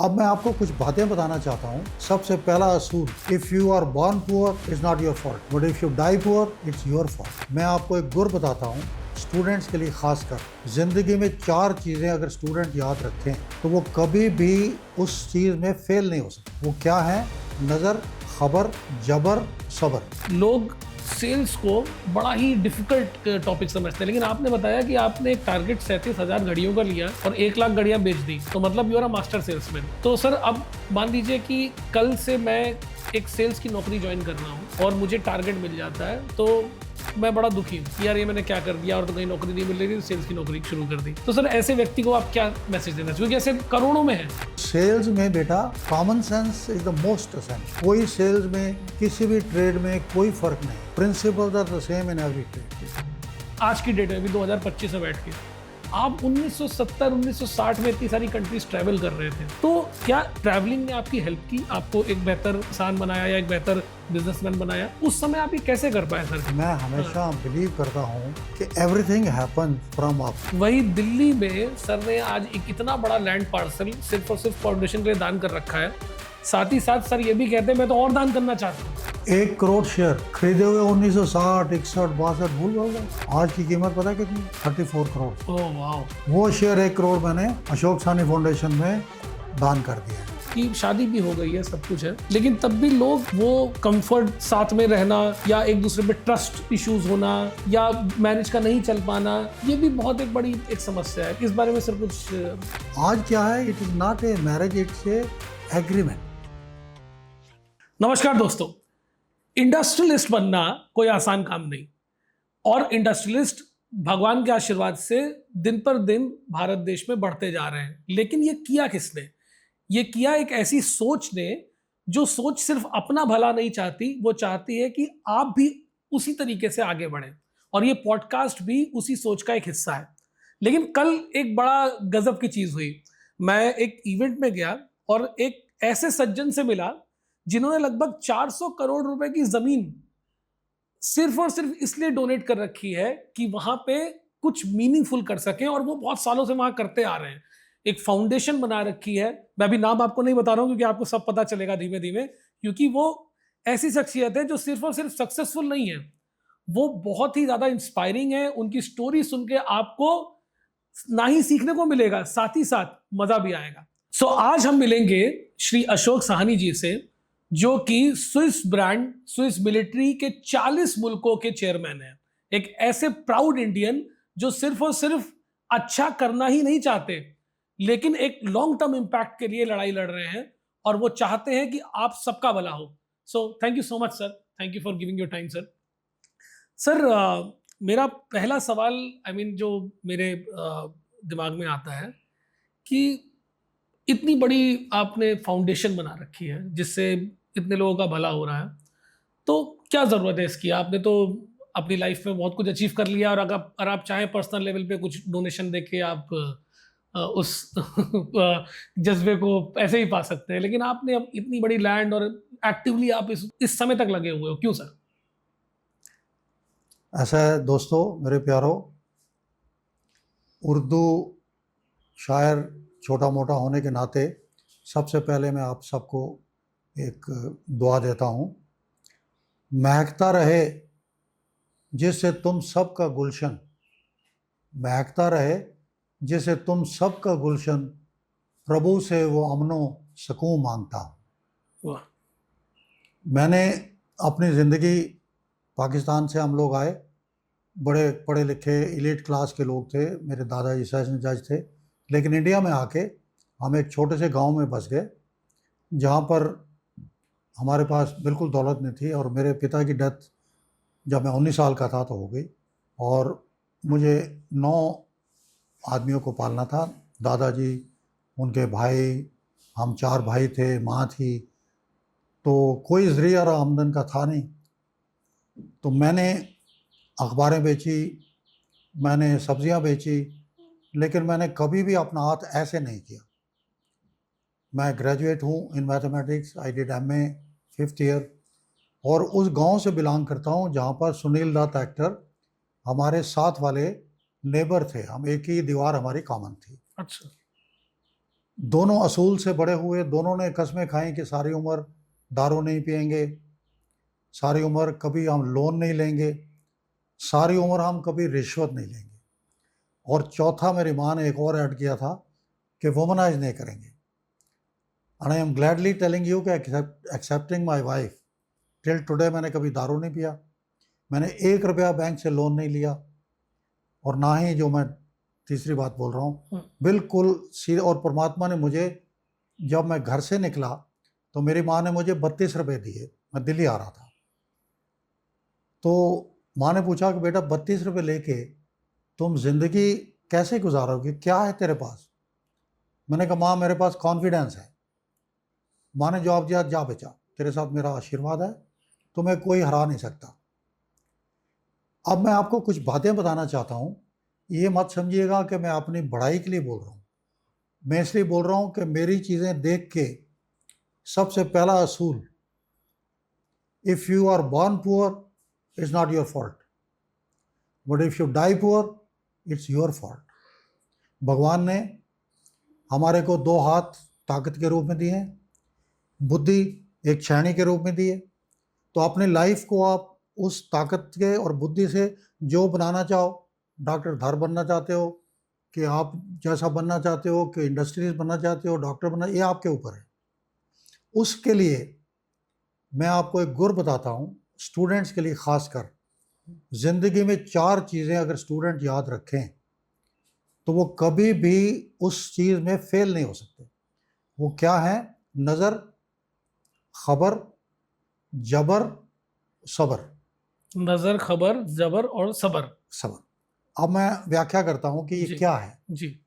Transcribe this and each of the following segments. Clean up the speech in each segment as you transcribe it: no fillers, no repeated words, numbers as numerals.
अब मैं आपको कुछ बातें बताना चाहता हूँ। सबसे पहला असूल, if you are born poor is not your fault, but if you die poor it's your fault. मैं आपको एक गुर बताता हूँ स्टूडेंट्स के लिए, खासकर जिंदगी में 4 चीजें अगर स्टूडेंट याद रखें तो वो कभी भी उस चीज में फेल नहीं हो सकते। वो क्या है? नजर, खबर, जबर, सबर। लोग सेल्स को बड़ा ही डिफिकल्ट टॉपिक समझते हैं, लेकिन आपने बताया कि आपने एक टारगेट 37,000 घड़ियों का लिया और 1 लाख घड़ियां बेच दी, तो मतलब you are a master salesman. तो सर अब मान लीजिए कि कल से मैं एक सेल्स की नौकरी ज्वाइन कर रहा हूँ और मुझे टारगेट मिल जाता है, तो मैं बड़ा दुखी हूँ यार, ये मैंने क्या कर दिया, और तो कहीं नौकरी नहीं मिल रही थी, सेल्स की नौकरी शुरू कर दी। तो सर ऐसे व्यक्ति को आप क्या मैसेज देना चाहिए, क्योंकि ऐसे करोड़ों में है। सेल्स में बेटा common sense is the most essential. कोई सेल्स में, किसी भी ट्रेड में कोई फर्क नहीं। Principles are the same in every trade. आज की डेट में भी 2025 में बैठ के आप 1970-1960 में इतनी सारी कंट्रीज ट्रैवल कर रहे थे, तो क्या ट्रैवलिंग ने आपकी हेल्प की, आपको एक बेहतर इंसान बनाया या एक बेहतर बिजनेसमैन बनाया? उस समय आप ये कैसे कर पाए सर? मैं हमेशा बिलीव करता हूँ कि एवरीथिंग हैपन फ्रॉम अप। वही दिल्ली में सर ने आज एक इतना बड़ा लैंड पार्सल सिर्फ और सिर्फ फाउंडेशन के लिए दान कर रखा है। साथ ही साथ सर ये भी कहते हैं मैं तो और दान करना चाहता हूँ। 1 करोड़ शेयर खरीदे हुए 1960, 61, 62 भूल जाओगे। आज की कीमत पता है कितनी? 34 करोड़। ओह वाह। वो शेयर 1 करोड़ मैंने अशोक सानी फाउंडेशन में दान कर दिया है। कि शादी भी हो गई है, सब कुछ है, लेकिन तब भी लोग वो कंफर्ट, साथ में रहना, या एक दूसरे पे ट्रस्ट इश्यूज होना, या मैरिज का नहीं चल पाना, ये भी बहुत एक बड़ी एक समस्या है। इस बारे में सर कुछ? आज क्या है, it is not a marriage, it's a agreement. नमस्कार दोस्तों, इंडस्ट्रियलिस्ट बनना कोई आसान काम नहीं, और इंडस्ट्रियलिस्ट भगवान के आशीर्वाद से दिन पर दिन भारत देश में बढ़ते जा रहे हैं। लेकिन ये किया किसने? ये किया एक ऐसी सोच ने, जो सोच सिर्फ अपना भला नहीं चाहती, वो चाहती है कि आप भी उसी तरीके से आगे बढ़ें, और ये पॉडकास्ट भी उसी सोच का एक हिस्सा है। लेकिन कल एक बड़ा गजब की चीज हुई। मैं एक इवेंट में गया और एक ऐसे सज्जन से मिला जिन्होंने लगभग 400 करोड़ रुपए की जमीन सिर्फ और सिर्फ इसलिए डोनेट कर रखी है कि वहां पे कुछ मीनिंगफुल कर सकें, और वो बहुत सालों से वहां करते आ रहे हैं। एक फाउंडेशन बना रखी है, मैं अभी नाम आपको नहीं बता रहा हूं क्योंकि आपको सब पता चलेगा धीमे धीमे, क्योंकि वो ऐसी शख्सियत है जो सिर्फ और सिर्फ सक्सेसफुल नहीं है, वो बहुत ही ज्यादा इंस्पायरिंग है। उनकी स्टोरी सुन के आपको ना ही सीखने को मिलेगा, साथ ही साथ मजा भी आएगा। सो आज हम मिलेंगे श्री अशोक साहनी जी से, जो कि स्विस ब्रांड, स्विस मिलिट्री के 40 मुल्कों के चेयरमैन हैं। एक ऐसे प्राउड इंडियन जो सिर्फ और सिर्फ अच्छा करना ही नहीं चाहते, लेकिन एक लॉन्ग टर्म इंपैक्ट के लिए लड़ाई लड़ रहे हैं, और वो चाहते हैं कि आप सबका भला हो। So thank you so much sir, thank you for giving your time sir. Sir मेरा पहला सवाल, जो मेरे दिमाग में आता है कि इतनी बड़ी आपने फाउंडेशन बना रखी है जिससे इतने लोगों का भला हो रहा है, तो क्या ज़रूरत है इसकी? आपने तो अपनी लाइफ में बहुत कुछ अचीव कर लिया, और अगर आप चाहें पर्सनल लेवल पे कुछ डोनेशन देके आप उस जज्बे को ऐसे ही पा सकते हैं, लेकिन आपने अब इतनी बड़ी लैंड, और एक्टिवली आप इस समय तक लगे हुए हो, क्यों सर? ऐसा है दोस्तों, मेरे प्यारो, उर्दू शायर छोटा मोटा होने के नाते सबसे पहले मैं आप सबको एक दुआ देता हूँ। महकता रहे जिससे तुम सबका गुलशन, महकता रहे जिससे तुम सबका गुलशन, प्रभु से वो अमनो सुकून मांगता हूँ। वाह। मैंने अपनी ज़िंदगी, पाकिस्तान से हम लोग आए, बड़े पढ़े लिखे एलीट क्लास के लोग थे, मेरे दादाजी सेशन जज थे, लेकिन इंडिया में आके हम एक छोटे से गांव में बस गए जहाँ पर हमारे पास बिल्कुल दौलत नहीं थी, और मेरे पिता की डेथ जब मैं 19 साल का था तो हो गई, और मुझे 9 आदमियों को पालना था। दादाजी, उनके भाई, हम 4 भाई थे, माँ थी, तो कोई ज़रिया आमदन का था नहीं। तो मैंने अखबारें बेची, मैंने सब्जियां बेची, लेकिन मैंने कभी भी अपना हाथ ऐसे नहीं किया। मैं ग्रेजुएट हूँ in mathematics, I did MA 5th year, और उस गांव से बिलोंग करता हूँ जहाँ पर सुनील दत्त एक्टर हमारे साथ वाले नेबर थे, हम एक ही दीवार हमारी कॉमन थी। अच्छा। दोनों असूल से बड़े हुए, दोनों ने कस्में खाई कि सारी उम्र दारू नहीं पिएंगे, सारी उम्र कभी हम लोन नहीं लेंगे, सारी उम्र हम कभी रिश्वत नहीं लेंगे, और चौथा मेरी माँ ने एक और ऐड किया था कि वुमनाइज नहीं करेंगे। And I am gladly telling you कि excepting my wife, till today मैंने कभी दारू नहीं पिया, मैंने 1 रुपया बैंक से लोन नहीं लिया, और ना ही जो मैं तीसरी बात बोल रहा हूँ बिल्कुल सीधे। और परमात्मा ने मुझे, जब मैं घर से निकला तो मेरी माँ ने मुझे 32 रुपये दिए, मैं दिल्ली आ रहा था, तो माँ ने पूछा कि बेटा 32 रुपये लेके तुम जिंदगी कैसे गुजारोगे, क्या है तेरे पास? मैंने कहा माँ मेरे पास कॉन्फिडेंस है। माँ ने जवाब दिया जा बेटा, तेरे साथ मेरा आशीर्वाद है, तुम्हें कोई हरा नहीं सकता। अब मैं आपको कुछ बातें बताना चाहता हूँ, ये मत समझिएगा कि मैं अपनी बड़ाई के लिए बोल रहा हूँ, मैं इसलिए बोल रहा हूँ कि मेरी चीज़ें देख के सबसे पहला असूल, if you are born poor is not your fault, but if you die poor it's your fault. भगवान ने हमारे को 2 हाथ ताकत के रूप में दिए हैं, बुद्धि एक छानी के रूप में दी है, तो अपनी लाइफ को आप उस ताकत के और बुद्धि से जो बनाना चाहो, डॉक्टर धर बनना चाहते हो कि आप जैसा बनना चाहते हो, कि इंडस्ट्रीज बनना चाहते हो, डॉक्टर बनना, ये आपके ऊपर है। उसके लिए मैं आपको एक गुर बताता हूँ, स्टूडेंट्स के लिए खासकर। ज़िंदगी में 4 चीज़ें अगर स्टूडेंट याद रखें तो वो कभी भी उस चीज़ में फेल नहीं हो सकते। वो क्या है? नज़र, खबर, जबर, सबर। नजर, खबर, जबर और सबर। सबर। अब मैं व्याख्या करता हूँ कि ये जी क्या है। जी।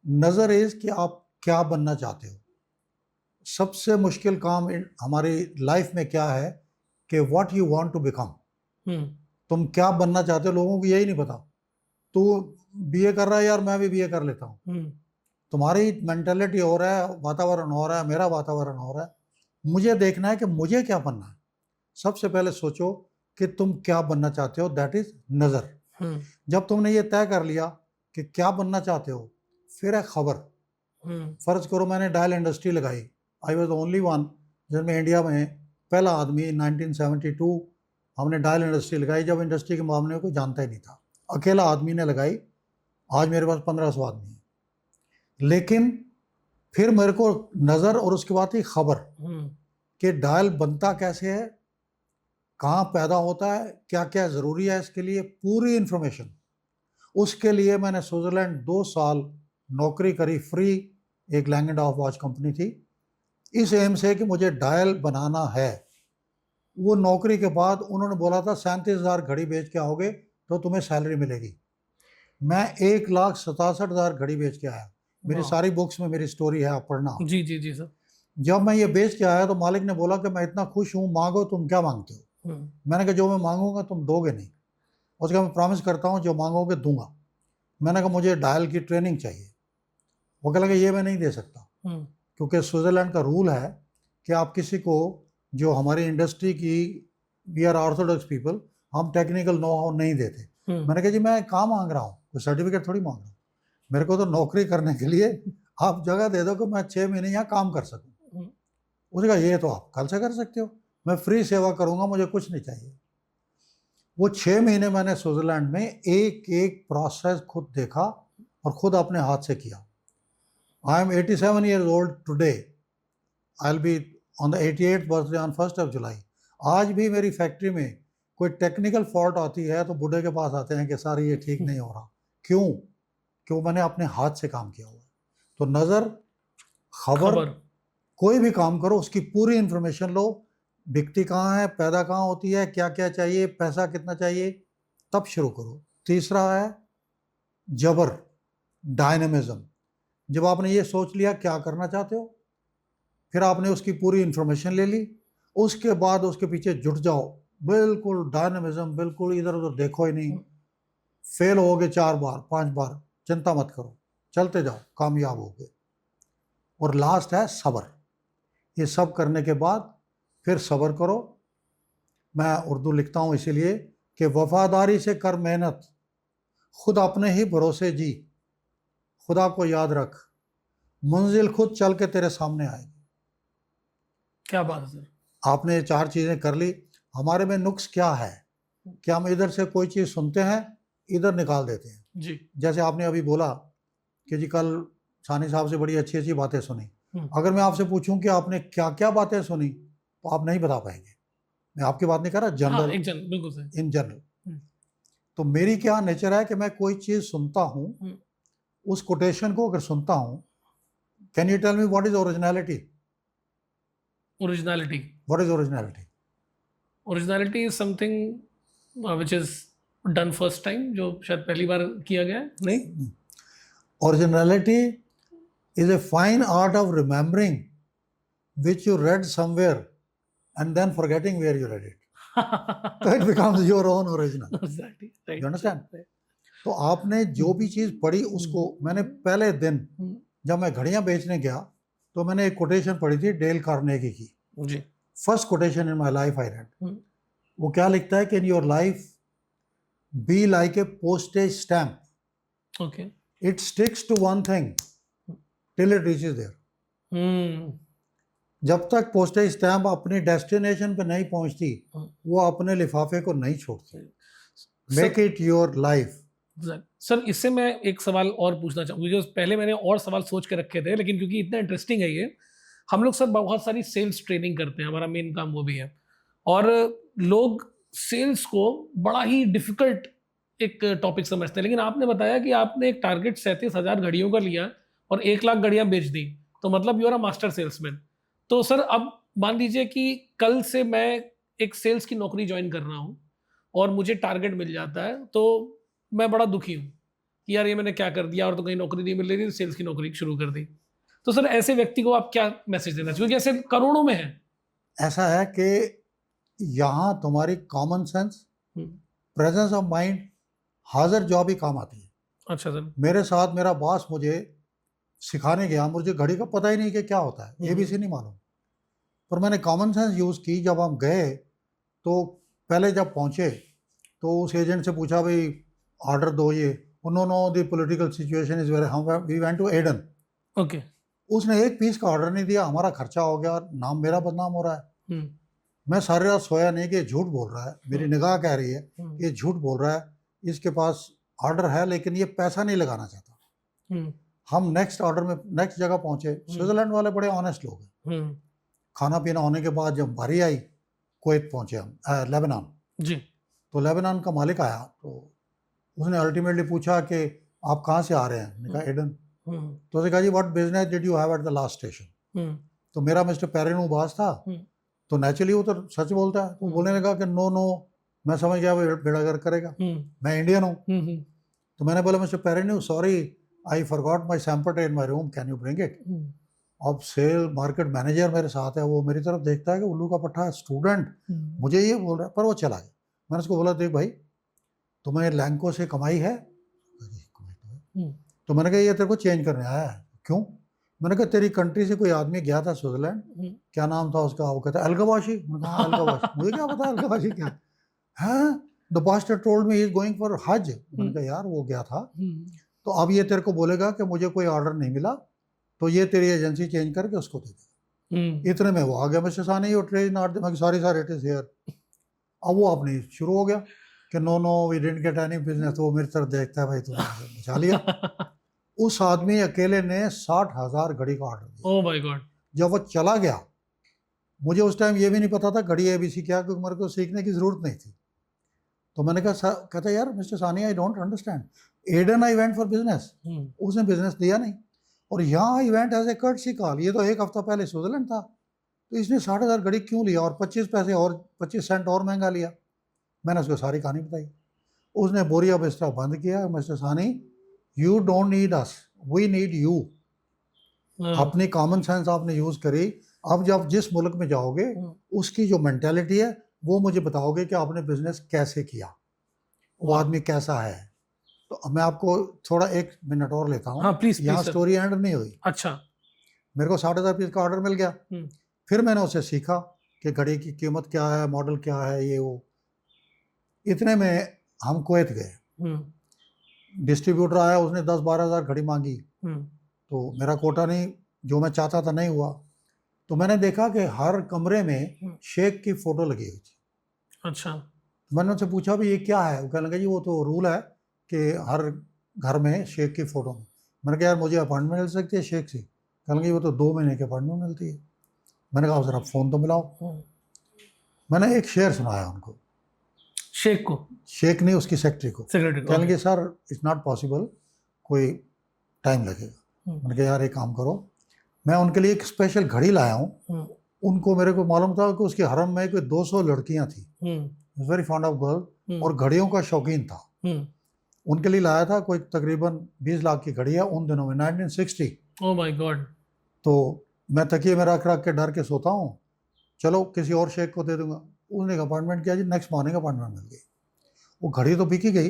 नज़र इज़ कि आप क्या बनना चाहते हो। सबसे मुश्किल काम हमारी लाइफ में क्या है कि what you want to become, तुम क्या बनना चाहते हो, लोगों को यही नहीं पता। तू बीए कर रहा है, यार मैं भी बीए कर लेता हूँ। तुम्हारी मेंटालिटी हो रहा है, वातावरण हो रहा है, मेरा वातावरण हो रहा है। मुझे देखना है कि मुझे क्या बनना है। सबसे पहले सोचो कि तुम क्या बनना चाहते हो, दैट इज नज़र। जब तुमने ये तय कर लिया कि क्या बनना चाहते हो, फिर है खबर। फर्ज करो मैंने डायल इंडस्ट्री लगाई, I was the only one जिसमें इंडिया में पहला आदमी 1972 हमने डायल इंडस्ट्री लगाई, जब इंडस्ट्री के मामले में कोई जानता ही नहीं था, अकेला आदमी ने लगाई। आज मेरे पास 1500 आदमी है। लेकिन फिर मेरे को नज़र और उसके बाद ही खबर कि डायल बनता कैसे है, कहाँ पैदा होता है, क्या क्या ज़रूरी है इसके लिए, पूरी इन्फॉर्मेशन। उसके लिए मैंने स्विट्ज़रलैंड 2 साल नौकरी करी फ्री, एक लैंगेडॉर्फ वॉच कंपनी थी, इस एम से कि मुझे डायल बनाना है। वो नौकरी के बाद उन्होंने बोला था 37,000 घड़ी बेच के आओगे तो तुम्हें सैलरी मिलेगी। मैं 1,67,000 घड़ी बेच के आया। मेरी सारी बुक्स में मेरी स्टोरी है, आप पढ़ना। जी जी जी सर। जब मैं ये बेच के आया तो मालिक ने बोला कि मैं इतना खुश हूँ, मांगो तुम क्या मांगते हो। मैंने कहा जो मैं मांगूंगा तुम दोगे नहीं। उसका मैं प्रॉमिस करता हूँ जो मांगोगे दूंगा। मैंने कहा मुझे डायल की ट्रेनिंग चाहिए। वो कह लगा ये मैं नहीं दे सकता, क्योंकि स्विट्ज़रलैंड का रूल है कि आप किसी को, जो हमारी इंडस्ट्री की, वी आर ऑर्थोडॉक्स पीपल, हम टेक्निकल नो हाउ नहीं देते। मैंने कहा जी मैं काम मांग रहा हूँ, कोई सर्टिफिकेट थोड़ी मांग रहा हूँ, मेरे को तो नौकरी करने के लिए आप जगह दे दो कि मैं 6 महीने यहाँ काम कर सकूँ। उसने कहा ये तो आप कल से कर सकते हो, मैं फ्री सेवा करूँगा, मुझे कुछ नहीं चाहिए। वो 6 महीने मैंने स्विट्ज़रलैंड में एक एक प्रोसेस खुद देखा और खुद अपने हाथ से किया। I am 87 years old today. I'll be on the 88th birthday on 1st of July. आज भी मेरी फैक्ट्री में कोई टेक्निकल फॉल्ट आती है तो बुढ़े के पास आते हैं कि सर ये ठीक नहीं हो रहा। क्यों? क्यों? मैंने अपने हाथ से काम किया हुआ है। तो नज़र, खबर, कोई भी काम करो उसकी पूरी इंफॉर्मेशन लो, बिकती कहाँ है, पैदा कहाँ होती है, क्या क्या चाहिए, पैसा कितना चाहिए, तब शुरू करो। तीसरा है जबर, डायनेमिज्म। जब आपने ये सोच लिया क्या करना चाहते हो, फिर आपने उसकी पूरी इंफॉर्मेशन ले ली, उसके बाद उसके पीछे जुट जाओ, बिल्कुल डायनेमिज्म, बिल्कुल इधर उधर देखो ही नहीं। फेल होगे 4 बार 5 बार, चिंता मत करो, चलते जाओ, कामयाब होगे। और लास्ट है सब्र। ये सब करने के बाद फिर सब्र करो। मैं उर्दू लिखता हूँ इसीलिए कि वफादारी से कर मेहनत, खुद अपने ही भरोसे जी, खुदा को याद रख, मंजिल खुद चल के तेरे सामने आएगी। क्या बात है सर। आपने 4 चीज़ें कर ली। हमारे में नुक्स क्या है कि हम इधर से कोई चीज़ सुनते हैं, इधर निकाल देते हैं। जी। जैसे आपने अभी बोला कि जी कल सानी साहब से बड़ी अच्छी अच्छी बातें सुनी। अगर मैं आपसे पूछूं कि आपने क्या क्या बातें सुनी तो आप नहीं बता पाएंगे। मैं आपकी बात नहीं कर रहा, हाँ, जनरल, एक जन बिल्कुल सही। In general. हम्म, तो मेरी क्या नेचर है कि मैं कोई चीज़ सुनता हूँ, हम्म, उस कोटेशन को अगर सुनता हूँ, can you tell me what is originality? Originality. What is originality? Originality is something which is done first time, जो शायद पहली बार किया गया है, नहीं? Originality is a fine art of remembering which you read somewhere and then forgetting where you read it. So it becomes your own original. Exactly, right, You understand? right. तो आपने जो भी चीज़ पढ़ी उसको, मैंने पहले दिन हम्म, जब मैं घड़ियां बेचने गया तो मैंने एक कोटेशन पढ़ी थी डेल कार्नेगी की। जी। First quotation in my life I read. Hmm, वो क्या लिखता है कि in your life be like a postage stamp, okay. It sticks to one thing till it reaches there. Hmm, जब तक पोस्टेज स्टैम्प अपनी डेस्टिनेशन पे नहीं पहुंचती, वो अपने लिफाफे को नहीं छोड़ती। Make it your life. Sir इससे मैं एक सवाल और पूछना चाहूँगा, जो पहले मैंने और सवाल सोच के रखे थे, लेकिन क्योंकि इतना इंटरेस्टिंग है ये, हम लोग सर बहुत सारी सेल्स ट्रेनिंग करते हैं, हमारा मेन काम वो भी है, और लोग सेल्स को बड़ा ही डिफिकल्ट एक टॉपिक समझते हैं, लेकिन आपने बताया कि आपने एक टारगेट 37,000 घड़ियों का लिया और 1 लाख घड़ियां बेच दी, तो मतलब you are a master salesman. तो सर अब मान लीजिए कि कल से मैं एक सेल्स की नौकरी ज्वाइन कर रहा हूँ और मुझे टारगेट मिल जाता है, तो मैं बड़ा दुखी हूँ कि यार ये मैंने क्या कर दिया, और तो कहीं नौकरी नहीं मिल रही थी, सेल्स की नौकरी शुरू कर दी। तो सर ऐसे व्यक्ति को आप क्या मैसेज देना चाहिए, क्योंकि ऐसे करोड़ों में है। ऐसा है कि यहाँ तुम्हारी common sense, presence of mind, हाजिर जॉब ही काम आती है। अच्छा सर। मेरे साथ मेरा बॉस मुझे सिखाने गया, मुझे घड़ी का पता ही नहीं कि क्या होता है, ABC नहीं मालूम, पर मैंने कॉमन सेंस यूज़ की। जब हम गए तो पहले जब पहुँचे तो उस एजेंट से पूछा भाई ऑर्डर दो, ये उन्होंने the political situation is very, हम we went to Aden. Okay. उसने एक पीस का ऑर्डर नहीं दिया, हमारा खर्चा हो गया, नाम मेरा बदनाम हो रहा है। मैं सारी रात सोया नहीं कि झूठ बोल रहा है, मेरी निगाह कह रही है कि ये झूठ बोल रहा है, इसके पास ऑर्डर है लेकिन ये पैसा नहीं लगाना चाहता। हम नेक्स्ट ऑर्डर में नेक्स्ट जगह पहुंचे। स्विट्जरलैंड वाले बड़े ऑनेस्ट लोग हैं। खाना पीना होने के बाद जब बारी आई, कुवैत पहुंचे हम, लेबनान जी। तो लेबनान का मालिक आया, तो उसने अल्टीमेटली पूछा कि आप कहाँ से आ रहे हैं। मैंने कहा एडन। तो उसने कहा जी what business did you have at the last station. तो मेरा मिस्टर पेरिनो बास था, तो नेचुरली वो तो सच बोलता है, तो बोलने लगा कि नो नो, मैं समझ गया वो बेड़ागर करेगा, मैं इंडियन हूँ। तो मैंने बोला mister Perino sorry I forgot my sampler in my room, can you bring it. अब सेल मार्केट मैनेजर मेरे साथ है, वो मेरी तरफ देखता है कि उल्लू का पट्टा स्टूडेंट मुझे ये बोल रहा है, पर वो चला गया। मैंने उसको बोला देख भाई तुम्हें लैंको से कमाई है? तो मैंने कहा ये तेरे को चेंज करने आया है। क्यों? मैंने कहा तेरी कंट्री से कोई आदमी गया था स्विट्जरलैंड, क्या नाम था उसका, वो कहता है अलगवाशी। मैंने कहा अलगवाशी, मुझे क्या पता अलगवाशी क्या है। The pastor told me he is going for हज। मैंने कहा यार वो गया था, तो अब ये तेरे को बोलेगा कि मुझे कोई ऑर्डर नहीं मिला, तो ये तेरी एजेंसी चेंज करके उसको दे देगा। इतने में वो आ गया mister Sani, your trade not, sorry sir it is here. अब वो अपनी शुरू हो गया कि no no we didn't get any business. तो वो मेरी तरफ देखता है, भाई तुमने बचा लिया। उस आदमी अकेले ने 60,000 घड़ी का ऑर्डर दिया। Oh my God. जब वो चला गया, मुझे उस टाइम ये भी नहीं पता था घड़ी ABC क्या, क्योंकि मेरे को सीखने की जरूरत नहीं थी। तो मैंने कहा कहता यार mister Sani I don't understand, एडन आई वेंट फॉर बिजनेस, उसने बिजनेस दिया नहीं, और यहाँ I went as a courtesy call, ये तो एक हफ्ता पहले स्विट्जरलैंड था, तो इसने 60,000 घड़ी क्यों लिया और 25 पैसे और 25 सेंट और महंगा लिया। मैंने उसको सारी कहानी बताई। उसने बोरिया बिस्तरा बंद किया। Mister Sani you don't need us, we need you. अपनी कॉमन सेंस आपने यूज करी। अब जब जिस मुल्क में जाओगे उसकी जो मेंटेलिटी है वो मुझे बताओगे कि आपने बिजनेस कैसे किया, वो आदमी कैसा है। तो मैं आपको थोड़ा 1 मिनट और लेता हूँ। हाँ प्लीज। यहाँ स्टोरी एंड नहीं हुई। अच्छा। मेरे को 60,000 पीस का ऑर्डर मिल गया। फिर मैंने उससे सीखा कि घड़ी की कीमत क्या है, मॉडल क्या है, ये वो। इतने में हम कुवैत गए। डिस्ट्रीब्यूटर आया, उसने 10-12 हज़ार घड़ी मांगी, तो मेरा कोटा नहीं, जो मैं चाहता था नहीं हुआ। तो मैंने देखा कि हर कमरे में शेख की फ़ोटो लगी हुई थी। अच्छा। मैंने उनसे पूछा भी ये क्या है? वो कहने लगे जी वो तो रूल है कि हर घर में शेख की फ़ोटो। मैंने कहा यार मुझे अपॉइंटमेंट मिल सकती है शेख से? कहने लगे वो तो 2 महीने की अपॉइंटमेंट मिलती है। मैंने कहा ज़रा फ़ोन तो मिलाओ। मैंने एक शेर सुनाया उनको, शेख को, शेख नहीं उसकी सेक्रेटरी को। सेक्रेटरी को। कहने लगे सर इट्स नॉट पॉसिबल, कोई टाइम लगेगा। मैंने कहा यार एक काम करो, मैं उनके लिए एक स्पेशल घड़ी लाया हूँ। उनको मेरे को मालूम था कि उसके हरम में कोई 200 लड़कियां थी, वेरी फॉन्ड ऑफ गर्ल, और घड़ियों का शौकीन था। उनके लिए लाया था, कोई तकरीबन 20 लाख की घड़ी है उन दिनों में, 1960। Oh my God. तो मैं तकिए में रख रख के डर के सोता हूँ, चलो किसी और शेख को दे दूंगा। उसने अपॉइंटमेंट किया जी, नेक्स्ट मॉर्निंग अपॉइंटमेंट मिल गई। वो घड़ी तो बिकी गई।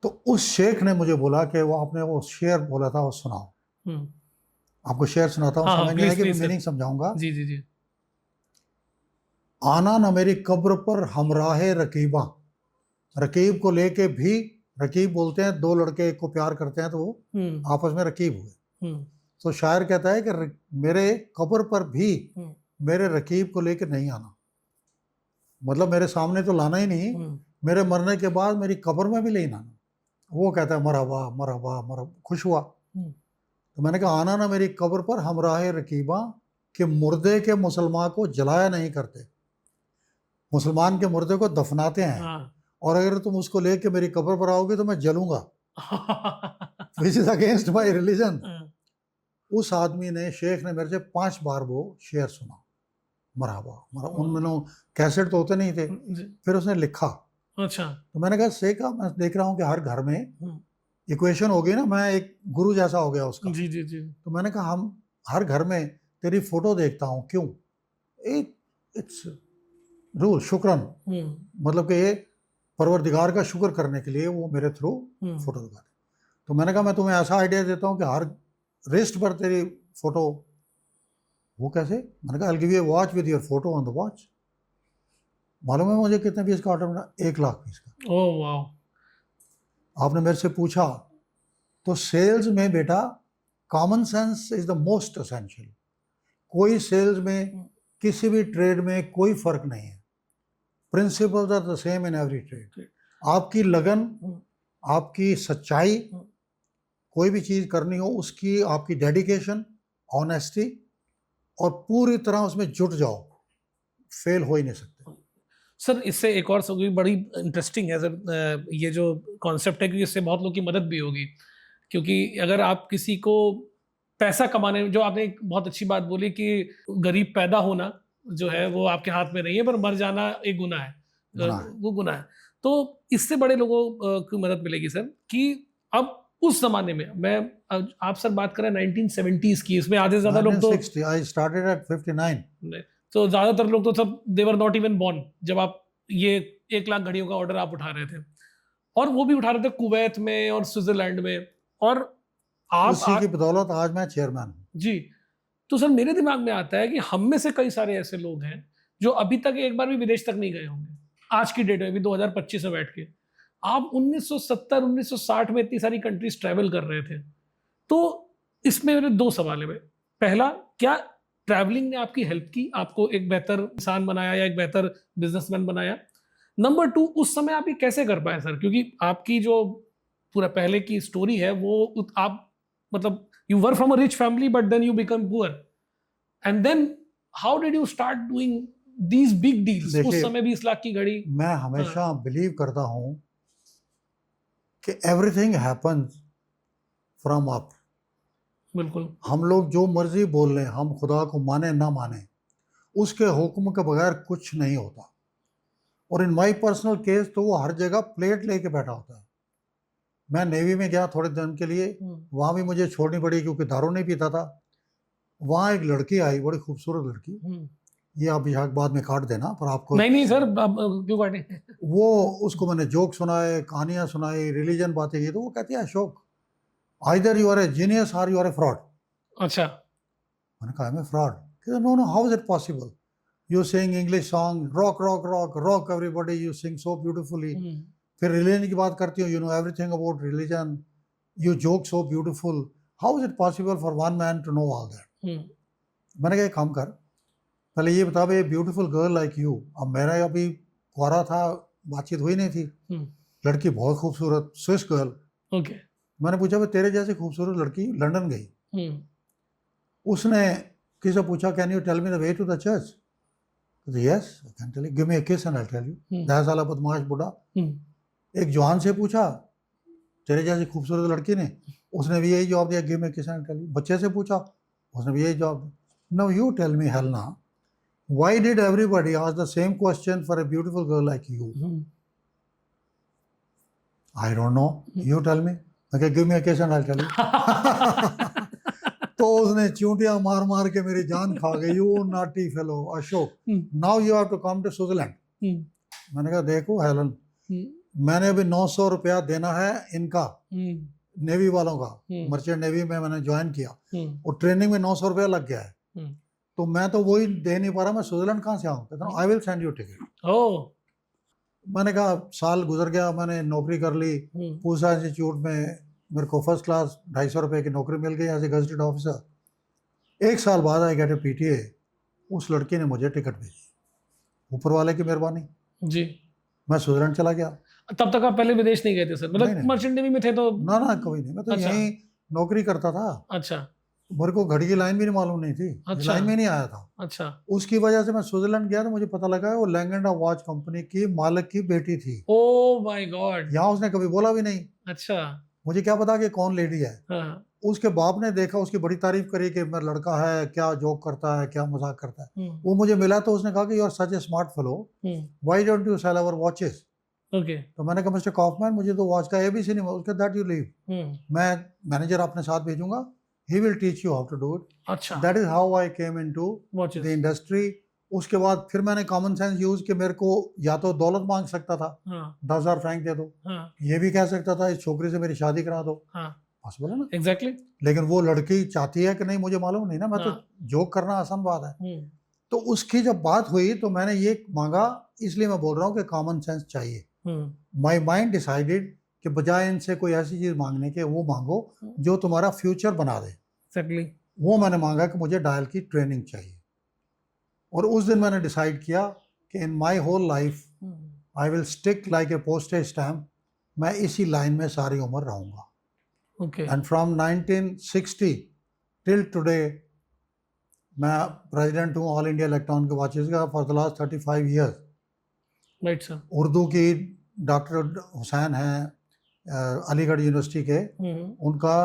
तो उस शेख ने मुझे बोला कि वो आपने वो शेर बोला था वो सुनाओ। आपको शेर सुनाता हूँ, हाँ, समझ नहीं आएगी, प्लीज मीनिंग समझाऊंगा। जी जी जी। आना न मेरी कब्र पर हमराहे रकीबा, रकीब को लेके भी, रकीब बोलते हैं दो लड़के एक को प्यार करते हैं तो वो आपस में रकीब हुए। तो शायर कहता है कि मेरे कब्र पर भी मेरे रकीब को लेके नहीं आना, मतलब मेरे सामने तो लाना ही नहीं, मेरे मरने के बाद मेरी कब्र में भी ले आना। वो कहता है मरहबा मरहबा मरहबा, खुश हुआ। तो मैंने कहा आना ना मेरी कब्र पर हमराहे रकीबा, कि मुर्दे के मुसलमान को जलाया नहीं करते, मुसलमान के मुर्दे को दफनाते हैं। और अगर तुम उसको लेके मेरी कब्र पर आओगे तो मैं जलूंगा, which is against my religion. उस आदमी ने, शेख ने मेरे से 5 बार वो शेर सुना, मरहबा मरहबा। उन दिनों कैसेट तो होते नहीं थे। फिर उसने लिखा। अच्छा। तो मैंने कहा शेख मैं देख रहा हूँ कि हर घर में इक्वेशन हो गई ना, मैं एक गुरु जैसा हो गया उसका। जी जी जी। तो मैंने कहा हम हर घर में तेरी फोटो देखता हूँ, क्यों? इट्स रूल, शुक्रन, मतलब कि ये परवरदिगार का शुक्र करने के लिए वो मेरे थ्रू फोटो दिखाते। तो मैंने कहा मैं तुम्हें ऐसा आइडिया देता हूँ कि हर रिस्ट पर तेरी फोटो। वो कैसे? मैंने कहा आई will give you a watch with your photo on the watch. मालूम है मुझे कितने पीस का ऑर्डर मिला? 1 लाख पीस का। Oh wow. आपने मेरे से पूछा तो सेल्स में बेटा common sense is the most essential. कोई सेल्स में, किसी भी ट्रेड में कोई फर्क नहीं है, principles are the same in every trade. आपकी लगन, आपकी सच्चाई, कोई भी चीज करनी हो उसकी आपकी डेडिकेशन, ऑनेस्टी, और पूरी तरह उसमें जुट जाओ, फेल हो ही नहीं सकते। सर इससे एक और सभी बड़ी इंटरेस्टिंग है सर, ये जो कॉन्सेप्ट है, क्योंकि इससे बहुत लोगों की मदद भी होगी। क्योंकि अगर आप किसी को पैसा कमाने में, जो आपने एक बहुत अच्छी बात बोली कि गरीब पैदा होना जो है वो आपके हाथ में नहीं है, पर मर जाना एक गुनाह है, वो गुनाह है। तो इससे बड़े लोगों की मदद मिलेगी सर। कि अब उस जमाने में, मैं आप सर बात करें 1970s की, इसमें आधे से ज्यादा लोग तो 1960, I started at 59। तो ज्यादातर लोग तो सब देवर नॉट इवन बॉर्न जब आप ये 1 लाख घड़ियों का ऑर्डर आप उठा रहे थे, और वो भी उठा रहे थे कुवैत में और स्विट्जरलैंड में। और आप उसी की बदौलत आज मैं चेयरमैन हूँ जी। तो सर मेरे दिमाग में आता है कि हम में से कई सारे ऐसे लोग हैं जो अभी तक एक बार भी विदेश तक नहीं गए होंगे, आज की डेट में भी 2025 में बैठ के। आप 1970 1960 में इतनी सारी कंट्रीज ट्रैवल कर रहे थे। तो इसमें मेरे 2 सवाल है। पहला, क्या ट्रैवलिंग ने आपकी हेल्प की, आपको एक बेहतर इंसान बनाया या एक बेहतर बिजनेसमैन बनाया? नंबर 2, उस समय आप ये कैसे कर पाए सर? क्योंकि आपकी जो पूरा पहले की स्टोरी है वो आप, मतलब you were from a rich family but then you become poor, and then how did you start doing these big deals? उस समय 20 लाख की घड़ी। मैं हमेशा बिलीव करता हूं कि एवरीथिंग हैपन्स फ्रॉम अप। बिल्कुल। हम लोग जो मर्जी बोल लें, हम खुदा को माने ना माने, उसके हुक्म के बगैर कुछ नहीं होता। और इन माई पर्सनल केस तो वो हर जगह प्लेट लेके बैठा होता है। मैं नेवी में गया थोड़े दिन के लिए, वहाँ भी मुझे छोड़नी पड़ी क्योंकि दारू नहीं पीता था। वहाँ एक लड़की आई, बड़ी खूबसूरत लड़की, ये आप यहाँ बाद में काट देना, पर आपको नहीं सर, क्यों काटे? वो उसको मैंने जोक सुनाए, कहानियाँ सुनाई, रिलीजन बातें की, तो वो कहती है Ashok either you are a genius और यू आर ए फ्रॉड। अच्छा। मैंने कहा मैं fraud? No no, how is it possible? You sing English song, rock rock rock rock everybody, you sing so beautifully. फिर रिलीजन की बात करती हूँ, you know everything about religion, you joke so beautiful. How is it possible for one man to know all that? मैंने कहा एक काम कर, पहले ये बता भाई, ब्यूटीफुल गर्ल लाइक यू, अब मेरा अभी कुआरा था, बातचीत हुई नहीं थी, लड़की बहुत खूबसूरत, स्विस गर्ल। ओके। मैंने पूछा भाई तेरे जैसी खूबसूरत लड़की लंदन गई, उसने किसी से पूछा can you tell me the way to the church? Yes I can tell you, give me a kiss and I tell you. 10 साल बदमाश बुढ़ा। एक जवान से पूछा तेरे जैसी खूबसूरत लड़की ने, उसने भी यही जवाब दिया, give me a kiss and I tell you. बच्चे से पूछा, उसने भी यही जवाब दिया। Now you tell me Helena, why did everybody ask the same question for a beautiful girl like you? I don't know. You tell me. Okay, give me a case and I'll tell you. तो उसने चूंटियां मार मार के मेरी जान खा गई। You naughty fellow, Ashok. Now you have to come to Switzerland. मैंने कहा देखो हेलन, मैंने अभी 900 रुपया देना है इनका, नेवी वालों का, मर्चेंट नेवी में मैंने ज्वाइन किया और ट्रेनिंग में 900 रुपया लग गया है, तो मैं तो वही दे नहीं पा रहा, मैं स्विट्जरलैंड कहाँ से आऊँ? कहता हूँ I will send you ticket. मैंने कहा साल गुजर गया, मैंने नौकरी कर ली पूसा इंस्टीट्यूट में, मेरे को फर्स्ट क्लास 250 रुपये की नौकरी मिल गई एज ए गजेटेड ऑफिसर। 1 साल बाद आई गेट ए पीटीए, उस लड़की ने मुझे टिकट भेजी, ऊपर वाले की मेहरबानी जी, मैं स्विट्जरलैंड चला गया। तब तक आप पहले विदेश नहीं गए थे सर? मतलब मर्चेंट नेवी में थे तो? ना कभी नहीं, मैं तो यहीं नौकरी करता था। अच्छा। मेरे को घड़ी की लाइन भी नहीं मालूम नहीं थी। अच्छा। लाइन में नहीं आया था। अच्छा। उसकी वजह से मैं स्विट्जरलैंड गया तो मुझे पता लगा वो लैंगेंडा वॉच कंपनी की मालिक की बेटी थी। Oh my God. यहाँ उसने कभी बोला भी नहीं। अच्छा। मुझे क्या पता कि कौन लेडी है। हाँ। उसके बाप ने देखा, उसकी बड़ी तारीफ करी कि मेरा लड़का है, क्या जोक करता है, क्या मजाक करता है। वो मुझे मिला तो उसने कहा कि you are such a smart fellow, why don't you sell our watches? Okay. तो मैंने कहा मिस्टर कॉफमैन, मुझे तो वॉच का एबीसी नहीं, उसके दैट यू लीव, मैं मैनेजर अपने साथ भेजूंगा, he will teach you how to do it. अच्छा। That is how I came into the industry. उसके बाद फिर मैंने कॉमन सेंस यूज कि मेरे को या तो दौलत मांग सकता था, 10,000 फ्रैंक दे दो, ये भी कह सकता था इस छोकरी से मेरी शादी करा दो, पॉसिबल है ना? एग्जैक्टली। लेकिन वो लड़की चाहती है कि नहीं, मुझे मालूम नहीं ना, मैं तो जोक करना आसान बात है। तो उसकी जब बात हुई तो मैंने ये मांगा, इसलिए मैं बोल रहा हूँ कि कॉमन सेंस चाहिए। माई माइंड डिसाइडेड कि बजाय इनसे कोई ऐसी चीज मांगने के, वो मांगो जो तुम्हारा फ्यूचर बना दे। Exactly. वो मैंने मांगा कि मुझे डायल की ट्रेनिंग चाहिए, और उस दिन मैंने डिसाइड किया कि in my whole life I will stick like a postage stamp, मैं इसी लाइन में सारी उम्र रहूंगा। एंड फ्रॉम 1960 टिल टुडे मैं प्रेसिडेंट हूँ ऑल इंडिया इलेक्ट्रॉनिक वॉचेस का for the last 35 years. Right sir. Urdu की डॉक्टर हुसैन हैं अलीगढ़ यूनिवर्सिटी के, उनका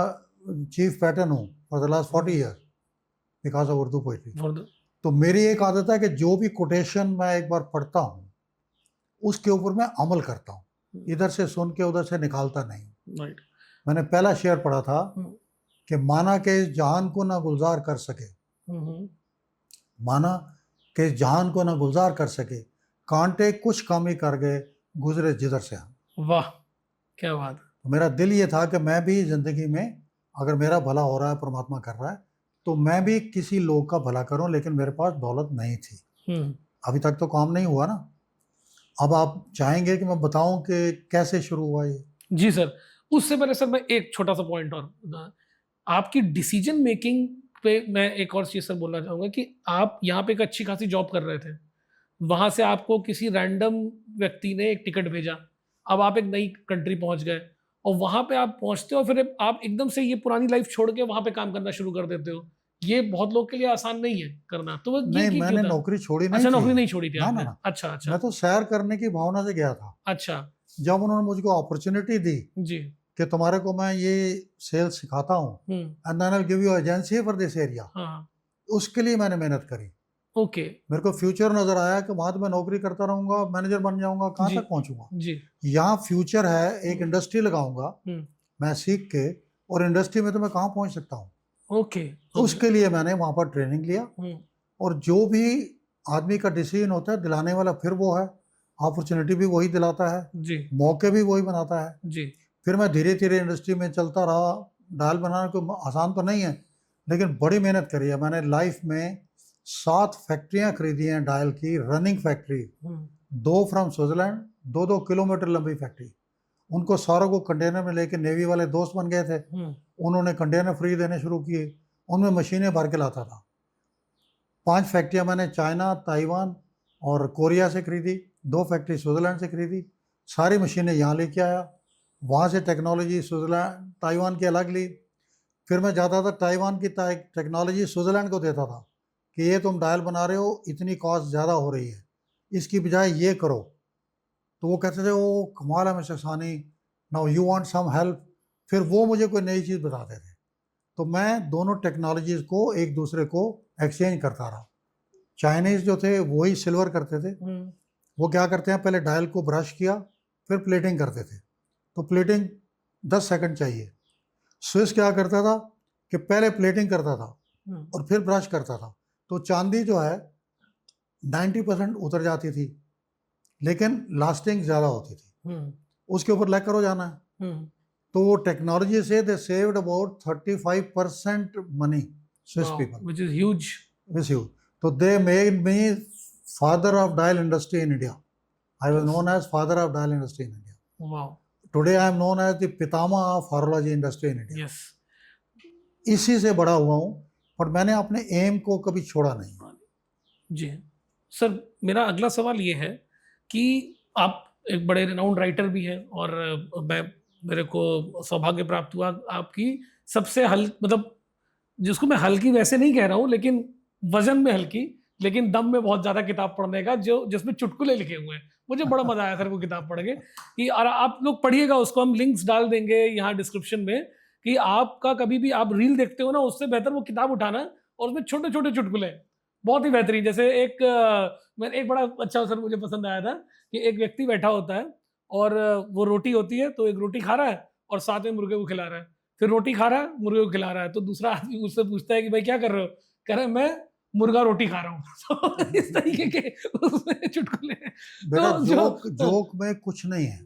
चीफ पैटर्न हूँ for the last 40 years because of Urdu poetry. तो मेरी एक आदत है कि जो भी कोटेशन मैं एक बार पढ़ता हूँ उसके ऊपर मैं अमल करता हूँ, इधर से सुन के उधर से निकालता नहीं। राइट। मैंने पहला शेर पढ़ा था कि माना के इस जहान को ना गुलजार कर सके, माना के इस जहान को ना गुलजार कर सके, कांटे कुछ कम ही कर गए गुजरे जिधर से हम। वाह क्या बात। तो मेरा दिल ये था कि मैं भी जिंदगी में अगर मेरा भला हो रहा है, परमात्मा कर रहा है, तो मैं भी किसी लोग का भला करूं, लेकिन मेरे पास दौलत नहीं थी, अभी तक तो काम नहीं हुआ ना। अब आप चाहेंगे कि मैं बताऊं कि कैसे शुरू हुआ ये? जी सर। उससे पहले सर मैं एक छोटा सा पॉइंट और, आपकी डिसीजन मेकिंग पे मैं एक और चीज सर बोलना चाहूंगा कि आप यहाँ पे एक अच्छी खासी जॉब कर रहे थे, वहां से आपको किसी रैंडम व्यक्ति ने एक टिकट भेजा, अब आप एक नई कंट्री पहुंच गए और वहां पे आप पहुंचते हो, फिर आप एकदम से ये पुरानी लाइफ छोड़ के वहां पे काम करना शुरू कर देते हो। ये बहुत लोग के लिए आसान नहीं है करना। तो नहीं, मैंने नौकरी छोड़ी नहीं। अच्छा, नौकरी नहीं छोड़ी थी आपने? ना। अच्छा अच्छा। मैं तो सैर करने की भावना से गया था। अच्छा। जब उन्होंने मुझको अपॉर्चुनिटी दी जी कि तुम्हारे को मैं ये सेल्स सिखाता हूँ and then I will give you agency for this area, उसके लिए मैंने मेहनत करी। ओके। मेरे को फ्यूचर नजर आया कि वहां तो मैं नौकरी करता रहूंगा, मैनेजर बन जाऊंगा, कहाँ तक पहुंचूंगा जी। यहाँ फ्यूचर है, एक इंडस्ट्री लगाऊंगा मैं सीख के, और इंडस्ट्री में तो मैं कहाँ पहुंच सकता हूँ। ओके। उसके लिए मैंने वहां पर ट्रेनिंग लिया, और जो भी आदमी का डिसीजन होता है दिलाने वाला फिर वो है, अपॉर्चुनिटी भी वही दिलाता है जी, मौके भी वही बनाता है जी। फिर मैं धीरे धीरे इंडस्ट्री में चलता रहा। डायल बनाना कोई आसान तो नहीं है, लेकिन बड़ी मेहनत करी है मैंने। लाइफ में 7 फैक्ट्रियां खरीदी हैं डायल की, running factory, 2 from Switzerland, 2-2 kilometre लंबी फैक्ट्री। उनको सारों को कंटेनर में लेके नेवी वाले दोस्त बन गए थे, उन्होंने कंटेनर फ्री देने शुरू किए, उनमें मशीनें भर के लाता था। 5 फैक्ट्रियां मैंने चाइना, ताइवान और कोरिया से खरीदी, 2 फैक्ट्री स्विट्ज़रलैंड से खरीदी, सारी मशीनें यहाँ लेके आया, वहाँ से टेक्नोलॉजी स्विट्ज़रलैंड ताइवान की अलग ली, फिर मैं जाता था ताइवान की टेक्नोलॉजी स्विट्ज़रलैंड को देता था कि ये तुम डायल बना रहे हो, इतनी कॉस्ट ज़्यादा हो रही है, इसकी बजाय ये करो। तो वो कहते थे ओ कमाल है mister Sani, now you want some help, फिर वो मुझे कोई नई चीज़ बताते थे। तो मैं दोनों टेक्नोलॉजीज़ को एक दूसरे को एक्सचेंज करता रहा। चाइनीज़ जो थे वही सिल्वर करते थे, वो क्या करते हैं पहले डायल को ब्रश किया फिर प्लेटिंग करते थे, तो प्लेटिंग 10 सेकंड चाहिए। स्विस क्या करता था कि पहले प्लेटिंग करता था और फिर ब्रश करता था, तो चांदी जो है 90% उतर जाती थी लेकिन लास्टिंग ज़्यादा होती थी, उसके ऊपर लेकर हो जाना है। तो वो टेक्नोलॉजी से they saved about 35% money Swiss people, which is huge. Which you, तो they made me father of dial industry in India. I was known as father of dial industry in India. Wow. Today I am known as the पितामह of horology industry in India. Yes. इसी से बड़ा हुआ हूँ, पर मैंने अपने M को कभी छोड़ा नहीं। जी सर, मेरा अगला सवाल ये है कि आप एक बड़े रिनाउंड राइटर भी हैं और मेरे को सौभाग्य प्राप्त हुआ आपकी सबसे मतलब जिसको मैं हल्की वैसे नहीं कह रहा हूँ, लेकिन वजन में हल्की लेकिन दम में बहुत ज्यादा किताब पढ़ने का, जो जिसमें चुटकुले लिखे हुए हैं। मुझे बड़ा मजा आया सर वो किताब पढ़ के कि और आप लोग पढ़िएगा उसको, हम लिंक्स डाल देंगे यहाँ डिस्क्रिप्शन में कि आपका कभी भी आप रील देखते हो ना, उससे बेहतर वो किताब उठाना और उसमें छोटे छोटे चुटकुले बहुत ही बेहतरीन। जैसे मैंने एक बड़ा अच्छा सर मुझे पसंद आया था कि एक व्यक्ति बैठा होता है और वो रोटी होती है, तो एक रोटी खा रहा है और साथ में मुर्गे को खिला रहा है, फिर रोटी खा रहा है मुर्गे को खिला रहा है, तो दूसरा आदमी उससे पूछता है कि भाई क्या कर रहे हो, कह रहे हैं मैं मुर्गा रोटी खा रहा हूँ। इस तरीके के उसमें चुटकुले हैं। बेटा तो जोक में कुछ नहीं है,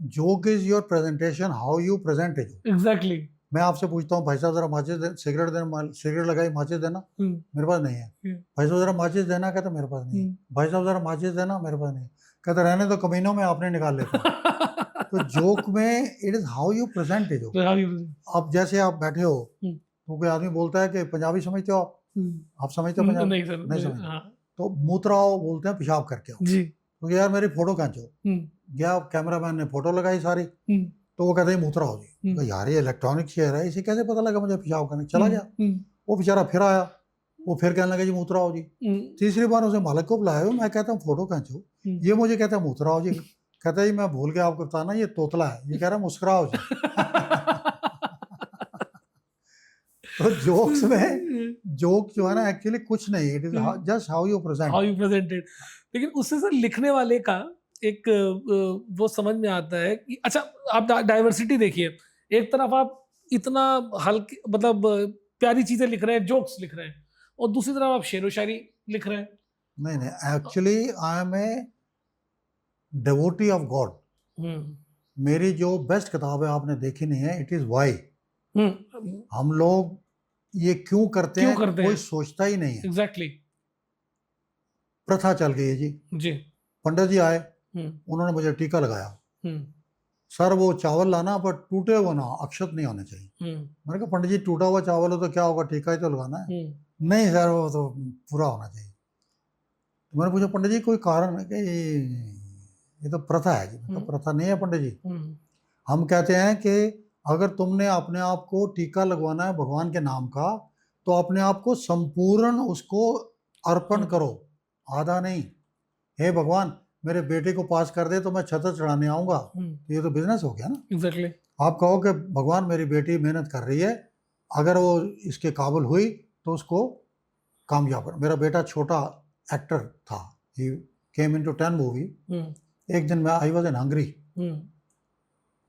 joke is your presentation, how you present it. Exactly. मैं आपसे पूछता हूँ भाई साहब जरा माचिस सिगरेट देना, सिगरेट लगाई माचिस देना, मेरे पास नहीं है। भाई साहब जरा माचिस देना, कहता मेरे पास नहीं है। भाई साहब जरा माचिस देना, मेरे पास नहीं है। कहता रहने तो कमीनों में आपने निकाल लेता। तो जोक में it is how you present it. अब जैसे आप बैठे हो तो कोई आदमी बोलता है कि पंजाबी समझते हो आप समझते हो पंजाबी? नहीं सर, नहीं समझते। तो मूत्र आओ बोलते हैं, पेशाब करके आओ जी। तो यार मेरी फोटो खींचो, गया कैमरामैन ने फोटो लगाई सारी, तो वो कहते हैं मूत्र आओ जी। तो यार ये इलेक्ट्रॉनिक शेयर है, इसे कैसे पता लगा मुझे पेशाब करने, चला गया। वो बेचारा फिर आया, वो फिर कहने लगा जी मूत्र आओ जी। तीसरी बार उसे मालिक को बुलाया, मैं कहता हूँ फोटो खींचो, ये मुझे कहता है मूत्र आओ जी। कहता है जी मैं भूल गया आपको बताना, ये तोतला है, ये कह रहा है मुस्कुराओ जी। तो जोक्स में जोक जो है ना एक्चुअली कुछ नहीं, it is just how you present it. लेकिन उससे सर लिखने वाले का एक वो समझ में आता है कि अच्छा आप डाइवर्सिटी देखिए, एक तरफ आप इतना हल्के मतलब प्यारी चीजें लिख रहे हैं, जोक्स लिख रहे हैं, और दूसरी तरफ आप शेरो शायरी लिख रहे हैं। नहीं, actually I am a devotee of God. मेरी जो बेस्ट किताब है आपने देखी नहीं है, इट इज वाई। हम लोग ये क्यों करते हैं कोई सोचता ही नहीं है। एग्जैक्टली। प्रथा चल गई है जी। पंडित जी आए, उन्होंने मुझे टीका लगाया, सर वो चावल लाना पर टूटे हुए ना, अक्षत नहीं होने चाहिए। मैंने कहा पंडित जी टूटा हुआ चावल हो तो क्या होगा, टीका ही तो लगाना है। नहीं सर वो तो पूरा होना चाहिए। तो मैंने पूछा पंडित जी कोई कारण है कि ये तो प्रथा है जी। तो प्रथा नहीं है पंडित जी, हम कहते हैं कि अगर तुमने अपने आप को टीका लगवाना है भगवान के नाम का, तो अपने आप को संपूर्ण उसको अर्पण करो, आधा नहीं। हे भगवान मेरे बेटे को पास कर दे तो मैं छतर चढ़ाने आऊँगा, तो ये तो बिजनेस हो गया ना। एग्जैक्टली। आप कहो कि भगवान मेरी बेटी मेहनत कर रही है, अगर वो इसके काबिल हुई तो उसको कामयाब कर। मेरा बेटा छोटा एक्टर था, ही केम इनटू 10 मूवी। एक दिन मैं आई वाज इन हंगरी,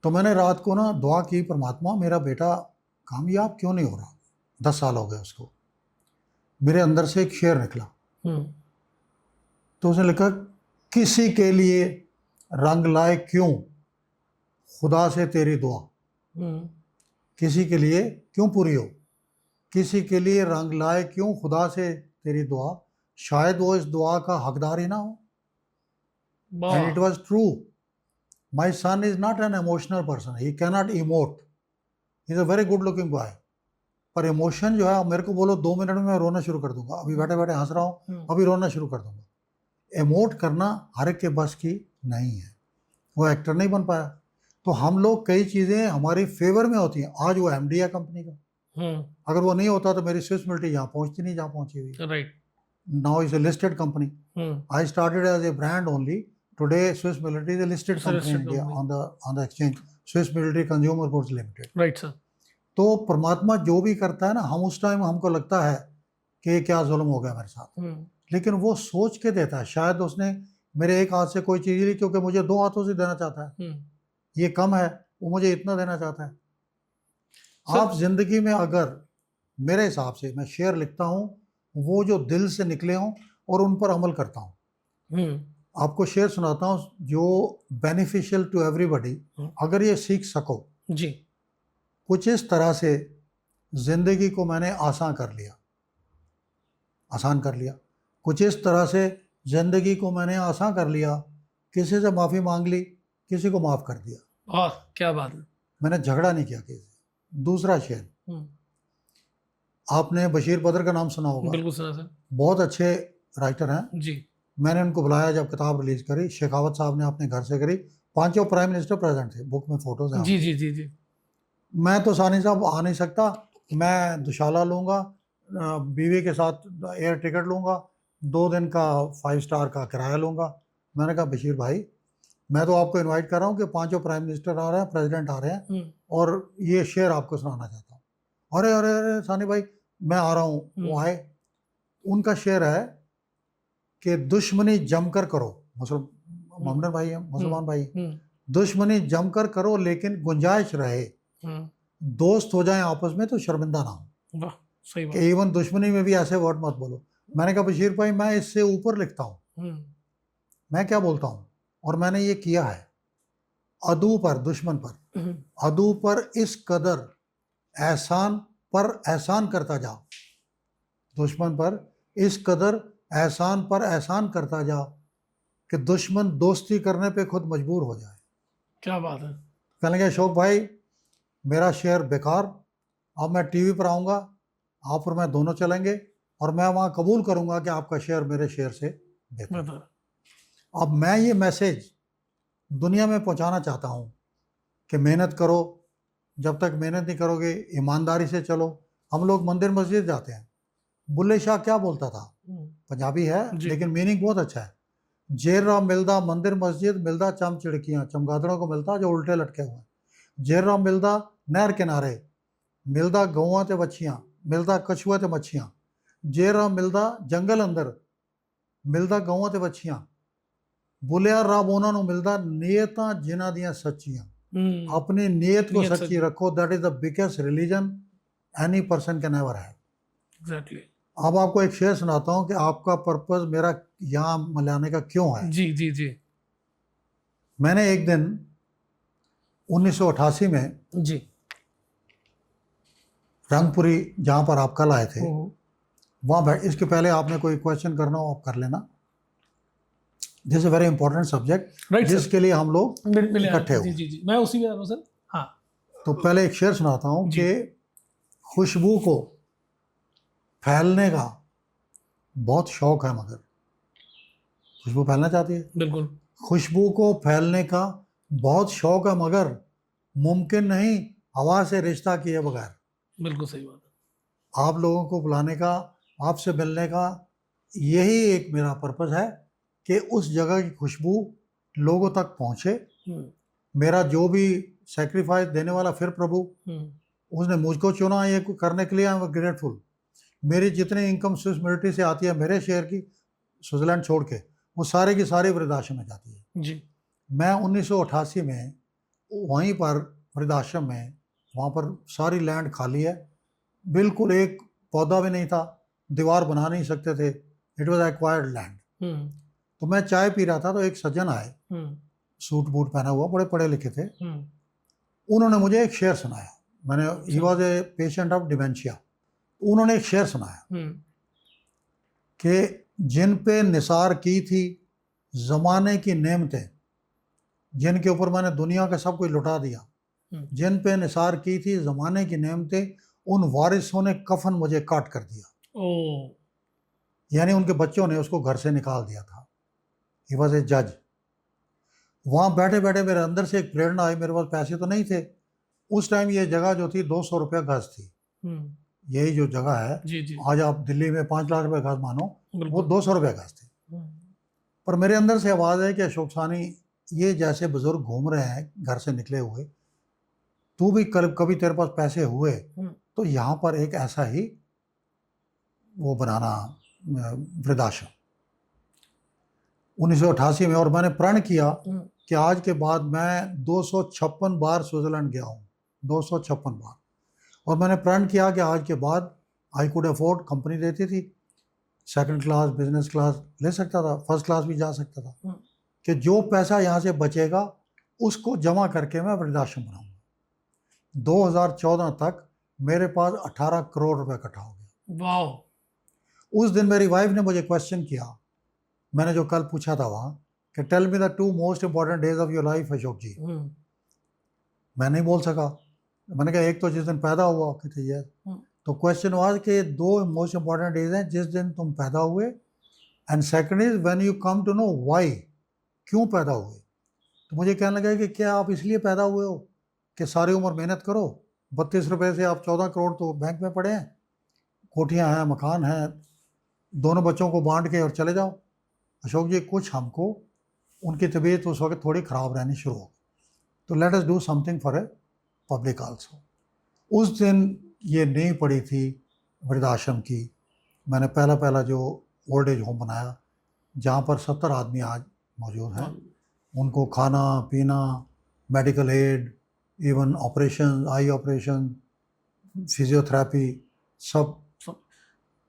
तो मैंने रात को ना दुआ की, परमात्मा मेरा बेटा कामयाब क्यों नहीं हो रहा, 10 साल हो गए उसको। मेरे अंदर से एक शेर निकला, तो उसने लिखा किसी के लिए रंग लाए क्यों खुदा से तेरी दुआ, किसी के लिए क्यों पूरी हो, किसी के लिए रंग लाए क्यों खुदा से तेरी दुआ, शायद वो इस दुआ का हकदार ही ना हो। And it was true. My son is not an emotional person, he can not emote, he is a very good looking boy, पर इमोशन जो है, आप मेरे को बोलो 2 मिनट में मैं रोना शुरू कर दूंगा, अभी बैठे बैठे हंस रहा हूँ, अभी रोना शुरू कर दूंगा। इमोट करना हर एक के बस की नहीं है, वो एक्टर नहीं बन पाया। तो हम लोग कई चीज़ें हमारी फेवर में होती हैं। आज वो एमडी है कंपनी का, अगर वो नहीं होता तो मेरी स्विस मिलिट्री यहाँ पहुँचती नहीं जहाँ पहुँची हुई। Right. Now is a listed company, I started as a brand only, today Swiss military is a listed It's a company in listed India company. On the exchange, Swiss military consumer goods limited. Right sir. तो परमात्मा जो भी करता है ना, हम उस time हमको लगता है कि क्या जुल्म हो गया मेरे साथ, लेकिन वो सोच के देता है। शायद उसने मेरे एक हाथ से कोई चीज़ ली क्योंकि मुझे 2 हाथों से देना चाहता है, ये कम है, वो मुझे इतना देना चाहता है। आप जिंदगी में अगर, मेरे हिसाब से मैं शेर लिखता हूँ वो जो दिल से निकले हों और उन पर अमल करता हूँ। आपको शेर सुनाता हूँ जो बेनिफिशियल टू एवरीबॉडी, अगर ये सीख सको जी। कुछ इस तरह से जिंदगी को मैंने आसान कर लिया, कुछ इस तरह से जिंदगी को मैंने आसान कर लिया, किसी से माफ़ी मांग ली, किसी को माफ़ कर दिया। क्या बात है, मैंने झगड़ा नहीं किया किसी से। दूसरा शेर, आपने बशीर बदर का नाम सुना होगा, बिल्कुल सुना सर, बहुत अच्छे राइटर हैं जी। मैंने उनको बुलाया जब किताब रिलीज करी, शेखावत साहब ने अपने घर से करी, 5 प्राइम मिनिस्टर प्रेजेंट थे, बुक में फोटोज हैं। जी जी जी जी। मैं तो सानी साहब आ नहीं सकता, मैं दुशाला लूँगा, बीवी के साथ एयर टिकट लूँगा, 2 दिन का 5 स्टार का किराया लूँगा। मैंने कहा बशीर भाई, मैं तो आपको इनवाइट कर रहा हूँ कि 5 प्राइम मिनिस्टर आ रहे हैं, प्रेसिडेंट आ रहे हैं, और ये शेर आपको सुनाना चाहता हूँ। अरे अरे अरे सानी भाई मैं आ रहा हूँ। वो आए, उनका शेर है कि दुश्मनी जमकर करो, मोहम्मद भाई हैं, मुसलमान भाई, दुश्मनी जमकर करो लेकिन गुंजाइश रहे, दोस्त हो जाएं आपस में तो शर्मिंदा ना हो। सही बात। इवन दुश्मनी में भी ऐसे वर्ड मत बोलो। मैंने कहा बशीर भाई मैं इससे ऊपर लिखता हूँ, मैं क्या बोलता हूँ, और मैंने ये किया है, अदू पर, दुश्मन पर, अदू पर इस कदर एहसान पर एहसान करता जा, दुश्मन पर इस कदर एहसान पर एहसान करता जा कि दुश्मन दोस्ती करने पे खुद मजबूर हो जाए। क्या बात है। कहने लगे अशोक भाई मेरा शेयर बेकार, अब मैं टीवी पर आऊँगा, आप और मैं दोनों चलेंगे और मैं वहाँ कबूल करूँगा कि आपका शेयर मेरे शेयर से बेहतर। अब मैं ये मैसेज दुनिया में पहुँचाना चाहता हूँ कि मेहनत करो, जब तक मेहनत नहीं करोगे, ईमानदारी से चलो। हम लोग मंदिर मस्जिद जाते हैं, बुल्ले शाह क्या बोलता था, पंजाबी है लेकिन मीनिंग बहुत अच्छा है, जेरा मिलदा मंदिर मस्जिद मिलदा चम चिड़कियाँ, चमगादड़ों को मिलता जो उल्टे लटके हुए, जेरा मिलदा नहर किनारे मिलदा गौआं ते बच्छियाँ, मिलदा कछुआ ते मच्छियाँ, जेरा मिलदा जंगल अंदर मिलदा गौआं ते बच्छियाँ, बुलिया रब उन्हां नूं मिलदा नीयतां जिन्हां दियां सच्चियां। अपनी नीयत को सच्ची रखो, that is the biggest religion any person can ever have. Exactly. अब आपको एक शेर सुनाता हूँ कि आपका पर्पस मेरा यहाँ मलाने का क्यों है। जी जी जी। मैंने एक दिन 1988 में जी रंगपुरी जहाँ पर आप कल आए थे वहाँ बैठ, इसके पहले आपने कोई क्वेश्चन करना हो आप कर लेना, this is very important subject, जिसके लिए हम लोग इकट्ठे हुए। जी जी मैं उसी में आ रहा हूँ सर। हाँ तो पहले एक शेर सुनाता हूँ कि खुशबू को फैलने का बहुत शौक है, मगर खुशबू फैलना चाहती है, बिल्कुल, खुशबू को फैलने का बहुत शौक है, मगर मुमकिन नहीं हवा से रिश्ता किए बगैर। बिल्कुल सही बात है। आप लोगों को बुलाने का, आपसे मिलने का यही एक मेरा पर्पस है कि उस जगह की खुशबू लोगों तक पहुँचे। मेरा जो भी सेक्रीफाइस देने वाला, फिर प्रभु उसने मुझको चुना ये करने के लिए, आई एम ग्रेटफुल। मेरी जितनी इनकम स्विस मिलिट्री से आती है मेरे शेयर की, स्विट्जरलैंड छोड़ के, वो सारे की सारी वृद्धाश्रम में जाती है। जी। मैं 1988 में वहीं पर वृद्धाश्रम में, वहाँ पर सारी लैंड खाली है, बिल्कुल एक पौधा भी नहीं था, दीवार बना नहीं सकते थे, इट वॉज एक्वायर्ड लैंड। तो मैं चाय पी रहा था तो एक सज्जन आए, सूट बूट पहना हुआ, बड़े पढ़े लिखे थे, उन्होंने मुझे एक शेर सुनाया। मैंने, ही was a patient of dementia, उन्होंने एक शेर सुनाया कि जिन पे निसार की थी ज़माने की नेमतें, जिनके ऊपर मैंने दुनिया का सब कुछ लुटा दिया, जिन पे निसार की थी ज़माने की नेमतें, उन वारिसों ने कफन मुझे काट कर दिया। ओ, यानी उनके बच्चों ने उसको घर से निकाल दिया था। ही वॉज ए जज। वहाँ बैठे बैठे मेरे अंदर से एक प्रेरणा आई, मेरे पास पैसे तो नहीं थे उस टाइम। ये जगह जो थी 200 रुपये गज थी। यही जो जगह है, जी जी, आज आप दिल्ली में 5 लाख रुपए गज मानो, वो बिल्कुल। 200 रुपये गज थी। पर मेरे अंदर से आवाज़ है कि अशोक सानी, ये जैसे बुजुर्ग घूम रहे हैं घर से निकले हुए, तू भी कभी तेरे पास पैसे हुए तो यहाँ पर एक ऐसा ही वो बनाना वृद्धाश्रम। 1988 में, और मैंने प्रण किया कि आज के बाद मैं 256 बार स्विट्जरलैंड गया हूँ, 256 बार। और मैंने प्रण किया कि आज के बाद आई कुड अफोर्ड, कंपनी देती थी, सेकंड क्लास, बिजनेस क्लास ले सकता था, फर्स्ट क्लास भी जा सकता था, कि जो पैसा यहाँ से बचेगा उसको जमा करके मैं वृद्धाश्रम बनाऊंगा। 2014 तक मेरे पास 18 करोड़ रुपए इकट्ठा हो गया। वाह। उस दिन मेरी वाइफ ने मुझे क्वेश्चन किया, मैंने जो कल पूछा था वहाँ, कि tell me the 2 most important days of your life Ashok ji. मैं नहीं बोल सका। मैंने कहा एक तो जिस दिन पैदा हुआ, कहते ये। तो क्वेश्चन वाज कि 2 मोस्ट इंपॉर्टेंट डेज हैं, जिस दिन तुम पैदा हुए, and second is when you come to know why, क्यों पैदा हुए। तो मुझे कहने लगा कि क्या आप इसलिए पैदा हुए हो कि सारी उम्र मेहनत करो, 32 रुपये से आप 14 करोड़ तो बैंक में पड़े हैं, कोठियाँ हैं, मकान हैं, दोनों बच्चों को बांट के और चले जाओ। अशोक जी, कुछ हमको, उनकी तबीयत उस वक्त थोड़ी ख़राब रहनी शुरू हो, तो let us do something for a public also. उस दिन ये नींव पड़ी थी वृद्धाश्रम की। मैंने पहला जो ओल्ड एज होम बनाया, जहाँ पर 70 आदमी आज मौजूद हैं। उनको खाना पीना, medical aid, even operation, I operation, physiotherapy, सब।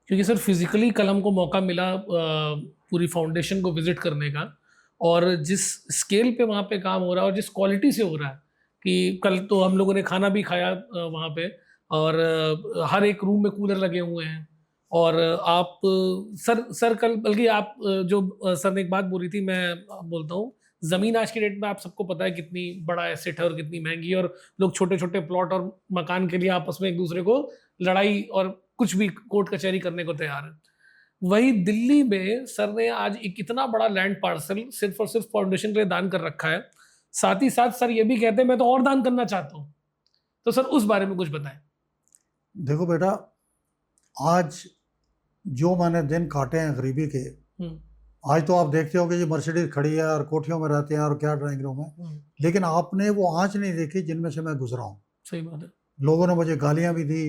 क्योंकि सर फिजिकली कल हमको मौका मिला पूरी फाउंडेशन को विजिट करने का, और जिस स्केल पे वहाँ पे काम हो रहा है और जिस क्वालिटी से हो रहा है, कि कल तो हम लोगों ने खाना भी खाया वहाँ पे, और हर एक रूम में कूलर लगे हुए हैं। और आप सर कल बल्कि आप जो सर ने एक बात बोली थी, मैं बोलता हूँ, ज़मीन आज की डेट में आप सबको पता है कितनी बड़ा एसेट है और कितनी महंगी है, और लोग छोटे छोटे प्लॉट और मकान के लिए आपस में एक दूसरे को लड़ाई और कुछ भी कोर्ट कचहरी करने को तैयार है। वही दिल्ली में सर ने आज एक इतना बड़ा लैंड पार्सल सिर्फ और सिर्फ फाउंडेशन के लिए दान कर रखा है। साथ ही साथ सर ये भी कहते हैं मैं तो और दान करना चाहता हूँ। तो सर उस बारे में कुछ बताएं। देखो बेटा, आज जो मैंने दिन काटे हैं गरीबी के, आज तो आप देखते हो कि ये मर्सिडीज खड़ी है और कोठियों में रहते हैं और क्या ड्राइंग रूम है, लेकिन आपने वो आंच नहीं देखी जिनमें से मैं गुजरा हूँ। सही बात है। लोगों ने मुझे गालियां भी दी,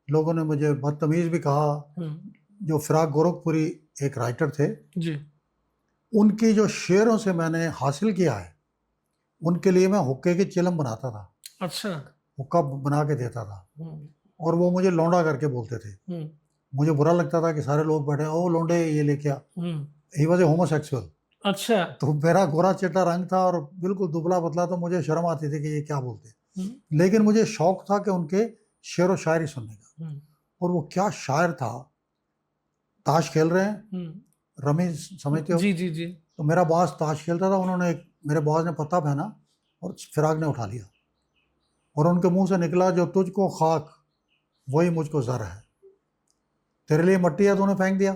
लोगों ने मुझे बदतमीज भी कहा। जो फिराक गोरखपुरी एक राइटर थे जी, उनकी जो शेरों से मैंने हासिल किया है, उनके लिए मैं हुक्के की चिलम बनाता था। अच्छा। हुक्का बना के देता था, और वो मुझे लौंडा करके बोलते थे। मुझे बुरा लगता था कि सारे लोग बैठे, ओ लौंडे ये लेके आ। ही वॉज ए होमोसेक्सुअल। अच्छा। तो मेरा गोरा चिट्टा रंग था और बिल्कुल दुबला पतला, तो मुझे शर्म आती थी कि ये क्या बोलते। लेकिन मुझे शौक था कि उनके शेर व शायरी सुनने का। और वो क्या शायर था। ताश खेल रहे हैं, रमी समझते हो? जी जी जी। तो मेरा बॉस ताश खेलता था, उन्होंने मेरे बॉस ने पत्ता पहना और फिराक ने उठा लिया, और उनके मुंह से निकला, जो तुझको खाक वही मुझको ज़र है। तेरे लिए मट्टी है तो उन्हें फेंक दिया,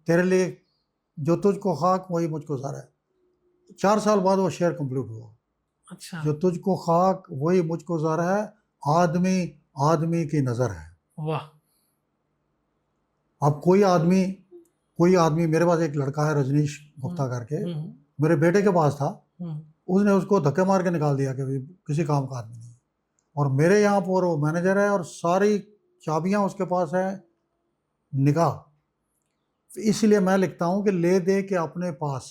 तेरे लिए जो तुझको खाक वही मुझको ज़र है। 4 साल बाद वो शेर कंप्लीट हुआ। अच्छा। जो तुझको खाक वही मुझको ज़र है, आदमी आदमी की नज़र है। वाह। अब कोई आदमी, मेरे पास एक लड़का है रजनीश गुप्ता करके, मेरे बेटे के पास था, उसने उसको धक्के मार के निकाल दिया कि भाई किसी काम का आदमी नहीं। और मेरे यहाँ पर वो मैनेजर है और सारी चाबियाँ उसके पास है, निगाह। इसलिए मैं लिखता हूँ कि ले दे के अपने पास,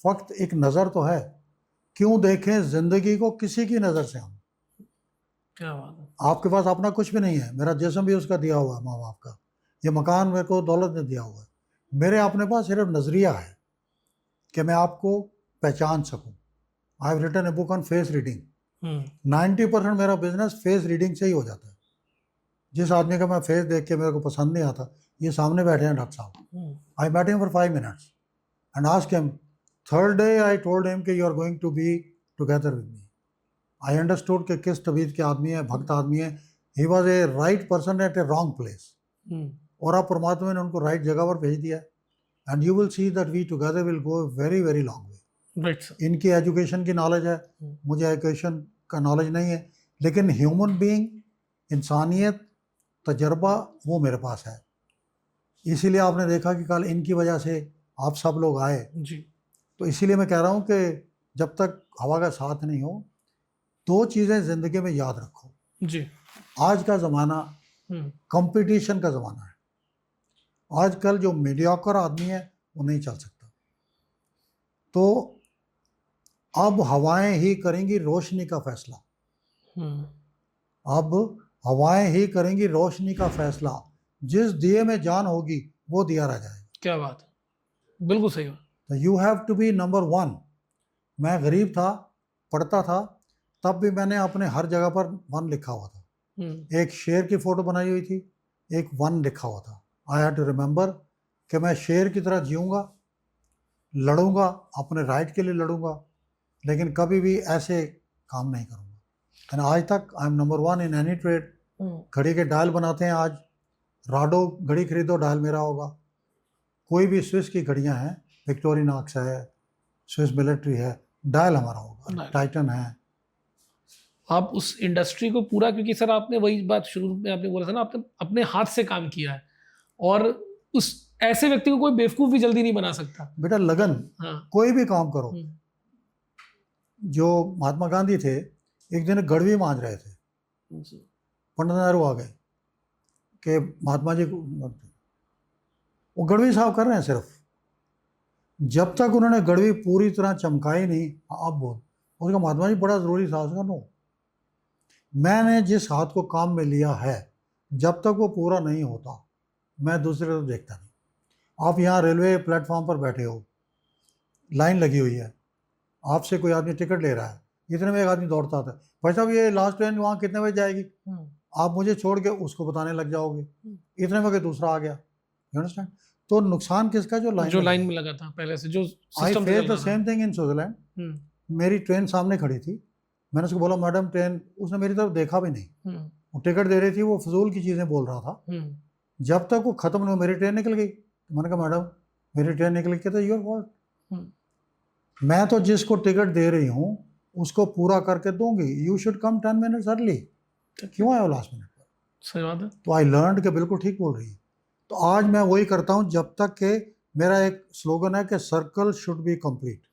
फक्त एक नज़र तो है, क्यों देखें ज़िंदगी को किसी की नज़र से हम। क्या बात है। आपके पास अपना कुछ भी नहीं है, मेरा जिस्म भी उसका दिया हुआ है, माँ बाप का, ये मकान मेरे को दौलत ने दिया हुआ है। मेरे अपने पास सिर्फ नज़रिया है कि मैं आपको पहचान सकूं। I have written a book on face reading. 90% मेरा बिजनेस फेस रीडिंग से ही हो जाता है। जिस आदमी का मैं फेस देख के मेरे को पसंद नहीं आता, ये सामने बैठे हैं डॉक्टर साहब, I met him for 5 minutes and ask him third day I told him कि you are going to be together with me. I understood कि किस तबीयत के आदमी है, भक्त आदमी है। He was a right person at a wrong place. और आप परमात्मा ने उनको राइट जगह पर भेज दिया। And you will see that we together will go very very long way. Right sir. इनकी एजुकेशन की नॉलेज है, मुझे एजुकेशन का नॉलेज नहीं है, लेकिन ह्यूमन बीइंग, इंसानियत, तजर्बा वो मेरे पास है। इसीलिए आपने देखा कि कल इनकी वजह से आप सब लोग आए। जी तो इसीलिए मैं कह रहा हूँ कि जब तक हवा का साथ नहीं हो, दो चीज़ें ज़िंदगी में याद रखो। जी। आज का ज़माना कंपटीशन का ज़माना है। आजकल जो मीडियोकर आदमी है वो नहीं चल सकता। तो अब हवाएं ही करेंगी रोशनी का फैसला। अब हवाएं ही करेंगी रोशनी का फैसला। जिस दिए में जान होगी वो दिया रह जाएगा। क्या बात है, बिल्कुल सही बात। तो you have to be number one. मैं गरीब था, पढ़ता था, तब भी मैंने अपने हर जगह पर वन लिखा हुआ था। एक शेर की फोटो बनाई हुई थी, एक वन लिखा हुआ था। आई हैव टू रिमेंबर कि मैं शेर की तरह जीऊँगा, लड़ूंगा, अपने राइट के लिए लड़ूंगा, लेकिन कभी भी ऐसे काम नहीं करूंगा। एंड आज तक I am number one in any trade. घड़ी के डायल बनाते हैं, आज राडो घड़ी खरीदो, डायल मेरा होगा। कोई भी स्विस की घड़ियां हैं, विक्टोरिनॉक्स है, स्विस मिलिट्री है, डायल हमारा होगा। टाइटन है। आप उस इंडस्ट्री को पूरा, क्योंकि सर आपने वही बात शुरू में आपने बोला था ना, आपने अपने हाथ से काम किया है, और उस ऐसे व्यक्ति को कोई बेवकूफ भी जल्दी नहीं बना सकता। बेटा लगन, कोई भी काम करो। जो महात्मा गांधी थे, एक दिन गड़वी मांज रहे थे, पंडित नेहरू आ गए कि महात्मा जी को, वो गड़वी साफ कर रहे हैं सिर्फ। जब तक उन्होंने गड़वी पूरी तरह चमकाई नहीं, आप बोल, उसका महात्मा जी बड़ा ज़रूरी था। उसका नो, मैंने जिस हाथ को काम में लिया है, जब तक वो पूरा नहीं होता मैं दूसरे को देखता नहीं। आप यहाँ रेलवे प्लेटफॉर्म पर बैठे हो, लाइन लगी हुई है, आपसे कोई आदमी टिकट ले रहा है, इतने में एक आदमी दौड़ता आता है, भाई साहब ये लास्ट ट्रेन वहाँ कितने बजे जाएगी? आप मुझे छोड़ के उसको बताने लग जाओगे, इतने में दूसरा आ गया। You understand? तो नुकसान किसका? जो लाइन में लगा था पहले से, जो I face the same thing in Switzerland. मेरी ट्रेन सामने खड़ी थी, मैंने उसको बोला मैडम ट्रेन, उसने मेरी तरफ देखा भी नहीं, वो टिकट दे रही थी, वो फजूल की चीज़ें बोल रहा था। जब तक वो ख़त्म नहीं, मेरी ट्रेन निकल गई। मैंने कहा मैडम मेरी ट्रेन निकल गई। कहते योर फॉल्ट, मैं तो जिसको टिकट दे रही हूँ उसको पूरा करके दूंगी। You should come 10 minutes early, क्यों आए हो लास्ट मिनट पर? सही बात है। तो आई लर्न के बिल्कुल ठीक बोल रही है। तो आज मैं वही करता हूँ, जब तक के मेरा एक स्लोगन है कि सर्कल शुड बी कंप्लीट।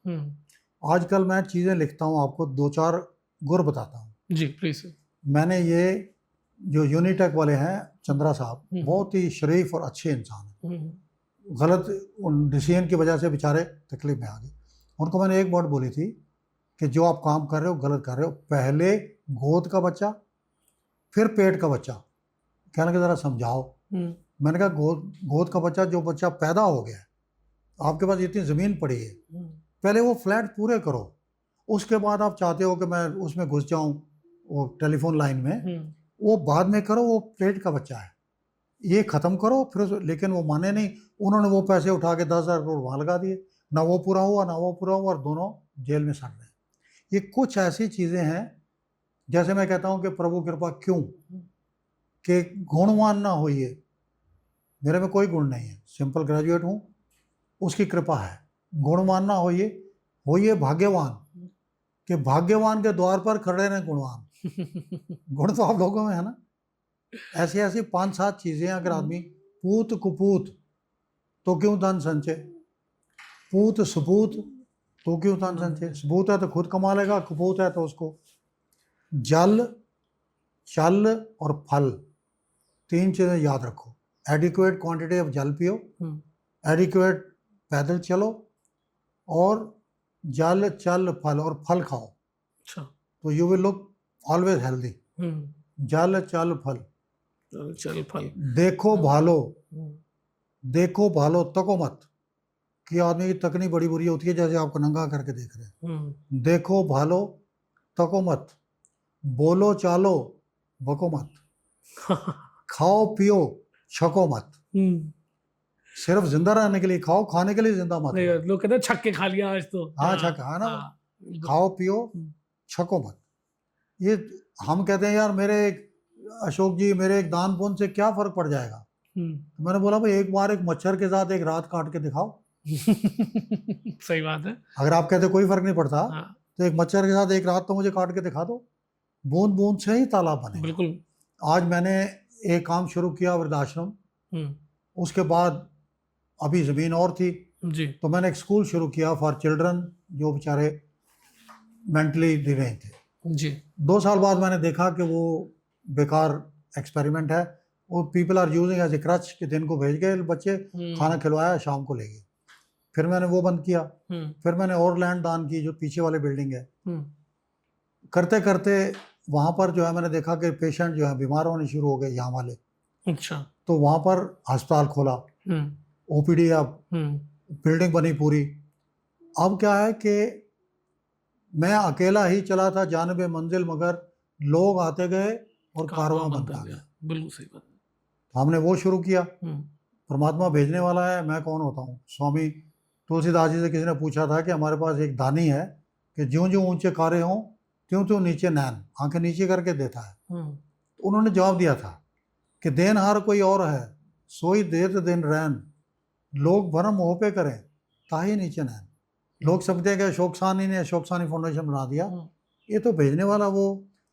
आजकल मैं चीज़ें लिखता हूँ, आपको 2-4 गुर बताता हूँ। जी प्लीज। मैंने ये जो यूनिटेक वाले हैं, चंद्रा साहब, बहुत ही शरीफ और अच्छे इंसान हैं। गलत डिसीजन की वजह से बेचारे तकलीफ में आ गए। उनको मैंने एक बात बोली थी कि जो आप काम कर रहे हो गलत कर रहे हो। पहले गोद का बच्चा, फिर पेट का बच्चा। कहने लगे ज़रा समझाओ। मैंने कहा गोद का बच्चा, जो बच्चा पैदा हो गया, आपके पास इतनी ज़मीन पड़ी है, पहले वो फ्लैट पूरे करो, उसके बाद आप चाहते हो कि मैं उसमें घुस जाऊं वो टेलीफोन लाइन में, वो बाद में करो। वो पेट का बच्चा है, ये ख़त्म करो फिर। लेकिन वो माने नहीं, उन्होंने वो पैसे उठा के 10,000 करोड़ वहाँ लगा दिए, ना वो पूरा हुआ ना वो पूरा हुआ, और दोनों जेल में सड़ रहे हैं। ये कुछ ऐसी चीज़ें हैं, जैसे मैं कहता हूँ कि प्रभु कृपा क्यों, कि गुणवान ना होइए। मेरे में कोई गुण नहीं है, सिंपल ग्रेजुएट हूँ, उसकी कृपा है। गुणवान ना होइए, होइए भाग्यवान, कि भाग्यवान के द्वार पर खड़े रहें गुणवान। गुण तो आप लोगों में है ना। ऐसी ऐसी 5-7 चीज़ें, अगर आदमी पूत कुपूत तो क्यों धन संचय, पूत सपूत तो क्यों धन संचय। सपूत है तो खुद कमा लेगा, कुपूत है तो उसको। जल, चल और फल, 3 चीज़ें याद रखो। एडिक्वेट क्वांटिटी ऑफ जल पियो, एडिक्वेट पैदल चलो, और जल चल फल, और फल खाओ। अच्छा, तो you will look always healthy. जल चल फल, चल फल। देखो भालो, देखो भालो तको मत, कि आदमी की तकनी बड़ी बुरी होती है, जैसे आपको नंगा करके देख रहे हैं। देखो भालो तको मत, बोलो चालो बको मत, खाओ पियो छको मत। सिर्फ जिंदा रहने के लिए खाओ, खाने के लिए जिंदा मत नहीं, रहो। लोग कहते हैं छक के खा लिया आज तो। हाँ, छक, हाँ ना, बिल्कुल। खाओ पियो, हम्म, छको मत। ये हम कहते हैं यार अशोक जी मेरे एक दान पुण्य से क्या फर्क पड़ जाएगा। हम्म। तो मैंने बोला भाई एक बार एक मच्छर के साथ एक रात काट के दिखाओ। सही बात है। अगर आप कहते कोई फर्क नहीं पड़ता, हाँ, तो एक मच्छर के साथ एक रात तो मुझे काट के दिखा दो। बूंद बूंद से ही तालाब बनेगा। बिल्कुल। आज मैंने एक काम शुरू किया, वृद्धाश्रम। हम्म, उसके बाद अभी ज़मीन और थी, जी। तो मैंने एक स्कूल शुरू किया फॉर चिल्ड्रन जो बेचारे मेंटली डिवेंट थे। जी। 2 साल बाद मैंने देखा कि वो बेकार एक्सपेरिमेंट है। वो people are using as a crutch कि दिन को भेज गए बच्चे, खाना खिलवाया, शाम को ले गए। फिर मैंने वो बंद किया। फिर मैंने और लैंड दान की जो पीछे वाली बिल्डिंग है। करते करते वहाँ पर जो है मैंने देखा कि पेशेंट जो है बीमार होने शुरू हो गए यहाँ वाले। अच्छा। तो वहाँ पर अस्पताल खोला, ओपीडी, अब बिल्डिंग बनी पूरी। अब क्या है कि मैं अकेला ही चला था जानबे मंजिल, मगर लोग आते गए और कारवां बनता गया। बिल्कुल सही बात। तो हमने वो शुरू किया। परमात्मा भेजने वाला है, मैं कौन होता हूँ। स्वामी तुलसीदास जी से किसी ने पूछा था कि हमारे पास एक दानी है कि ज्यों ज्यों ऊंचे कारे हों त्यों त्यों नीचे नैन, आंखें नीचे करके देता है। तो उन्होंने जवाब दिया था कि देनहार कोई और है, सोई देत दिन रैन, लोग भरम मोह पे करें ताही नीचे नैन। लोग समझते हैं कि अशोक सानी ने अशोक सानी फाउंडेशन बना दिया, ये तो भेजने वाला वो,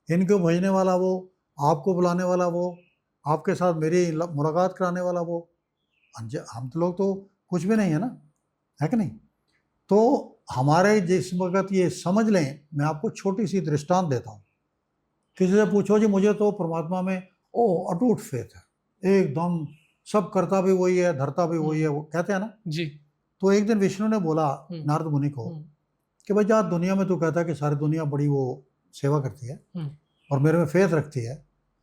इनको भेजने वाला वो, आपको बुलाने वाला वो, आपके साथ मेरी मुलाकात कराने वाला वो। हम तो लोग तो कुछ भी नहीं है ना, है कि नहीं। तो हमारे जिस वक्त ये समझ लें, मैं आपको छोटी सी दृष्टांत देता हूँ। किसी से पूछो जी मुझे तो परमात्मा में अटूट फेथ है, एकदम सब करता भी वही है, धरता भी वही है, वो कहते हैं ना जी। तो एक दिन विष्णु ने बोला नारद मुनि को कि भाई जहाँ दुनिया में तू कहता है कि सारी दुनिया बड़ी वो सेवा करती है और मेरे में फेथ रखती है,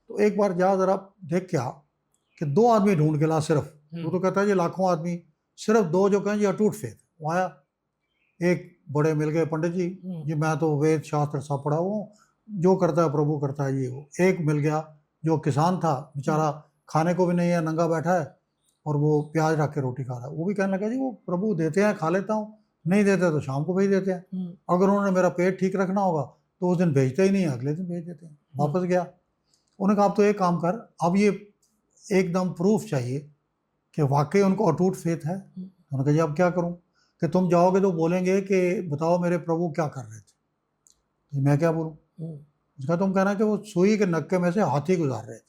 तो एक बार जा जरा देख क्या कि 2 आदमी ढूंढ के ला सिर्फ। वो तो कहता है जी लाखों आदमी, सिर्फ 2 जो कहें जी अटूट फेथ। वो आया, एक बड़े मिल गए पंडित जी, जी मैं तो वेद शास्त्र सब पढ़ा हुआ हूँ, जो करता है प्रभु करता है ये वो। एक मिल गया जो किसान था बेचारा, खाने को भी नहीं है, नंगा बैठा है और वो प्याज रख के रोटी खा रहा है। वो भी कहने लगा जी वो प्रभु देते हैं खा लेता हूँ, नहीं देते तो शाम को भेज देते हैं। अगर उन्होंने मेरा पेट ठीक रखना होगा तो उस दिन भेजते ही नहीं, अगले दिन भेज देते हैं। वापस गया, उन्होंने कहा आप तो एक काम कर, अब ये एकदम प्रूफ चाहिए कि वाकई उनको अटूट फेथ है। उन्होंने कहा जी अब क्या करूँ कि तुम जाओगे तो बोलेंगे कि बताओ मेरे प्रभु क्या कर रहे थे, तो मैं क्या बोलूँ। उसका तुम कहना कि वो सुई के नक्के में से हाथी गुजार रहे थे।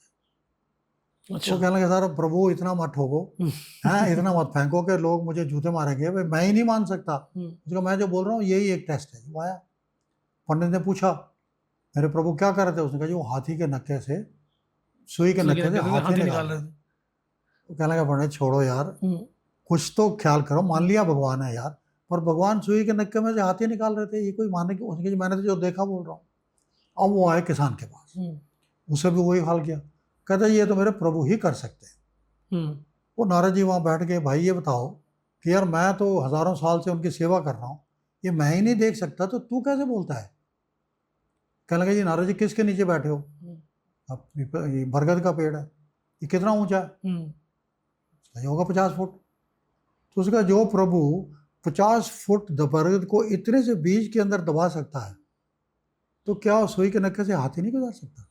अच्छा। वो कहने लगे सर प्रभु इतना मत ठोको, हैं इतना मत फेंको कि लोग मुझे जूते मारेंगे, भाई मैं ही नहीं मान सकता। उसका मैं जो बोल रहा हूँ यही एक टेस्ट है। वो आया, पंडित ने पूछा मेरे प्रभु क्या कर रहे थे, उसने कहा जी वो हाथी के नक्के से, सुई के नक्के से हाथी निकाल रहे थे। वो कहने लगा पंडित छोड़ो यार, कुछ तो ख्याल करो, मान लिया भगवान है यार, पर भगवान सुई के नक्के में से हाथी निकाल रहे थे, ये कोई मानने की। उसने कहा मैंने तो जो देखा बोल रहा हूँ। अब वो आए किसान के पास, उसे भी वही हाल किया, कहते ये तो मेरे प्रभु ही कर सकते हैं। वो नारद जी वहाँ बैठ गए, भाई ये बताओ कि यार मैं तो हजारों साल से उनकी सेवा कर रहा हूँ, ये मैं ही नहीं देख सकता तो तू कैसे बोलता है। कहने लगे जी नारद जी किसके नीचे बैठे हो, अब ये बरगद का पेड़ है, ये कितना ऊंचा है, ये होगा 50 फुट। तो उसका जो प्रभु 50 फुट बरगद को इतने से बीज के अंदर दबा सकता है, तो क्या सुई के नक्के से हाथी नहीं गुजार सकता।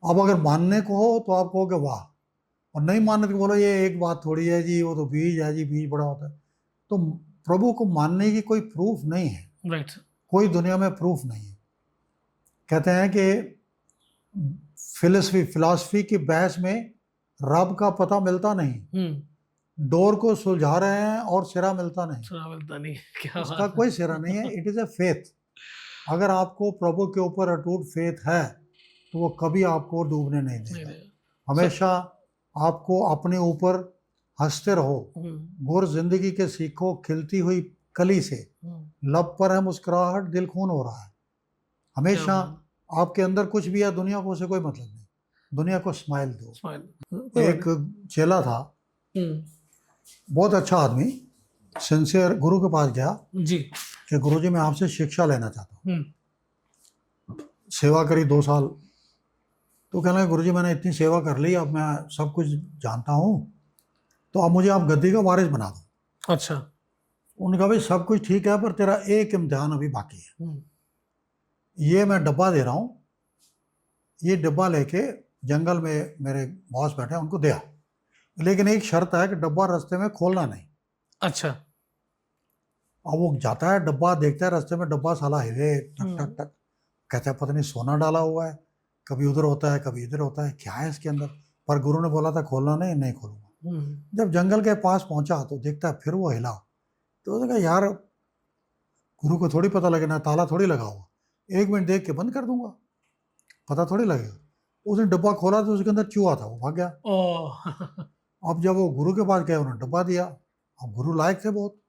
अब अगर मानने को हो तो आप कहोगे वाह, और नहीं मानने को बोलो ये एक बात थोड़ी है जी, वो तो बीज है जी, बीज बड़ा होता है। तो प्रभु को मानने की कोई प्रूफ नहीं है, राइट। कोई दुनिया में प्रूफ नहीं है। कहते हैं कि फिलॉसफी की बहस में रब का पता मिलता नहीं, डोर को सुलझा रहे हैं और सिरा मिलता नहीं। क्या इसका कोई सिरा नहीं है, इट इज ए फेथ। अगर आपको प्रभु के ऊपर अटूट फेथ है तो वो कभी आपको डूबने नहीं देगा, हमेशा आपको अपने ऊपर हंसते रहो। गुर जिंदगी के सीखो खिलती हुई कली से, लब पर है मुस्कुराहट दिल खून हो रहा है। हमेशा आपके अंदर कुछ भी है, दुनिया को उसे कोई मतलब नहीं, दुनिया को स्माइल दो। एक चेला था, बहुत अच्छा आदमी, सिंसियर, गुरु के पास गया जी कि गुरुजी मैं आपसे शिक्षा लेना चाहता हूँ। सेवा करी 2 साल, तो कहने लगे गुरुजी मैंने इतनी सेवा कर ली, अब मैं सब कुछ जानता हूँ, तो अब मुझे आप गद्दी का वारिस बना दो। अच्छा। उन्होंने कहा भाई सब कुछ ठीक है पर तेरा एक इम्तिहान अभी बाकी है। ये मैं डब्बा दे रहा हूँ, ये डब्बा लेके जंगल में मेरे बॉस बैठे हैं, उनको दिया, लेकिन एक शर्त है कि डब्बा रास्ते में खोलना नहीं। अच्छा। अब वो जाता है, डब्बा देखता है, रास्ते में डब्बा साला हिले टक टक टक, कहता है पता नहीं सोना डाला हुआ है, कभी उधर होता है कभी इधर होता है, क्या है इसके अंदर। पर गुरु ने बोला था खोलना नहीं, नहीं खोलूंगा। जब जंगल के पास पहुंचा तो देखता है फिर वो हिला, तो उसने कहा यार गुरु को थोड़ी पता लगेगा, ताला थोड़ी लगा हुआ, 1 मिनट देख के बंद कर दूंगा, पता थोड़ी लगेगा। उसने डब्बा खोला तो उसके अंदर चूहा था, वो भाग गया। अब जब वो गुरु के पास गए, उन्होंने डब्बा दिया। अब गुरु लायक थे बहुत,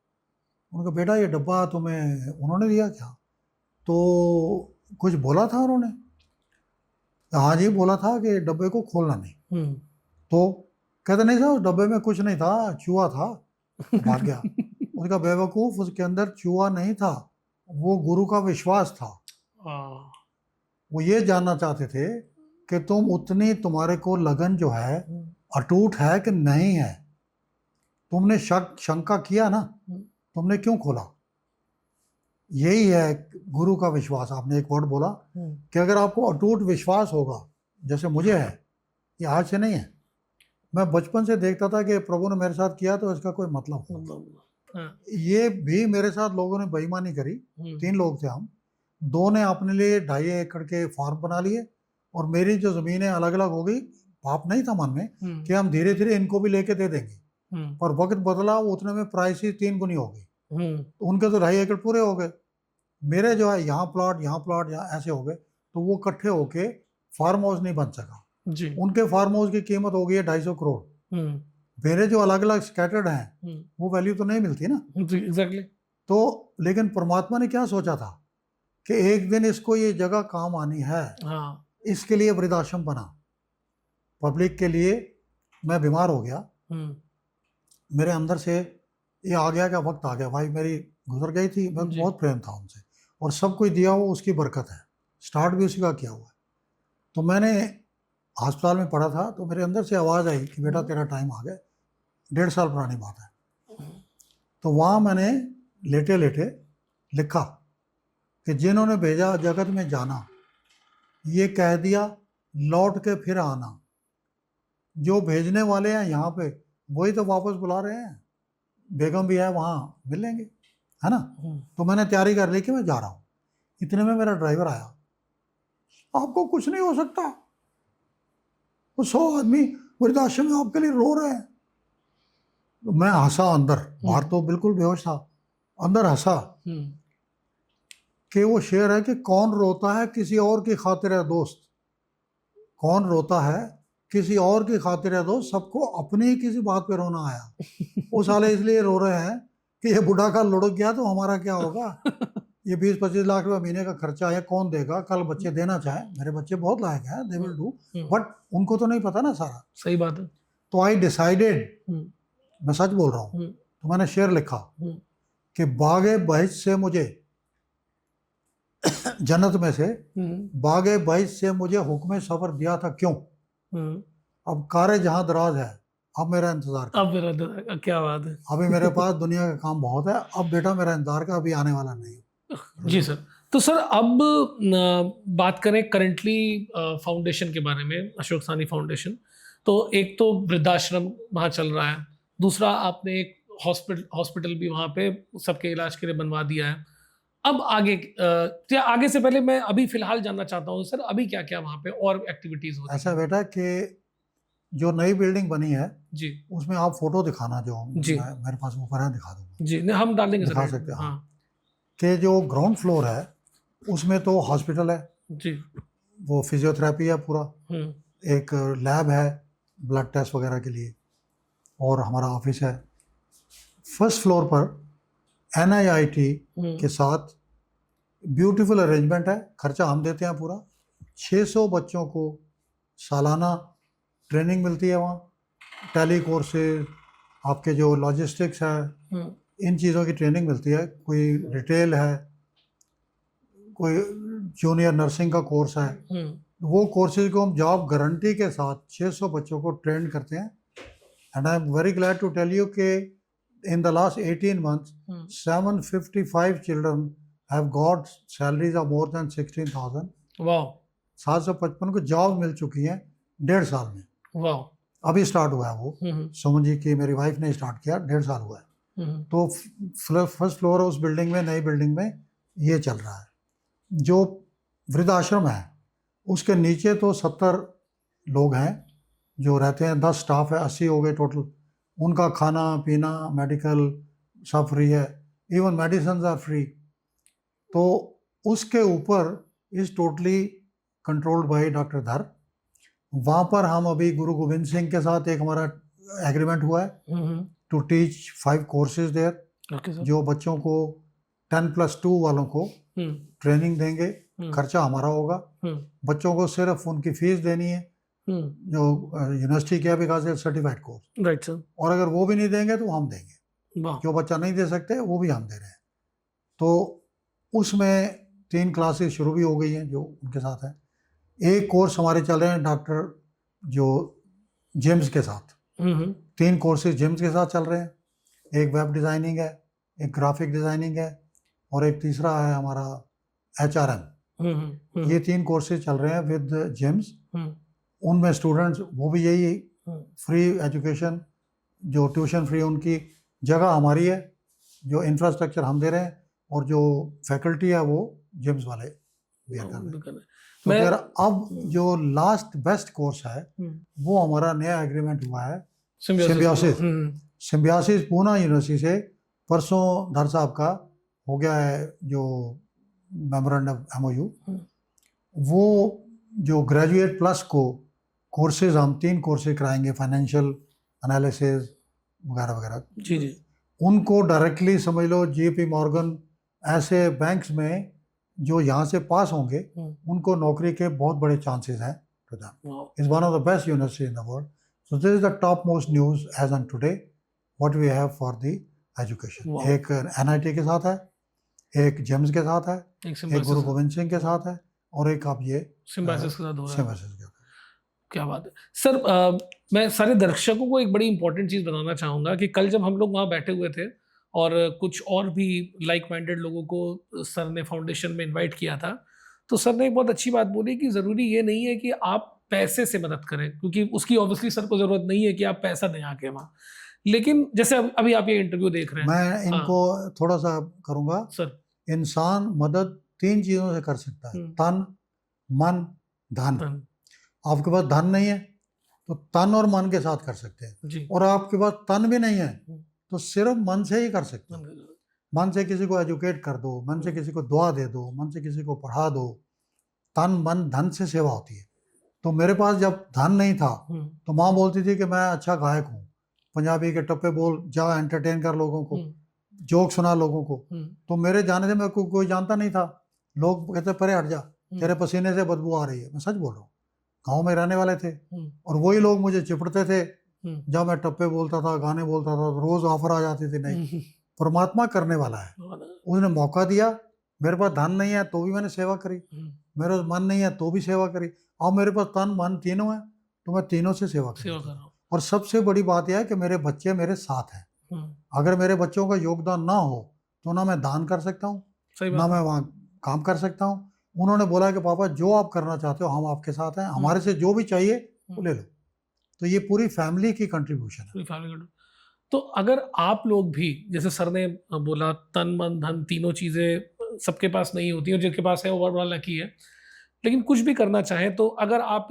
उनका बेटा ये डब्बा तुम्हें उन्होंने दिया क्या? तो कुछ बोला था उन्होंने? हाँ जी बोला था कि डब्बे को खोलना नहीं। तो कहते नहीं था उस डब्बे में कुछ नहीं था, चूहा था, भाग गया। उसका बेवकूफ, उसके अंदर चूहा नहीं था, वो गुरु का विश्वास था। वो ये जानना चाहते थे कि तुम उतनी, तुम्हारे को लगन जो है अटूट है कि नहीं है। तुमने शंका किया ना, तुमने क्यों खोला? यही है गुरु का विश्वास। आपने एक वर्ड बोला कि अगर आपको अटूट विश्वास होगा, जैसे मुझे है, ये आज से नहीं है, मैं बचपन से देखता था कि प्रभु ने मेरे साथ किया तो इसका कोई मतलब होगा। ये भी मेरे साथ लोगों ने बेईमानी करी, 3 लोग थे हम, 2 ने अपने लिए 2.5 एकड़ के फार्म बना लिए और मेरी जो ज़मीनें अलग अलग हो गई। पाप नहीं था मन में कि हम धीरे धीरे इनको भी लेके दे देंगे, पर वक्त बदला, वो उतने में प्राइस ही 3 गुनी हो गई। तो उनके तो 2.5 एकड़ पूरे हो गए, मेरे जो है यहाँ प्लॉट यहाँ ऐसे हो गए, तो वो इकट्ठे होके फार्म हाउस नहीं बन सका जी। उनके फार्म हाउस की कीमत हो गई है 250 करोड़। मेरे जो अलग अलग स्कैटर्ड हैं वो वैल्यू तो नहीं मिलती ना। एग्जैक्टली। तो लेकिन परमात्मा ने क्या सोचा था कि एक दिन इसको ये जगह काम आनी है। हाँ। इसके लिए वृद्धाश्रम बना, पब्लिक के लिए। मैं बीमार हो गया, मेरे अंदर से ये आ गया कि वक्त आ गया, भाई मेरी गुजर गई थी, मैं बहुत प्रेम था उनसे और सब कुछ दिया हुआ उसकी बरकत है, स्टार्ट भी उसी का किया हुआ है। तो मैंने अस्पताल में पढ़ा था, तो मेरे अंदर से आवाज़ आई कि बेटा तेरा टाइम आ गया। 1.5 साल पुरानी बात है। तो वहाँ मैंने लेटे लेटे लिखा कि जिन्होंने भेजा जगत में जाना, ये कह दिया लौट के फिर आना। जो भेजने वाले हैं यहाँ पे वही तो वापस बुला रहे हैं, बेगम भी है वहाँ, मिलेंगे, है ना। तो मैंने तैयारी कर ली कि मैं जा रहा हूँ। इतने में मेरा ड्राइवर आया, आपको कुछ नहीं हो सकता, वो 100 आदमी वृद्धाश्रम में आपके लिए रो रहे हैं। तो मैं हंसा अंदर, बाहर तो बिल्कुल बेहोश था, अंदर हंसा कि वो शेर है कि कौन रोता है किसी और की खातिर है दोस्त, कौन रोता है किसी और की खातिर है दोस्त, सबको अपनी ही किसी बात पे रोना आया। वो साले इसलिए रो रहे हैं कि ये बुढ़ा का लुढ़क गया तो हमारा क्या होगा। ये 20-25 लाख रुपए महीने का खर्चा है, कौन देगा? कल बच्चे देना चाहे, मेरे बच्चे बहुत लायक हैं, दे विल डू, बट उनको तो नहीं पता ना सारा। सही बात है। तो आई डिसाइडेड, मैं सच बोल रहा हूँ, तो मैंने शेर लिखा कि बागे बहिश्त से मुझे जन्नत में से बागे बहिश्त से मुझे हुक्म सफर दिया था क्यों? अब कारे जहां दराज है, अब मेरा इंतजार कर। अब मेरा इंतजार, क्या बात है। अभी मेरे पास दुनिया का काम बहुत है, अब बेटा मेरा इंतजार का, अभी आने वाला नहीं। जी सर। तो सर अब बात करें करंटली फाउंडेशन के बारे में, अशोक सानी फाउंडेशन। तो एक तो वृद्धाश्रम वहाँ चल रहा है, दूसरा आपने एक हॉस्पिटल भी वहाँ पे सबके इलाज के लिए बनवा दिया है। अब आगे आगे से पहले मैं अभी फिलहाल जानना चाहता हूँ सर, अभी क्या क्या वहाँ पे और एक्टिविटीज होती हैं? ऐसा बेटा कि जो नई बिल्डिंग बनी है जी, उसमें आप फोटो दिखाना, जो जी मेरे पास ऊपर है, दिखा दूंगा जी। नहीं, हम डालेंगे दिखा सर। सकते हैं। हाँ कि जो ग्राउंड फ्लोर है उसमें तो हॉस्पिटल है जी, वो फिजियोथेरेपी है पूरा, एक लैब है ब्लड टेस्ट वगैरह के लिए, और हमारा ऑफिस है। फर्स्ट फ्लोर पर NIIT के साथ ब्यूटीफुल अरेंजमेंट है, खर्चा हम देते हैं पूरा। 600 बच्चों को सालाना ट्रेनिंग मिलती है वहाँ, टैली कोर्सेज, आपके जो लॉजिस्टिक्स है, इन चीज़ों की ट्रेनिंग मिलती है। कोई रिटेल है, कोई जूनियर नर्सिंग का कोर्स है, वो कोर्सेज को हम जॉब गारंटी के साथ 600 बच्चों को ट्रेन करते हैं And I'm very glad to tell you that in the last 18 months, 755 children have got salaries of more than 16,000. वाह 755 को जॉब मिल चुकी है 1.5 साल में. वाह अभी स्टार्ट हुआ है वो. सुमन जी की मेरी वाइफ ने स्टार्ट किया, 1.5 साल हुआ है. तो फर्स्ट फ्लोर उस बिल्डिंग में, नई बिल्डिंग में ये चल रहा है. जो वृद्धाश्रम है उसके नीचे तो 70 लोग हैं जो रहते हैं. 10 स्टाफ है, 80 हो गए टोटल. उनका खाना पीना मेडिकल सब फ्री है, इवन मेडिसिन आर फ्री. तो उसके ऊपर is totally controlled by doctor धर. वहाँ पर हम अभी गुरु गोविंद सिंह के साथ एक हमारा एग्रीमेंट हुआ है टू टीच 5 कोर्सेज देयर, जो बच्चों को 10+2 वालों को ट्रेनिंग देंगे. खर्चा हमारा होगा. बच्चों को सिर्फ उनकी फीस देनी है जो यूनिवर्सिटी के because certified course. Right sir. और अगर वो भी नहीं देंगे तो हम देंगे. वाह जो बच्चा नहीं दे सकते वो भी हम दे रहे हैं. तो उसमें 3 क्लासेस शुरू भी हो गई हैं जो उनके साथ है. एक कोर्स हमारे चल रहे हैं डॉक्टर जो जेम्स के साथ. 3 कोर्सेज जेम्स के साथ चल रहे हैं. एक वेब डिज़ाइनिंग है, एक ग्राफिक डिज़ाइनिंग है और एक तीसरा है हमारा HRM. ये 3 कोर्सेज चल रहे हैं विद जेम्स. उनमें स्टूडेंट्स वो भी यही फ्री एजुकेशन, जो ट्यूशन फ्री उनकी जगह हमारी है, जो इंफ्रास्ट्रक्चर हम दे रहे हैं और जो फैकल्टी है वो जेम्स वाले बेयर कर रहे हैं. तो फिर अब जो लास्ट बेस्ट कोर्स है वो हमारा नया एग्रीमेंट हुआ है सिम्बियोसिस. सिम्बियोसिस पूना यूनिवर्सिटी से परसों धर साहब का हो गया है जो मेमोरेंडम MOU. वो जो ग्रेजुएट प्लस को कोर्सेज हम 3 कोर्सेज कराएंगे, फाइनेंशियल एनालिसिस वगैरह वगैरह. जी जी. उनको डायरेक्टली समझ लो JP मॉर्गन ऐसे बैंक्स में जो यहाँ से पास होंगे उनको नौकरी के बहुत बड़े चांसेस हैं. Is one of the best university in the world. So this is the top most news as on today what we have for the education. एक NIT के साथ है, एक जेम्स के साथ है, एक गुरु गोविंद सिंह के साथ है और एक आप ये सिम्बायोसिस के साथ हो रहा है. सिम्बायोसिस के साथ. क्या बात है सर. मैं सारे दर्शकों को एक बड़ी इंपॉर्टेंट चीज़ बताना चाहूँगा कि कल जब हम लोग वहाँ बैठे हुए थे और कुछ और भी लाइक माइंडेड लोगों को सर ने फाउंडेशन में इनवाइट किया था, तो सर ने एक बहुत अच्छी बात बोली कि ज़रूरी ये नहीं है कि आप पैसे से मदद करें, क्योंकि उसकी ऑब्वियसली सर को ज़रूरत नहीं है कि आप पैसा दें आके वहाँ. लेकिन जैसे अभी आप ये इंटरव्यू देख रहे हैं, मैं इनको थोड़ा सा करूँगा सर. इंसान मदद 3 चीज़ों से कर सकता है, तन मन धन. आपके पास धन नहीं है तो तन और मन के साथ कर सकते हैं जी. और आपके पास तन भी नहीं है तो सिर्फ मन से ही कर सकते हैं. मन से किसी को एजुकेट कर दो, मन से किसी को दुआ दे दो, मन से किसी को पढ़ा दो. तन मन धन से सेवा होती है. तो मेरे पास जब धन नहीं था तो माँ बोलती थी कि मैं अच्छा गायक हूँ, पंजाबी के टप्पे बोल, जा एंटरटेन कर लोगों को, जोक सुना लोगों को. तो मेरे जाने से मेरे को कोई जानता नहीं था. लोग कहते परे हट जा, तेरे पसीने से बदबू आ रही है. मैं सच बोल रहा हूँ. गाँव में रहने वाले थे और वही लोग मुझे चिपड़ते थे जब मैं टप्पे बोलता था, गाने बोलता था. तो रोज ऑफर आ जाती थी, नहीं परमात्मा करने वाला है, उसने मौका दिया. मेरे पास धन नहीं है तो भी मैंने सेवा करी, मेरे पास मन नहीं है तो भी सेवा करी. अब मेरे पास तन मन तीनों है तो मैं तीनों से सेवा कर रहा हूँ. और सबसे बड़ी बात यह है कि मेरे बच्चे मेरे साथ हैं. अगर मेरे बच्चों का योगदान ना हो तो ना मैं दान कर सकता हूँ, ना मैं वहाँ काम कर सकता हूँ. उन्होंने बोला कि पापा जो आप करना चाहते हो हम आपके साथ हैं, हमारे से जो भी चाहिए वो ले लो. तो ये पूरी फैमिली की कंट्रीब्यूशन है. तो अगर आप लोग भी, जैसे सर ने बोला, तन मन धन तीनों चीज़ें सबके पास नहीं होती और जिनके पास है वो बड़ा लकी है, लेकिन कुछ भी करना चाहें तो अगर आप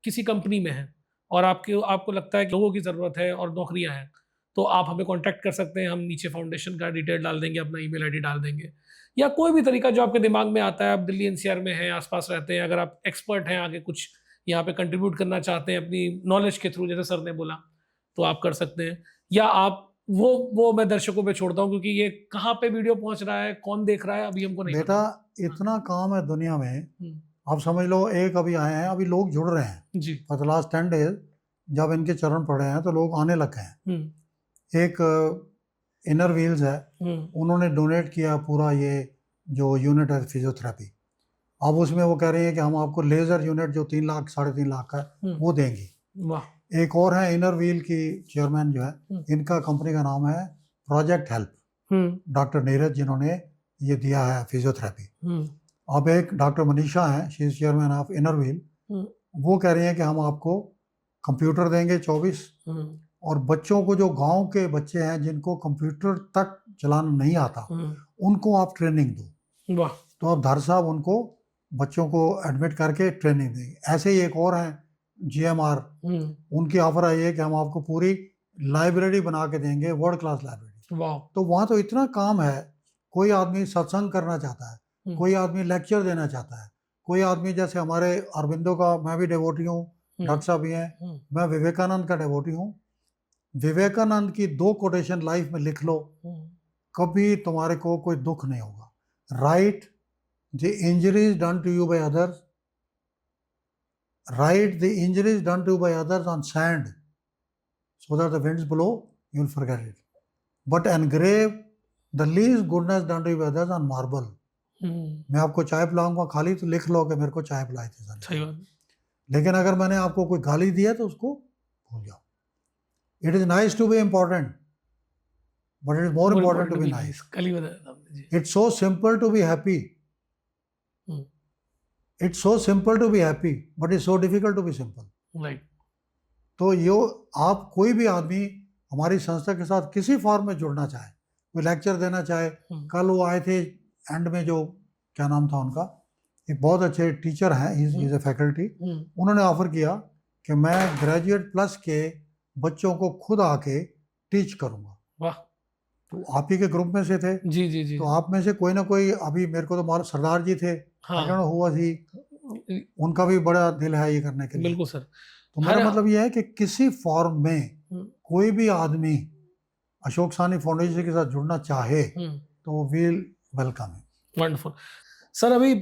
किसी कंपनी में हैं और आपको लगता है कि लोगों की ज़रूरत है और नौकरियां हैं, तो आप हमें कांटेक्ट कर सकते हैं. हम नीचे फाउंडेशन का डिटेल डाल देंगे, अपना ईमेल आईडी डाल देंगे, या कोई भी तरीका जो आपके दिमाग में आता है. आप दिल्ली NCR में हैं, आसपास रहते हैं, अगर आप एक्सपर्ट हैं, आगे कुछ यहाँ पे कंट्रीब्यूट करना चाहते हैं अपनी नॉलेज के थ्रू, जैसे सर ने बोला, तो आप कर सकते हैं. या आप वो मैं दर्शकों पे छोड़ता हूँ, क्योंकि ये कहाँ पे वीडियो पहुँच रहा है, कौन देख रहा है, अभी हमको नहीं बेटा. इतना काम है दुनिया में, आप समझ लो. एक अभी आए हैं, अभी लोग जुड़ रहे हैं जी. फॉर द लास्ट 10 डेज जब इनके चरण पड़े हैं तो लोग आने लगे हैं. एक इनर व्हील्स है, उन्होंने डोनेट किया पूरा ये जो यूनिट है फिजियोथेरेपी. अब उसमें वो कह रहे हैं कि हम आपको लेज़र यूनिट जो 3 लाख 3.5 लाख का है वो देंगे. एक और है इनर व्हील की चेयरमैन जो है, इनका कंपनी का नाम है प्रोजेक्ट हेल्प, डॉक्टर नीरज, जिन्होंने ये दिया है फिजियोथेरेपी। अब एक डॉक्टर मनीषा है, she is chairman of inner wheel, वो कह रही हैं कि हम आपको कंप्यूटर देंगे 24, और बच्चों को, जो गांव के बच्चे हैं जिनको कंप्यूटर तक चलाना नहीं आता, उनको आप ट्रेनिंग दो। वाह। तो अब धर साहब उनको बच्चों को एडमिट करके ट्रेनिंग देंगे। ऐसे ही एक और हैं GMR, उनकी ऑफर आई है कि हम आपको पूरी लाइब्रेरी बना के देंगे, वर्ल्ड क्लास लाइब्रेरी। वाह। तो वहाँ तो इतना काम है, कोई आदमी सत्संग करना चाहता है, कोई आदमी लेक्चर देना चाहता है, कोई आदमी, जैसे हमारे अरविंदो का मैं भी डिवोटी हूँ, डॉक्टर साहब भी हैं, मैं विवेकानंद का डिवोटी हूँ। विवेकानंद की 2 कोटेशन लाइफ में लिख लो, कभी तुम्हारे को कोई दुख नहीं होगा। Write the injuries done to you by others, write the injuries done to you by others on sand so that the winds blow, you will forget it. But engrave the least goodness done to you by others on marble. मैं आपको चाय पिलाऊंगा खाली, तो लिख लो कि मेरे को चाय पिलाई थी सर। सही बात। लेकिन अगर मैंने आपको कोई गाली दिया तो उसको भूल जाओ। It is nice to be important, but it is more important to be nice. कल ही बताया आपने जी। It's so simple to be happy. It's so simple to be happy, but it's so difficult to be simple. Right. तो यो आप कोई भी आदमी हमारी संस्था के साथ किसी फॉर्म में जुड़ना चाहे, कोई लेक्चर देना चाहे, कल वो आए थे एंड में, जो क्या नाम था उनका, एक बहुत अच्छे टीचर हैं, इज ए फैकल्टी, उन्होंने ऑफर किया कि मैं ग्रेजुएट प्लस के बच्चों को खुद आके टीच करूंगा। वाह। तो आप ही के ग्रुप में से थे जी जी जी। तो आप में से कोई ना कोई, अभी मेरे को तो मालूम सरदार जी थे, हुआ थी, उनका भी बड़ा दिल है ये करने के लिए। बिल्कुल सर। तो मेरा मतलब ये है कि किसी फॉर्म में कोई भी आदमी अशोक सानी फाउंडेशन के साथ जुड़ना चाहे तो विल वेलकम है। Wonderful sir. अभी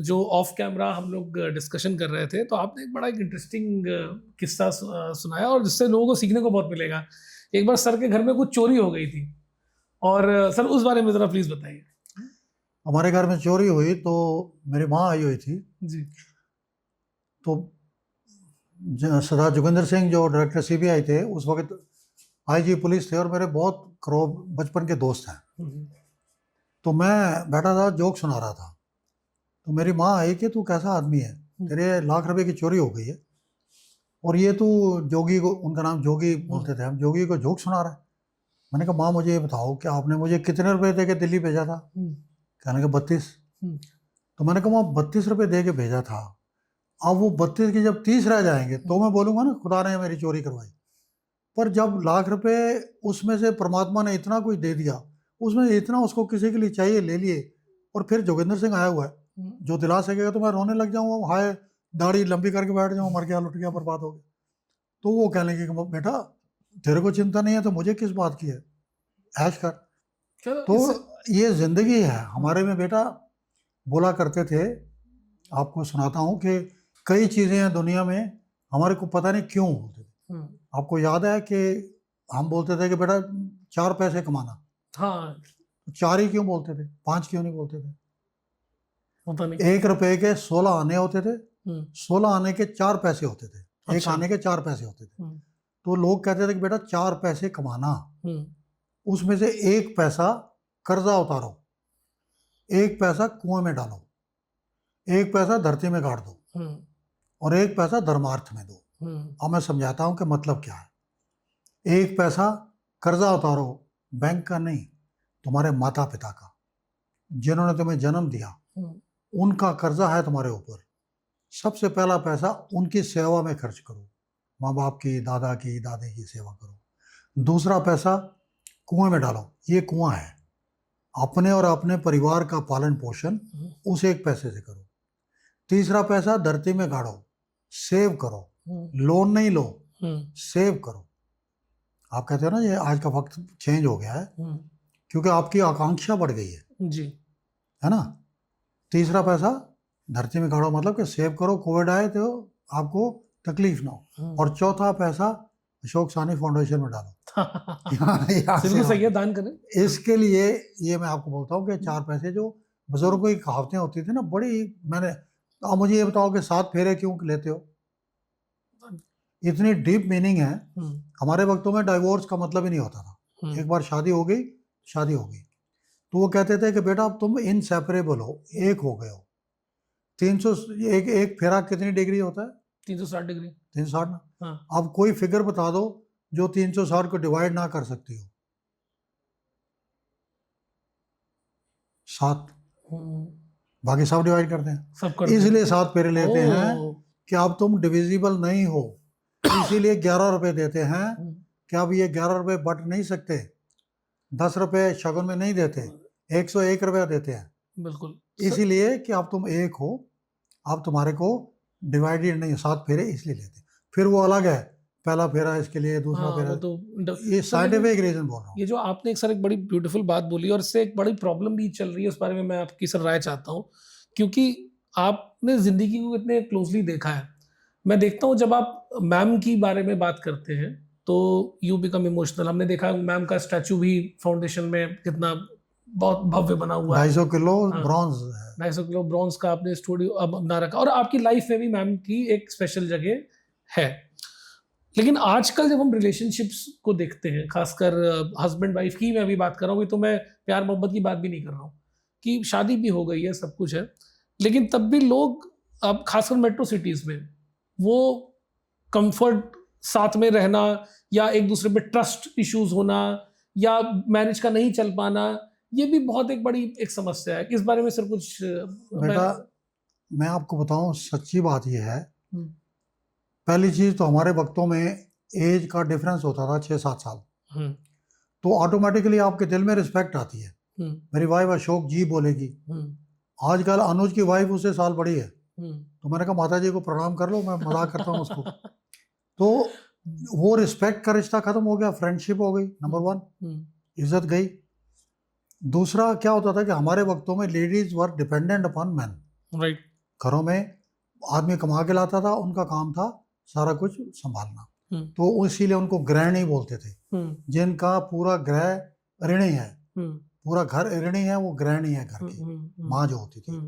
जो ऑफ कैमरा हम लोग डिस्कशन कर रहे थे, तो आपने एक बड़ा इंटरेस्टिंग किस्सा सुनाया, और जिससे लोगों को सीखने को बहुत मिलेगा। एक बार सर के घर में कुछ चोरी हो गई थी, और सर उस बारे में जरा प्लीज बताइए। हमारे घर में चोरी हुई तो मेरी माँ आई हुई थी जी। तो सरदार जोगिंदर सिंह जो डायरेक्टर CBI थे उस वक्त, IG पुलिस थे, और मेरे बहुत करीब बचपन के दोस्त हैं। तो मैं बैठा था, जोक सुना रहा था, तो मेरी माँ आई कि तू कैसा आदमी है, तेरे लाख रुपए की चोरी हो गई है, और ये तू जोगी को, उनका नाम जोगी बोलते थे हम, जोगी को जोक सुना रहा है। मैंने कहा माँ मुझे ये बताओ कि आपने मुझे कितने रुपए दे के दिल्ली भेजा था? कहने का 32। तो मैंने कहा माँ 32 रुपये दे के भेजा था, अब वो 32 के जब 30 रह जाएंगे तो मैं बोलूँगा ना खुदा ने मेरी चोरी करवाई। पर जब लाख रुपए उसमें से परमात्मा ने इतना कुछ दे दिया, उसमें इतना उसको किसी के लिए चाहिए ले लिए, और फिर जोगिंदर सिंह आया हुआ है जो दिला सकेगा, तो मैं रोने लग जाऊँगा, हाय दाढ़ी लंबी करके बैठ जाऊँ, मर गया, लुट गया, बर्बाद हो गया। तो वो कहने लगे कि बेटा तेरे को चिंता नहीं है तो मुझे किस बात की है, ऐश कर। तो ये जिंदगी है हमारे में बेटा। बोला करते थे, आपको सुनाता हूँ कि कई चीज़ें हैं दुनिया में हमारे को पता नहीं क्यों बोलते थे। आपको याद है कि हम बोलते थे कि बेटा 4 पैसे कमाना, हाँ, 4 ही क्यों बोलते थे, 5 क्यों नहीं बोलते थे? पता नहीं। 1 रुपए के 16 आने होते थे, 16 आने के 4 पैसे होते थे, एक आने के 4 पैसे होते थे। तो लोग कहते थे कि बेटा 4 पैसे कमाना, उसमें से 1 पैसा कर्जा उतारो, 1 पैसा कुएं में डालो, 1 पैसा धरती में गाड़ दो, और 1 पैसा धर्मार्थ में दो। अब मैं समझाता हूँ कि मतलब क्या है। 1 पैसा कर्जा उतारो, बैंक का नहीं, तुम्हारे माता पिता का, जिन्होंने तुम्हें जन्म दिया, उनका कर्जा है तुम्हारे ऊपर। सबसे पहला पैसा उनकी सेवा में खर्च करो, माँ बाप की, दादा की, दादी की सेवा करो। दूसरा पैसा कुएं में डालो, ये कुआं है, अपने और अपने परिवार का पालन पोषण उस 1 पैसे से करो। तीसरा पैसा धरती में गाड़ो, सेव करो, लोन नहीं लो, सेव करो। आप कहते हो ना ये आज का वक्त चेंज हो गया है क्योंकि आपकी आकांक्षा बढ़ गई है जी, है ना। तीसरा पैसा धरती में गाड़ो, मतलब कि सेव करो, कोविड आए तो आपको तकलीफ ना हो। और चौथा पैसा अशोक सानी फाउंडेशन में डालो। सही है, दान करें। इसके लिए ये मैं आपको बोलता हूँ कि 4 पैसे, जो बुजुर्गों की कहावतें होती थी ना, बड़ी, मैंने, अब मुझे ये बताओ कि 7 फेरे क्यों लेते हो? इतनी डीप मीनिंग है। हम्म, हमारे वक्तों में डाइवोर्स का मतलब ही नहीं होता था। एक बार शादी हो गई, शादी हो गई। तो वो कहते थे कि बेटा अब तुम इनसेपरेबल हो, एक हो गए हो। 300 एक फेरा कितनी डिग्री होता है? 360 डिग्री। 360 ना। हाँ। अब कोई फिगर बता दो जो 360 को डिवाइड ना कर सकती हो। 7। हम्म, बाकी सब डिवाइड करते हैं। सब करते हैं। इसलिए 7 फेरे लेते हैं ओ, कि अब तुम डिविजिबल नहीं हो। इसीलिए 11 रुपए देते हैं हम्म, कि अब ये 11 रुपए बट नहीं सकते। 10 रुपए शगुन में नहीं देते, 101 रुपया देते हैं। बिल्कुल। इसीलिए कि अब तुम एक हो, अब तुम्हारे को डिवाइडेड नहीं, 7 फेरे इसलिए लेते। फिर वो अलग है, पहला फेरा इसके लिए, दूसरा हाँ, फेरा। वो तो ये सर, लेकिन साइंटिफिक रीजन बोल रहा हूँ। ये जो आपने एक सर एक बड़ी ब्यूटीफुल बात बोली और इससे एक बड़ी प्रॉब्लम भी चल रही है, उस बारे में मैं आपकी सर राय चाहता हूँ, क्योंकि आपने जिंदगी को इतने क्लोजली देखा है। मैं देखता हूँ जब आप मैम की बारे में बात करते हैं तो यू बिकम इमोशनल। हमने देखा मैम का स्टैचू भी फाउंडेशन में कितना बहुत भव्य बना हुआ है। 250 किलो हाँ। ब्रॉन्ज है। 250 किलो ब्रॉन्ज का आपने स्टूडियो अब बना रखा, और आपकी लाइफ में भी मैम की एक स्पेशल जगह है। लेकिन आजकल जब हम रिलेशनशिप्स को देखते हैं, खासकर हस्बैंड वाइफ की मैं अभी बात कर रहा हूँ, तो मैं प्यार मोहब्बत की बात भी नहीं कर रहा हूँ, कि शादी भी हो गई है, सब कुछ है, लेकिन तब भी लोग, अब खासकर मेट्रो सिटीज में, वो कंफर्ट, साथ में रहना, या एक दूसरे पे ट्रस्ट इश्यूज होना, या मैरिज का नहीं चल पाना, ये भी बहुत एक बड़ी एक समस्या है। इस बारे में सर कुछ बेटा मैं आपको बताऊं, सच्ची बात यह है। हम्म, पहली चीज तो हमारे वक्तों में एज का डिफरेंस होता था 6-7 साल। हम्म, तो ऑटोमेटिकली आपके दिल में रिस्पेक्ट आती है। हम्म, मेरी वाइफ अशोक जी बोलेगी। हम्म, आजकल अनुज की वाइफ उससे साल बड़ी है। हम्म, तो मैंने कहा माता जी को प्रणाम कर लो, मैं मजाक करता हूँ उसको। तो वो रिस्पेक्ट का रिश्ता खत्म हो गया, फ्रेंडशिप हो गई, नंबर 1। हम्म, इज्जत गई। दूसरा क्या होता था कि हमारे वक्तों में ladies were dependent upon man. Right. घरों में आदमी कमा के लाता था, उनका काम था सारा कुछ संभालना। हम्म, तो इसीलिए उनको गृहिणी बोलते थे। हम्म, जिनका पूरा गृह ऋणी है, हम्म, पूरा घर ऋणी है, वो गृहिणी है घर की, माँ जो होती थी।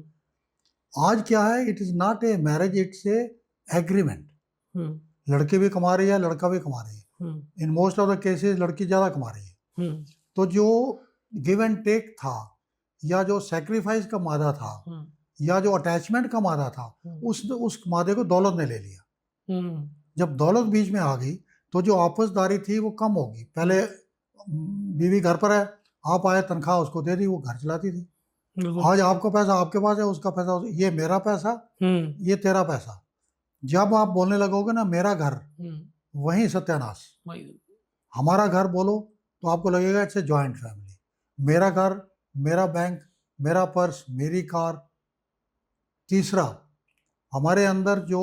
आज क्या है, it is not a marriage, it's a agreement. लड़की भी कमा रही है, लड़का भी कमा रही है। In most of the cases लड़की ज्यादा कमा रही है। तो जो गिव एंड टेक था, या जो सेक्रीफाइस का मादा था, या जो अटैचमेंट का मादा था, उस मादे को दौलत ने ले लिया। जब दौलत बीच में आ गई तो जो आपसदारी थी वो कम होगी। पहले बीवी घर पर है, आप आए, तनख्वाह उसको दे दी, वो घर चलाती थी। आज आपका पैसा आपके पास है, उसका पैसा ये मेरा पैसा, ये तेरा पैसा। जब आप बोलने लगोगे ना मेरा घर, वहीं सत्यानाश। हमारा घर बोलो तो आपको लगेगा इट्स ए जॉइंट फैमिली। मेरा घर, मेरा बैंक, मेरा पर्स, मेरी कार। तीसरा, हमारे अंदर जो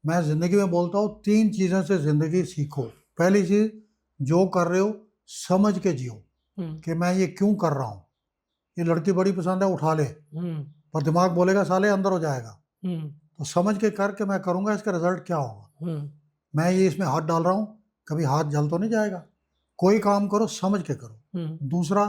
मैं जिंदगी में बोलता हूँ, 3 चीज़ों से जिंदगी सीखो। पहली चीज, जो कर रहे हो समझ के जियो कि मैं ये क्यों कर रहा हूँ। ये लड़की बड़ी पसंद है, उठा ले, पर दिमाग बोलेगा साले अंदर हो जाएगा। तो समझ के कर के मैं करूँगा, इसका रिजल्ट क्या होगा। मैं ये इसमें हाथ डाल रहा हूँ, कभी हाथ जल तो नहीं जाएगा। कोई काम करो समझ के करो। दूसरा,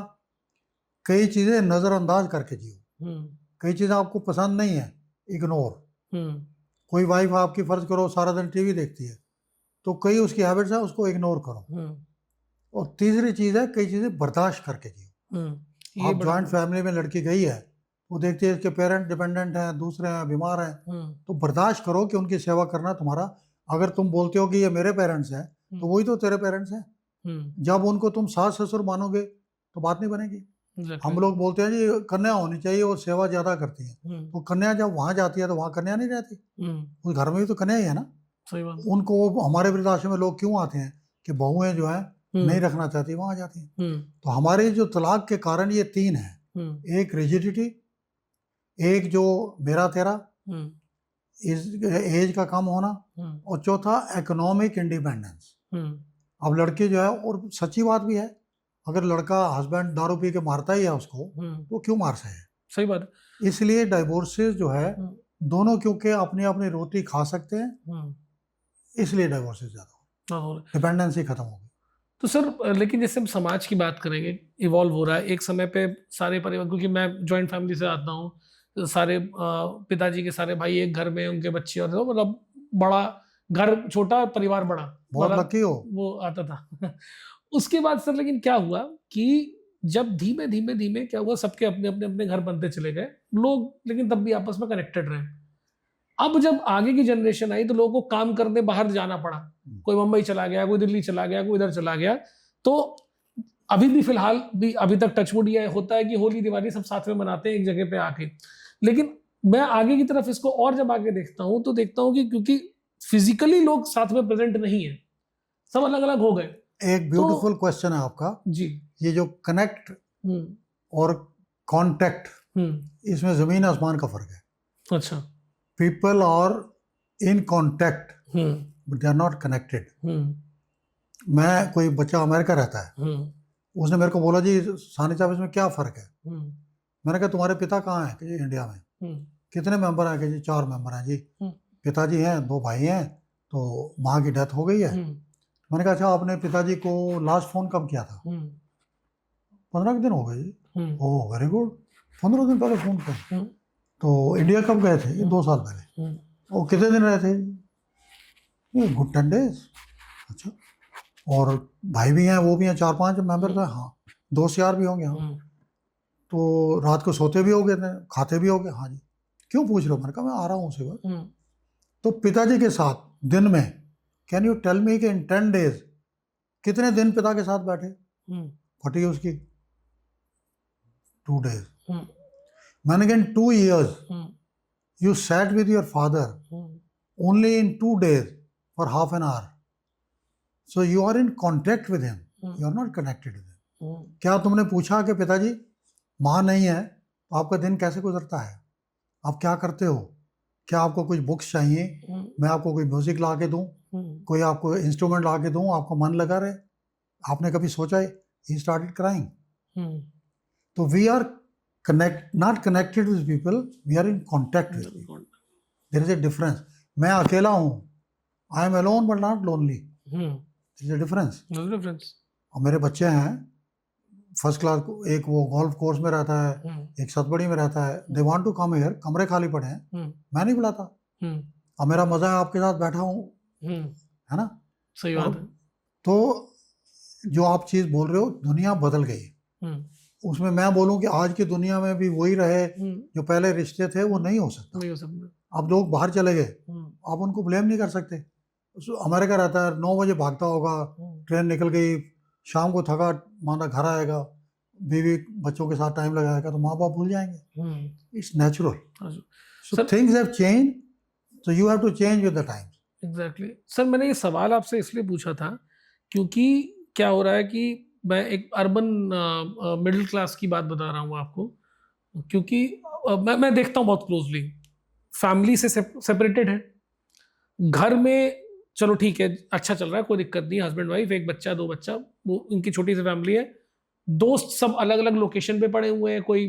कई चीज़ें नज़रअंदाज करके जियो। कई चीज़ें आपको पसंद नहीं है, इग्नोर। कोई वाइफ आपकी फर्ज करो सारा दिन टीवी देखती है, तो कई उसकी हैबिट्स है, उसको इग्नोर करो। और तीसरी चीज़ है, कई चीज़ें बर्दाश्त करके जियो। आप जॉइंट फैमिली में लड़की गई है, वो देखती है इसके पेरेंट डिपेंडेंट हैं, दूसरे हैं बीमार हैं, तो बर्दाश्त करो कि उनकी सेवा करना तुम्हारा। अगर तुम बोलते हो कि ये मेरे पेरेंट्स हैं, तो वही तो तेरे पेरेंट्स हैं। जब उनको तुम सास ससुर मानोगे तो बात नहीं बनेगी। हम लोग बोलते हैं जी कन्या होनी चाहिए और सेवा ज्यादा करती है, तो कन्या जब वहां जाती है तो वहां कन्या नहीं रहती, उस घर में भी तो कन्या ही है ना। सही बात। उनको हमारे वृद्धाश्रम में लोग क्यों आते हैं कि बहुएं जो है नहीं रखना चाहती, वहां जाती हैं। तो हमारे जो तलाक के कारण ये 3 हैं। एक रिजिडिटी, एक जो मेरा तेरा, एज का कम होना, और चौथा इकोनॉमिक इंडिपेंडेंस। अब लड़की जो है, और सच्ची बात भी है, अगर लड़का हस्बैंड दारू पी के मारता ही है उसको, तो क्यों मार सके। सही बात। इसलिए डाइवोर्सेस जो है दोनों, क्योंकि अपनी अपनी रोटी खा सकते हैं, इसलिए डाइवोर्सेस ज्यादा हो, डिपेंडेंसी खत्म हो गई। तो सर, लेकिन जैसे हम समाज की बात करेंगे, इवॉल्व हो रहा है एक समय पे सारे परिवार, क्योंकि मैं जॉइंट फैमिली से आता हूँ, सारे पिताजी के सारे भाई एक घर में, उनके बच्चे, और मतलब बड़ा घर छोटा परिवार बड़ा बहुत वाला लकी हो। वो आता था। उसके बाद सर लेकिन क्या हुआ कि जब धीमे धीमे धीमे क्या हुआ, सबके अपने अपने अपने घर बनते चले गए लोग, लेकिन तब भी आपस में कनेक्टेड रहे। अब जब आगे की जनरेशन आई तो लोगों को काम करने बाहर जाना पड़ा, कोई मुंबई चला गया, कोई दिल्ली चला गया, कोई इधर चला गया। तो अभी भी फिलहाल भी अभी तक टचवुड ये होता है कि होली दिवाली सब साथ में मनाते हैं एक जगह पे आके। लेकिन मैं आगे की तरफ इसको और जब आगे देखता हूँ तो देखता हूँ कि क्योंकि फिजिकली लोग साथ में प्रेजेंट नहीं है, सब अलग अलग हो गए। एक ब्यूटीफुल क्वेश्चन है आपका जी। ये जो कनेक्ट हम्म और कांटेक्ट, इसमें जमीन आसमान का फर्क है। अच्छा। People are in contact but they are not connected. मैं, कोई बच्चा अमेरिका रहता है, उसने मेरे को बोला जी सानी साहब इसमें क्या फ़र्क है। मैंने कहा तुम्हारे पिता कहाँ हैं? कि जी इंडिया में। कितने मेंबर हैं? कि जी 4 मेंबर हैं जी। पिताजी हैं, 2 भाई हैं, तो माँ की डेथ हो गई है। मैंने कहा अच्छा आपने पिताजी को लास्ट फ़ोन कब किया था? 15 दिन हो गए जी। ओह वेरी गुड, 15 दिन पहले फ़ोन किया। तो इंडिया कब गए थे? ये 2 साल पहले। वो कितने दिन रहे थे? ये गुड 10 डेज। अच्छा, और भाई भी हैं, वो भी हैं, 4-5 मेंबर थे। हाँ, दोस्त यार भी होंगे। हाँ, तो रात को सोते भी होगे, खाते भी होगे। हाँ जी। क्यों पूछ रहे हो? मैंने कहा मैं आ रहा हूँ उसी वक्त। तो पिताजी के साथ दिन में, कैन यू टेल मी कि इन 10 डेज कितने दिन पिता के साथ बैठे? फटी उसकी 2 डेज। मैंने कहा इन 2 years you sat with your father only in 2 days for half an hour, so you are in contact with him, you are not connected with him. क्या तुमने पूछा कि पिताजी माँ नहीं है तो आपका दिन कैसे गुजरता है, आप क्या करते हो, क्या आपको कुछ बुक्स चाहिए, मैं आपको कोई म्यूजिक ला के दूँ, कोई आपको इंस्ट्रूमेंट ला के दूँ, आपका मन लगा रहे? आपने कभी सोचा है? He started crying. तो we are not connected with people, we are in contact with people. There is a difference. मैं अकेला हूँ, I am alone but not lonely. There is a difference. और मेरे बच्चे हैं फर्स्ट क्लास, एक वो गोल्फ कोर्स में रहता है, एक सतबड़ी में रहता है। They want to come here, कमरे खाली पड़े हैं, मैं नहीं बुलाता। और मेरा मजा है आपके साथ बैठा हूँ, है ना? सही बात है। तो जो आप चीज़ बोल रहे हो, दुनिया बदल गई। उसमें मैं बोलूं कि आज की दुनिया में भी वही रहे जो पहले रिश्ते थे, वो नहीं हो सकता। नहीं हो सकता। अब लोग बाहर चले गए, आप उनको ब्लेम नहीं कर सकते। अमेरिका रहता है, 9 बजे भागता होगा, ट्रेन निकल गई, शाम को थका माना घर आएगा, बीवी बच्चों के साथ टाइम लगाएगा, तो माँ बाप भूल जाएंगे। It's natural. So things have change, so you have to change with the times. Exactly sir, मैंने ये सवाल आपसे इसलिए पूछा था क्योंकि क्या हो रहा है कि मैं एक अर्बन मिडिल क्लास की बात बता रहा हूँ आपको, क्योंकि मैं देखता हूँ बहुत क्लोजली, फैमिली से सेपरेटेड है, घर में चलो ठीक है अच्छा चल रहा है, कोई दिक्कत नहीं, हस्बैंड वाइफ, एक बच्चा 2 बच्चा, वो उनकी छोटी सी फैमिली है। दोस्त सब अलग अलग लोकेशन पे पड़े हुए हैं, कोई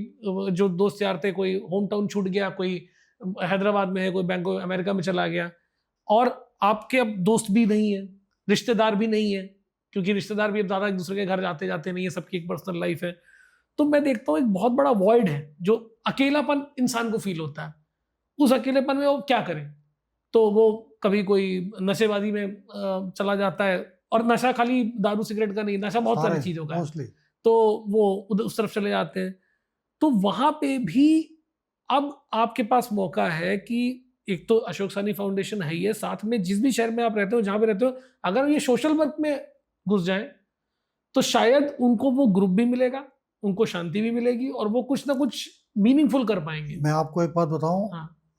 जो दोस्त यार थे, कोई होम टाउन छूट गया, कोई हैदराबाद में है, कोई बैंक ऑफ अमेरिका में चला गया, और आपके अब दोस्त भी नहीं है, रिश्तेदार भी नहीं है, क्योंकि रिश्तेदार भी अब ज़्यादा एक दूसरे के घर जाते जाते नहीं है, सबकी एक पर्सनल लाइफ है। तो मैं देखता हूँ एक बहुत बड़ा वॉइड है, जो अकेलापन इंसान को फील होता है। उस अकेलेपन में वो क्या करे, तो वो कभी कोई नशेबाजी में चला जाता है, और नशा खाली दारू सिगरेट का नहीं, नशा बहुत सारी चीज़ों का है, तो वो उस तरफ चले जाते हैं। तो वहाँ पे भी अब आपके पास मौका है कि एक तो अशोक सानी फाउंडेशन है ही है, साथ में जिस भी शहर में आप रहते हो, जहाँ पे रहते हो, अगर ये सोशल वर्क में घुस जाए तो शायद उनको वो ग्रुप भी मिलेगा, उनको शांति भी मिलेगी, और वो कुछ ना कुछ मीनिंगफुल कर पाएंगे। मैं आपको एक बात बताऊं,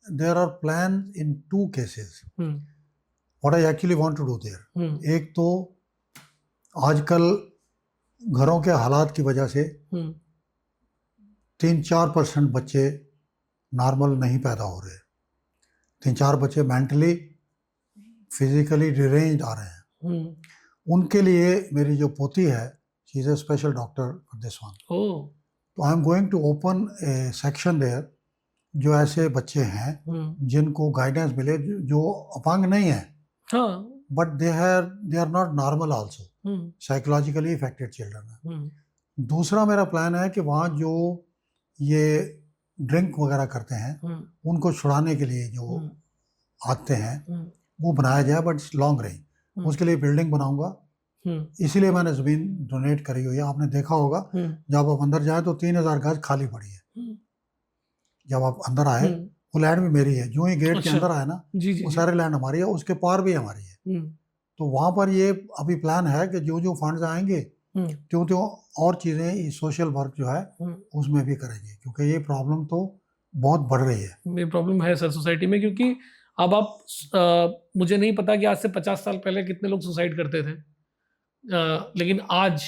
there are plan in 2 cases what I actually want to do there. एक तो आजकल घरों के हालात की वजह से 3-4% बच्चे नॉर्मल नहीं पैदा हो रहे, 3-4 बच्चे मेंटली फिजिकली डिरेंज्ड आ रहे हैं। उनके लिए मेरी जो पोती है, she is a special doctor for this one. तो I am going to open a section there, जो ऐसे बच्चे हैं जिनको गाइडेंस मिले, जो अपंग नहीं है, but they are not normal also, psychologically affected children है। दूसरा मेरा प्लान है कि वहाँ जो ये ड्रिंक वगैरह करते हैं, उनको छुड़ाने के लिए जो आते हैं, वो बनाया जाए, बट लॉन्ग रेंज। उसके लिए बिल्डिंग बनाऊंगा, इसीलिए मैंने ज़मीन डोनेट करी हुई है। आपने देखा होगा जब आप अंदर जाए तो 3000 गज खाली पड़ी है। जब आप अंदर आए वो लैंड भी मेरी है, जो ही गेट के अच्छा। अंदर आए ना जी जी वो जी। सारे लैंड हमारी है, उसके पार भी हमारी है। तो वहाँ पर ये अभी प्लान है कि जो जो फंड्स आएंगे त्यों त्यों और चीज़ें सोशल वर्क जो है उसमें भी करेंगे, क्योंकि ये प्रॉब्लम तो बहुत बढ़ रही है। ये प्रॉब्लम है सर सोसाइटी में, क्योंकि अब आप मुझे नहीं पता कि आज से 50 साल पहले कितने लोग सुसाइड करते थे, लेकिन आज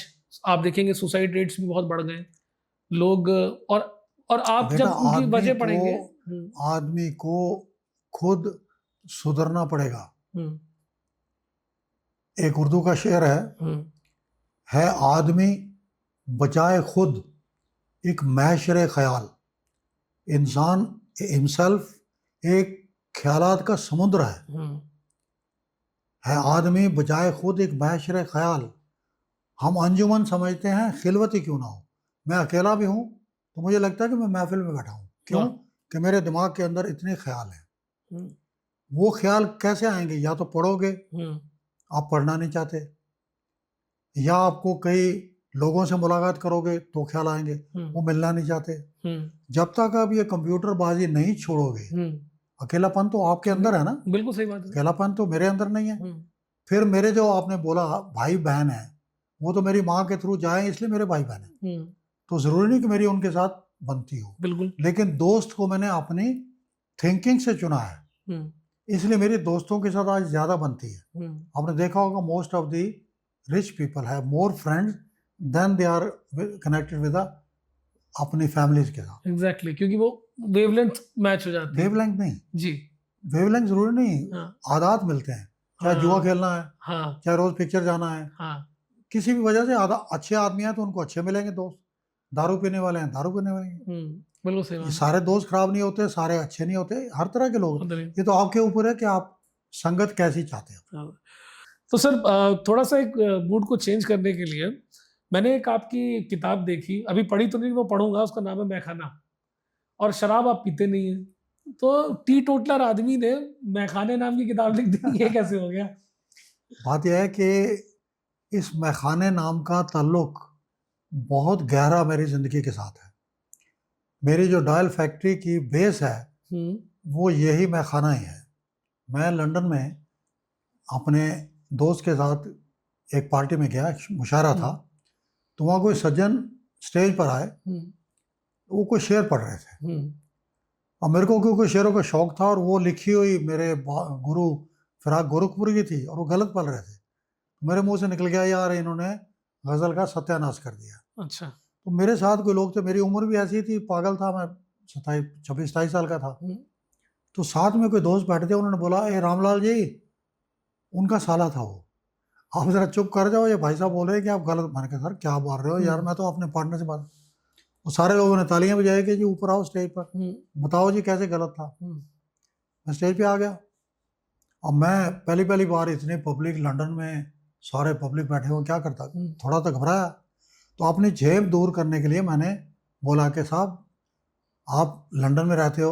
आप देखेंगे सुसाइड रेट्स भी बहुत बढ़ गए लोग। और आप बेटा जब उनकी वजह पढ़ेंगे। आदमी को खुद सुधरना पड़ेगा। एक उर्दू का शेर है आदमी बजाए खुद एक मैशरे ख्याल। इंसान हिमसेल्फ एक ख्यालात का समुद्र है आदमी बजाए खुद एक मैशरे ख्याल। हम अंजुमन समझते हैं, खिलवत ही क्यों ना हो। मैं अकेला भी हूँ तो मुझे लगता है कि मैं महफिल में बैठा हूँ, क्यों कि मेरे दिमाग के अंदर इतने ख्याल हैं। वो ख्याल कैसे आएंगे? या तो पढ़ोगे, आप पढ़ना नहीं चाहते, या आपको कई लोगों से मुलाकात करोगे तो ख्याल आएंगे, वो मिलना नहीं चाहते। जब तक आप ये कंप्यूटर बाजी नहीं छोड़ोगे, अकेलापन तो आपके अंदर है ना। बिल्कुल सही बात है। अकेलापन तो मेरे अंदर नहीं है। फिर मेरे जो आपने बोला भाई बहन है, वो तो मेरी माँ के थ्रू जाए इसलिए मेरे भाई बहन है, तो जरूरी नहीं कि मेरी उनके साथ बनती हो। बिल्कुल। लेकिन दोस्त को मैंने अपनी थिंकिंग से चुना है, इसलिए मेरी दोस्तों के साथ आज ज्यादा बनती है। आपने देखा होगा most of the rich people have more friends than they are connected with अपनी फैमिलीज के साथ। एग्जैक्टली, क्योंकि वो वेवलेंथ मैच हो जाती है। वेवलेंथ नहीं जी, वेवलेंथ जरूरी नहीं, हाँ। आदत मिलते हैं, चाहे जुआ खेलना है, हाँ चाहे रोज पिक्चर जाना है, हाँ। किसी भी वजह से अच्छे आदमी हैं तो उनको अच्छे मिलेंगे दोस्त, दारू पीने वाले हैं दारू पीने वाले। बिल्कुल सही ये बात सारे दोस्त खराब नहीं होते, सारे अच्छे नहीं होते, हर तरह के लोग। है। ये तो आपके ऊपर है कि आप संगत कैसी चाहते हो। तो सर थोड़ा सा एक मूड को चेंज करने के लिए मैंने एक आपकी किताब देखी, अभी पढ़ी तो नहीं, वो पढ़ूंगा। उसका नाम है मैखाना, और शराब आप पीते नहीं है, तो टी टोटलर आदमी ने मैखाने नाम की किताब लिख दी, ये कैसे हो गया? बात यह है कि इस मैखाने नाम का ताल्लुक बहुत गहरा मेरी जिंदगी के साथ है। मेरी जो डायल फैक्ट्री की बेस है वो यही मैखाना ही है। मैं लंदन में अपने दोस्त के साथ एक पार्टी में गया, मुशायरा था, तो वहाँ कोई सज्जन स्टेज पर आए, वो कोई शेर पढ़ रहे थे, और मेरे को क्योंकि शेरों का शौक था, और वो लिखी हुई मेरे गुरु फिराक गोरखपुर की थी और वो गलत पढ़ रहे थे। मेरे मुंह से निकल गया यार इन्होंने गजल का सत्यानाश कर दिया। अच्छा। तो मेरे साथ कोई लोग थे, मेरी उम्र भी ऐसी थी, पागल था मैं, 26-27 साल का था। तो साथ में कोई दोस्त बैठे थे, उन्होंने बोला ए रामलाल जी, उनका साला था वो, आप जरा चुप कर जाओ, ये भाई साहब बोल रहे हैं कि आप गलत। मैंने कहा सर क्या बोल रहे हो यार, मैं तो अपने पार्टनर से बात। वो सारे लोगों ने तालियां बजाई कि जी ऊपर आओ स्टेज पर, बताओ जी कैसे गलत था। मैं स्टेज पे आ गया, और मैं पहली पहली बार इतने पब्लिक लंदन में, सारे पब्लिक बैठे हुए, क्या करता, थोड़ा तो घबराया। तो अपनी झेप दूर करने के लिए मैंने बोला कि साहब आप लंदन में रहते हो,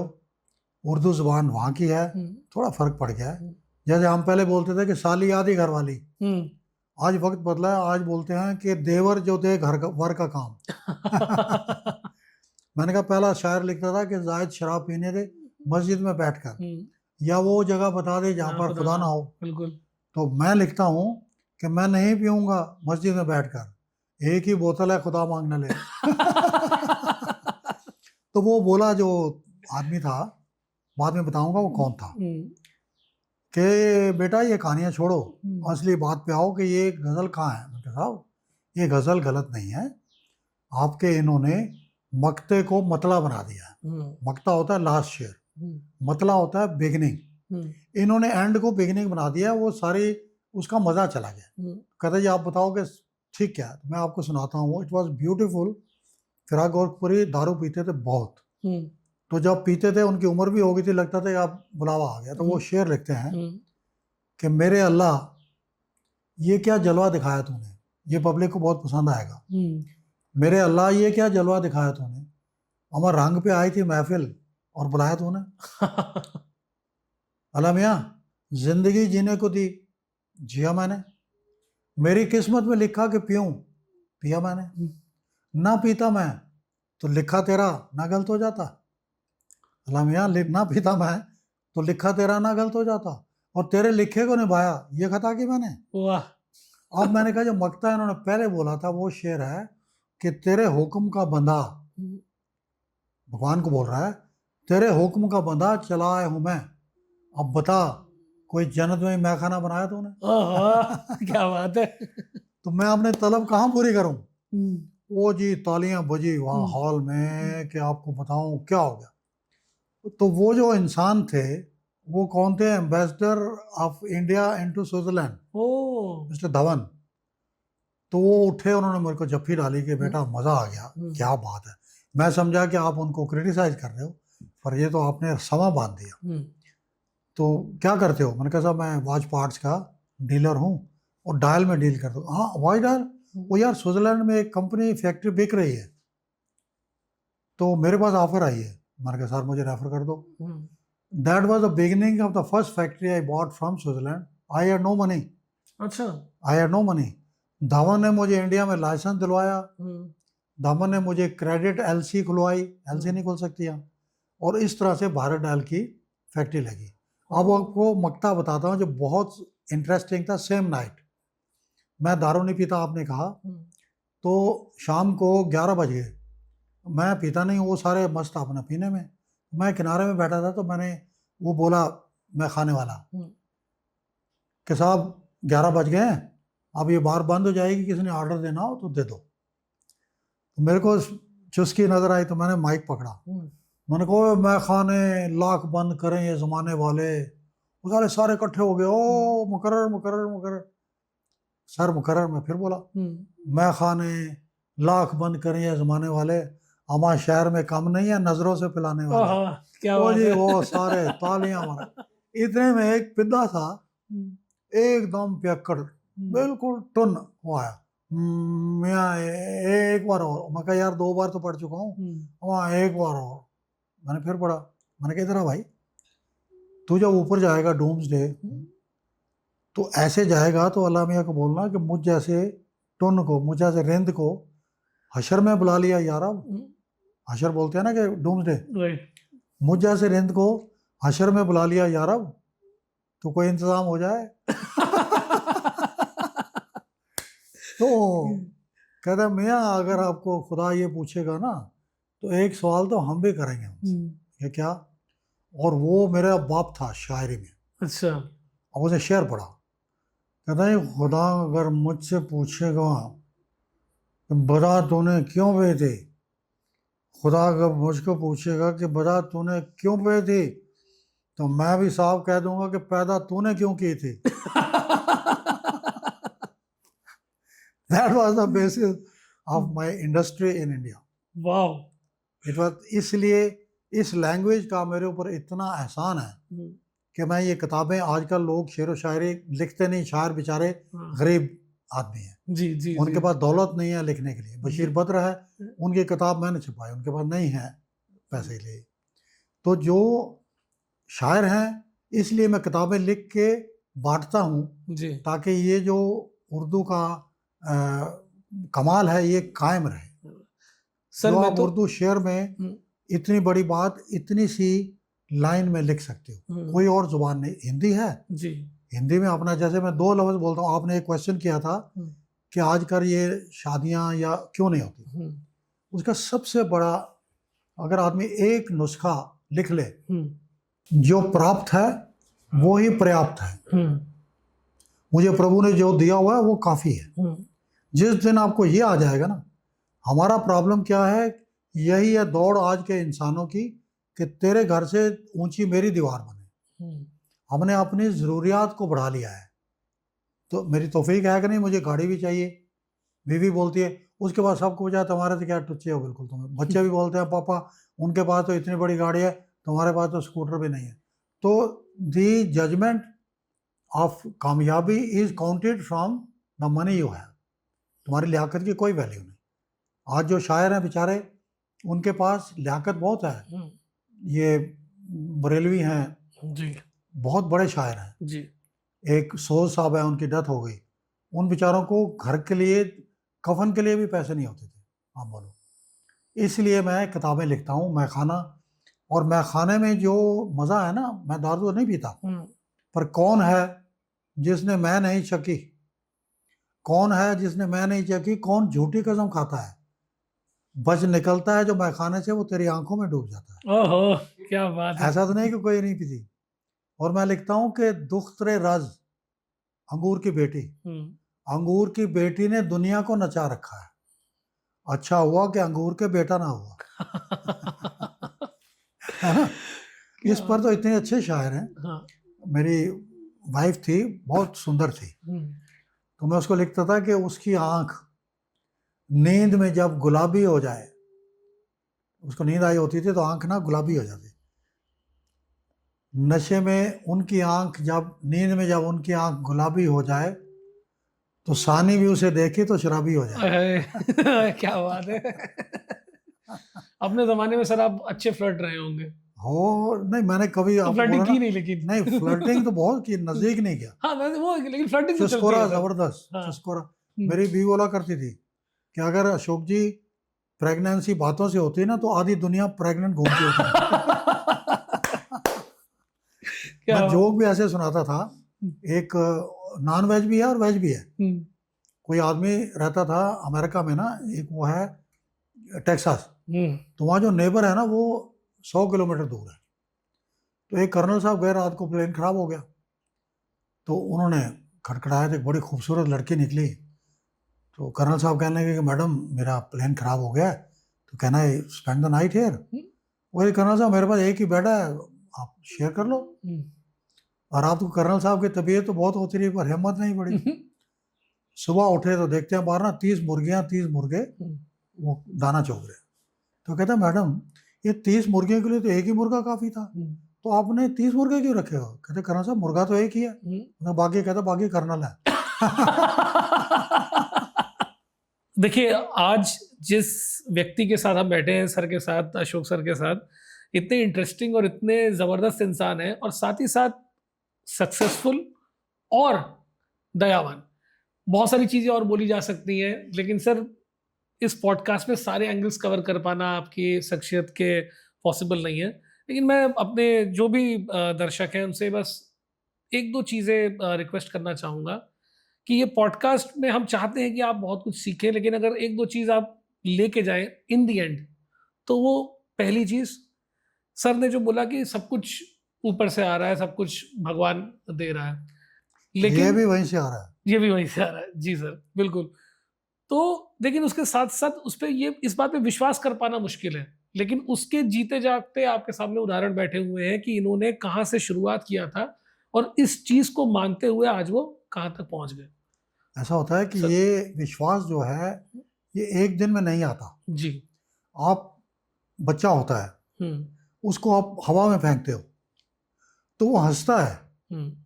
उर्दू ज़ुबान वहाँ की है, थोड़ा फ़र्क पड़ गया है। जैसे हम पहले बोलते थे कि साली आधी घर वाली, आज वक्त बदला है, आज बोलते हैं कि देवर जो दे घर का वर का काम। मैंने कहा पहला शायर लिखता था कि जायद शराब पीने दे मस्जिद में बैठकर, या वो जगह बता दे जहाँ पर खुदा ना हो। बिल्कुल। तो मैं लिखता हूँ कि मैं नहीं पीऊँगा मस्जिद में बैठकर, एक ही बोतल है खुदा मांगना ले। तो वो बोला जो आदमी था, बाद में बताऊंगा वो कौन था, कि बेटा ये कहानियाँ छोड़ो, असली बात पे आओ कि ये गज़ल कहाँ है। मैं कहा साहब ये गज़ल गलत नहीं है, आपके इन्होंने मक्ते को मतला बना दिया है। मक्ता होता है लास्ट शेर, मतला होता है बिगनिंग, इन्होंने एंड को बिगनिंग बना दिया, वो सारी उसका मज़ा चला गया। कहते जी आप बताओगे ठीक क्या है, तो मैं आपको सुनाता हूँ। It was beautiful. Firaq Gorakhpuri दारू पीते थे बहुत, तो जब पीते थे उनकी उम्र भी हो गई थी, लगता था कि आप बुलावा आ गया, तो वो शेर लिखते हैं कि मेरे अल्लाह ये क्या जलवा दिखाया तूने, ये पब्लिक को बहुत पसंद आएगा। मेरे अल्लाह ये क्या जलवा दिखाया तूने, अमर रंग पे आई थी महफिल और बुलाया तूने। अल्लाह मियाँ जिंदगी जीने को दी, जिया मैंने। मेरी किस्मत में लिखा कि पीऊं, पिया मैंने। ना पीता मैं तो लिखा तेरा ना गलत हो जाता। अल्लाह मियाँ, ना पीता मैं तो लिखा तेरा ना गलत हो जाता, और तेरे लिखे को निभाया ये खता की मैंने। वाह। अब मैंने कहा जो मक्ता इन्होंने पहले बोला था वो शेर है कि तेरे हुक्म का बंदा, भगवान को बोल रहा है, तेरे हुक्म का बंदा चला आया हूं मैं, अब बता कोई जन्नत में मैं खाना बनाया तूने? ओहो, क्या बात है। तो मैं अपने तलब कहाँ पूरी करूं? वो जी तालियां बजी वहां हॉल में कि आपको बताऊं क्या हो गया। तो वो जो इंसान थे वो कौन थे? Ambassador of India into Switzerland, oh. Mister Dhawan. तो वो उठे, उन्होंने मेरे को जफ्फी डाली कि बेटा मजा आ गया, क्या बात है। मैं समझा कि आप उनको क्रिटिसाइज कर रहे हो, पर ये तो आपने समा बांध दिया। तो क्या करते हो? मैंने कहा साहब मैं वॉच पार्ट्स का डीलर हूँ और डायल में डील करता हूँ। हाँ वॉच डायल? वो यार स्विट्जरलैंड में एक कंपनी फैक्ट्री बिक रही है, तो मेरे पास ऑफर आई है। मैंने कहा सर मुझे रेफर कर दो। That was the beginning of the first factory I bought from Switzerland. I had no money. अच्छा। I had no money. Dhawan ने मुझे इंडिया में लाइसेंस दिलवाया, धवन ने मुझे क्रेडिट एलसी खुलवाई, एलसी नहीं खुल सकती यहाँ, और इस तरह से भारत डायल की फैक्ट्री लगी। अब आपको मक्ता बताता हूँ जो बहुत इंटरेस्टिंग था। सेम नाइट मैं दारू नहीं पीता, आपने कहा, तो शाम को 11 बज गए, मैं पीता नहीं, वो सारे मस्त अपना पीने में, मैं किनारे में बैठा था। तो मैंने, वो बोला मैं खाने वाला कि साहब 11 बज गए हैं, अब ये बार बंद हो जाएगी, किसी ने ऑर्डर देना हो तो दे दो। तो मेरे को चुस्की नजर आई तो मैंने माइक पकड़ा, मैंने कहा मैं खाने लाख बंद करें ये जमाने वाले। वो सारे सारे इकट्ठे हो गए, ओ मुकर्रर मुकर्रर मुकर्रर। सर मुकर्रर, मैं फिर बोला मैं खाने लाख बंद करें ये जमाने वाले, हमारे शहर में कम नहीं है नजरों से पिलाने वाले। क्या वो बात जी है। वो सारे तालियां मारा। इतने में एक पिद्दा था एकदम पियक्कड़, बिल्कुल टुन, वो आया। मियाँ एक बार और। मैं कहा यार 2 बार तो पढ़ चुका हूँ, वहाँ एक बार और। मैंने फिर पढ़ा। मैंने कहा इधर आ भाई, तू जब ऊपर जाएगा डूम्सडे तो ऐसे जाएगा तो अल्लाह मियाँ को बोलना कि मुझ जैसे टुन को, मुझ जैसे रिंद को हशर में बुला लिया यार। अब हशर बोलते हैं ना कि डूम्सडे, मुझ जैसे रिंद को हशर में बुला लिया यार, अब तो कोई इंतजाम हो जाए। तो कहता मियाँ अगर आपको खुदा ये पूछेगा ना तो एक सवाल तो हम भी करेंगे हमसे। ये क्या? और वो मेरा बाप था शायरी में। अच्छा। अब उसे शेर पढ़ा, कहता है खुदा अगर मुझसे पूछेगा कि बता तूने क्यों भेजी, खुदा अगर मुझको पूछेगा कि बता तूने क्यों भेजी, तो मैं भी साफ कह दूंगा कि पैदा तूने क्यों की थी। That was the basis of my industry in India. वाह। It was, इसलिए इस लैंग्वेज का मेरे ऊपर इतना एहसान है कि मैं ये किताबें, आजकल लोग शेर व शायरी लिखते नहीं, शायर बेचारे गरीब आदमी हैं, जी जी उनके जी। पास दौलत नहीं है लिखने के लिए। बशीर बद्र है, उनकी किताब मैंने छपाई, उनके पास नहीं है पैसे के लिए। तो जो शायर हैं, इसलिए मैं किताबें लिख के बांटता हूँ जी। ताकि ये जो उर्दू का कमाल है ये कायम रहे। सर जो मैं आप तो उर्दू शेर में इतनी बड़ी बात इतनी सी लाइन में लिख सकते हो, कोई और जुबान नहीं। हिंदी है जी। हिंदी में अपना, जैसे मैं 2 लफ्ज बोलता हूँ, आपने एक क्वेश्चन किया था कि आजकल ये शादियां या क्यों नहीं होती, उसका सबसे बड़ा, अगर आदमी एक नुस्खा लिख ले, जो प्राप्त है वो ही पर्याप्त है, मुझे प्रभु ने जो दिया हुआ है वो काफी है। जिस दिन आपको ये आ जाएगा ना, हमारा प्रॉब्लम क्या है, यही है दौड़ आज के इंसानों की कि तेरे घर से ऊंची मेरी दीवार बने। हमने अपनी ज़रूरियात को बढ़ा लिया है। तो मेरी तौफीक है कि नहीं, मुझे गाड़ी भी चाहिए, बीवी बोलती है, उसके बाद सबको बजाय तुम्हारे से क्या टुच्चे हो बिल्कुल तुम्हें। बच्चे भी बोलते हैं पापा उनके पास तो इतनी बड़ी गाड़ी है, तुम्हारे पास तो स्कूटर भी नहीं है। तो दी जजमेंट ऑफ कामयाबी is counted from the money you have. तुम्हारी लियाकत की कोई वैल्यू नहीं। आज जो शायर हैं बेचारे, उनके पास लियाकत बहुत है, ये बरेलवी हैं जी। बहुत बड़े शायर हैं। जी। एक सोज साहब है, उनकी डेथ हो गई। उन बेचारों को घर के लिए, कफन के लिए भी पैसे नहीं होते थे, आप बोलो। इसलिए मैं किताबें लिखता हूँ, मैखाना। और मैखाने में जो मज़ा है ना, मैं दारू तो नहीं पीता, पर कौन है जिसने मैं नहीं चखी, कौन है जिसने मैं नहीं चखी, कौन झूठी कसम खाता है, बच निकलता है जो मैखाने से वो तेरी आंखों में डूब जाता है। ओहो, क्या बात है। ऐसा तो नहीं कि कोई नहीं पीती। और मैं लिखता हूँ कि दुख्तरे राज, अंगूर की बेटी, अंगूर की बेटी ने दुनिया को नचा रखा है, अच्छा हुआ कि अंगूर के बेटा ना हुआ। है ना? इस पर तो इतने अच्छे शायर हैं। हाँ। मेरी वाइफ थी, बहुत सुंदर थी, तो मैं उसको लिखता था कि उसकी आंख नींद में जब गुलाबी हो जाए, उसको नींद आई होती थी तो आंख ना गुलाबी हो जाती, नशे में उनकी आंख जब, नींद में जब उनकी आंख गुलाबी हो जाए तो सानी भी उसे देखे तो शराबी हो जाए। क्या बात है। अपने जमाने में सर आप अच्छे फ्लर्ट रहे होंगे। हो नहीं, मैंने कभी, तो आपको बोला फ्लर्टिंग की ना, नहीं लेकिन। नहीं फ्लर्टिंग तो बहुत की, नजदीक नहीं गया। हाँ वो लेकिन फ्लर्टिंग तो चलती चुस्कोरा है सर। जबरदस्त, हाँ। चुस्कोरा। मेरी बीवी बोला करती थी कि अगर अशोक जी प्रेगनेंसी बातों से होती है ना तो आधी दुनिया प्रेग्नेंट घूमती होती। क्या मैं बात। जोक भी ऐसे सुनाता था। एक नॉन वेज भी है और वेज भी है। कोई आदमी रहता था अमेरिका में ना, एक वो है टेक्सास, तो वहाँ जो नेबर है ना वो 100 किलोमीटर दूर है। तो एक कर्नल साहब गए, रात को प्लेन खराब हो गया, तो उन्होंने खटखटाया, तो एक बड़ी खूबसूरत लड़की निकली। तो कर्नल साहब कहने लगे कि मैडम मेरा प्लेन खराब हो गया है, तो कहना है स्पेंड द नाइट हियर। वही कर्नल साहब मेरे पास एक ही बेड है, आप शेयर कर लो। और आप तो कर्नल साहब की तबीयत तो बहुत होती रही पर हिम्मत नहीं पड़ी। सुबह उठे तो देखते हैं बाहर ना 30 मुर्गियाँ 30 मुर्गे वो दाना चौग रहे। तो कहता मैडम ये 30 मुर्गियों के लिए तो एक ही मुर्गा काफ़ी था, तो आपने 30 मुर्गे क्यों रखे हो? कहते कर्नल साहब मुर्गा तो एक ही है। तो बाकी कहता बाकी कर्नल है। देखिए आज जिस व्यक्ति के साथ हम बैठे हैं, सर के साथ, अशोक सर के साथ, इतने इंटरेस्टिंग और इतने जबरदस्त इंसान हैं और साथ ही साथ सक्सेसफुल और दयावान। बहुत सारी चीजें और बोली जा सकती हैं, लेकिन सर इस पॉडकास्ट में सारे एंगल्स कवर कर पाना आपकी शख्सियत के पॉसिबल नहीं है। लेकिन मैं अपने जो भी दर्शक हैं उनसे बस एक दो चीज़ें रिक्वेस्ट करना चाहूँगा कि ये पॉडकास्ट में हम चाहते हैं कि आप बहुत कुछ सीखें, लेकिन अगर एक दो चीज़ आप लेके जाएं इन दी एंड, तो वो पहली चीज़, सर ने जो बोला कि सब कुछ ऊपर से आ रहा है, सब कुछ भगवान दे रहा है, ये लेकिन भी वहीं से आ रहा है। ये भी वहीं से आ रहा है। जी सर, बिल्कुल। तो लेकिन उसके साथ साथ उस पे ये इस बात पे विश्वास कर पाना मुश्किल है, लेकिन उसके जीते जागते आपके सामने उदाहरण बैठे हुए हैं कि इन्होंने कहाँ से शुरुआत किया था और इस चीज को मानते हुए आज वो कहाँ तक पहुंच गए। ऐसा होता है कि सर, ये विश्वास जो है ये एक दिन में नहीं आता। जी। आप, बच्चा होता है, उसको आप हवा में फेंकते हो तो वो हंसता है,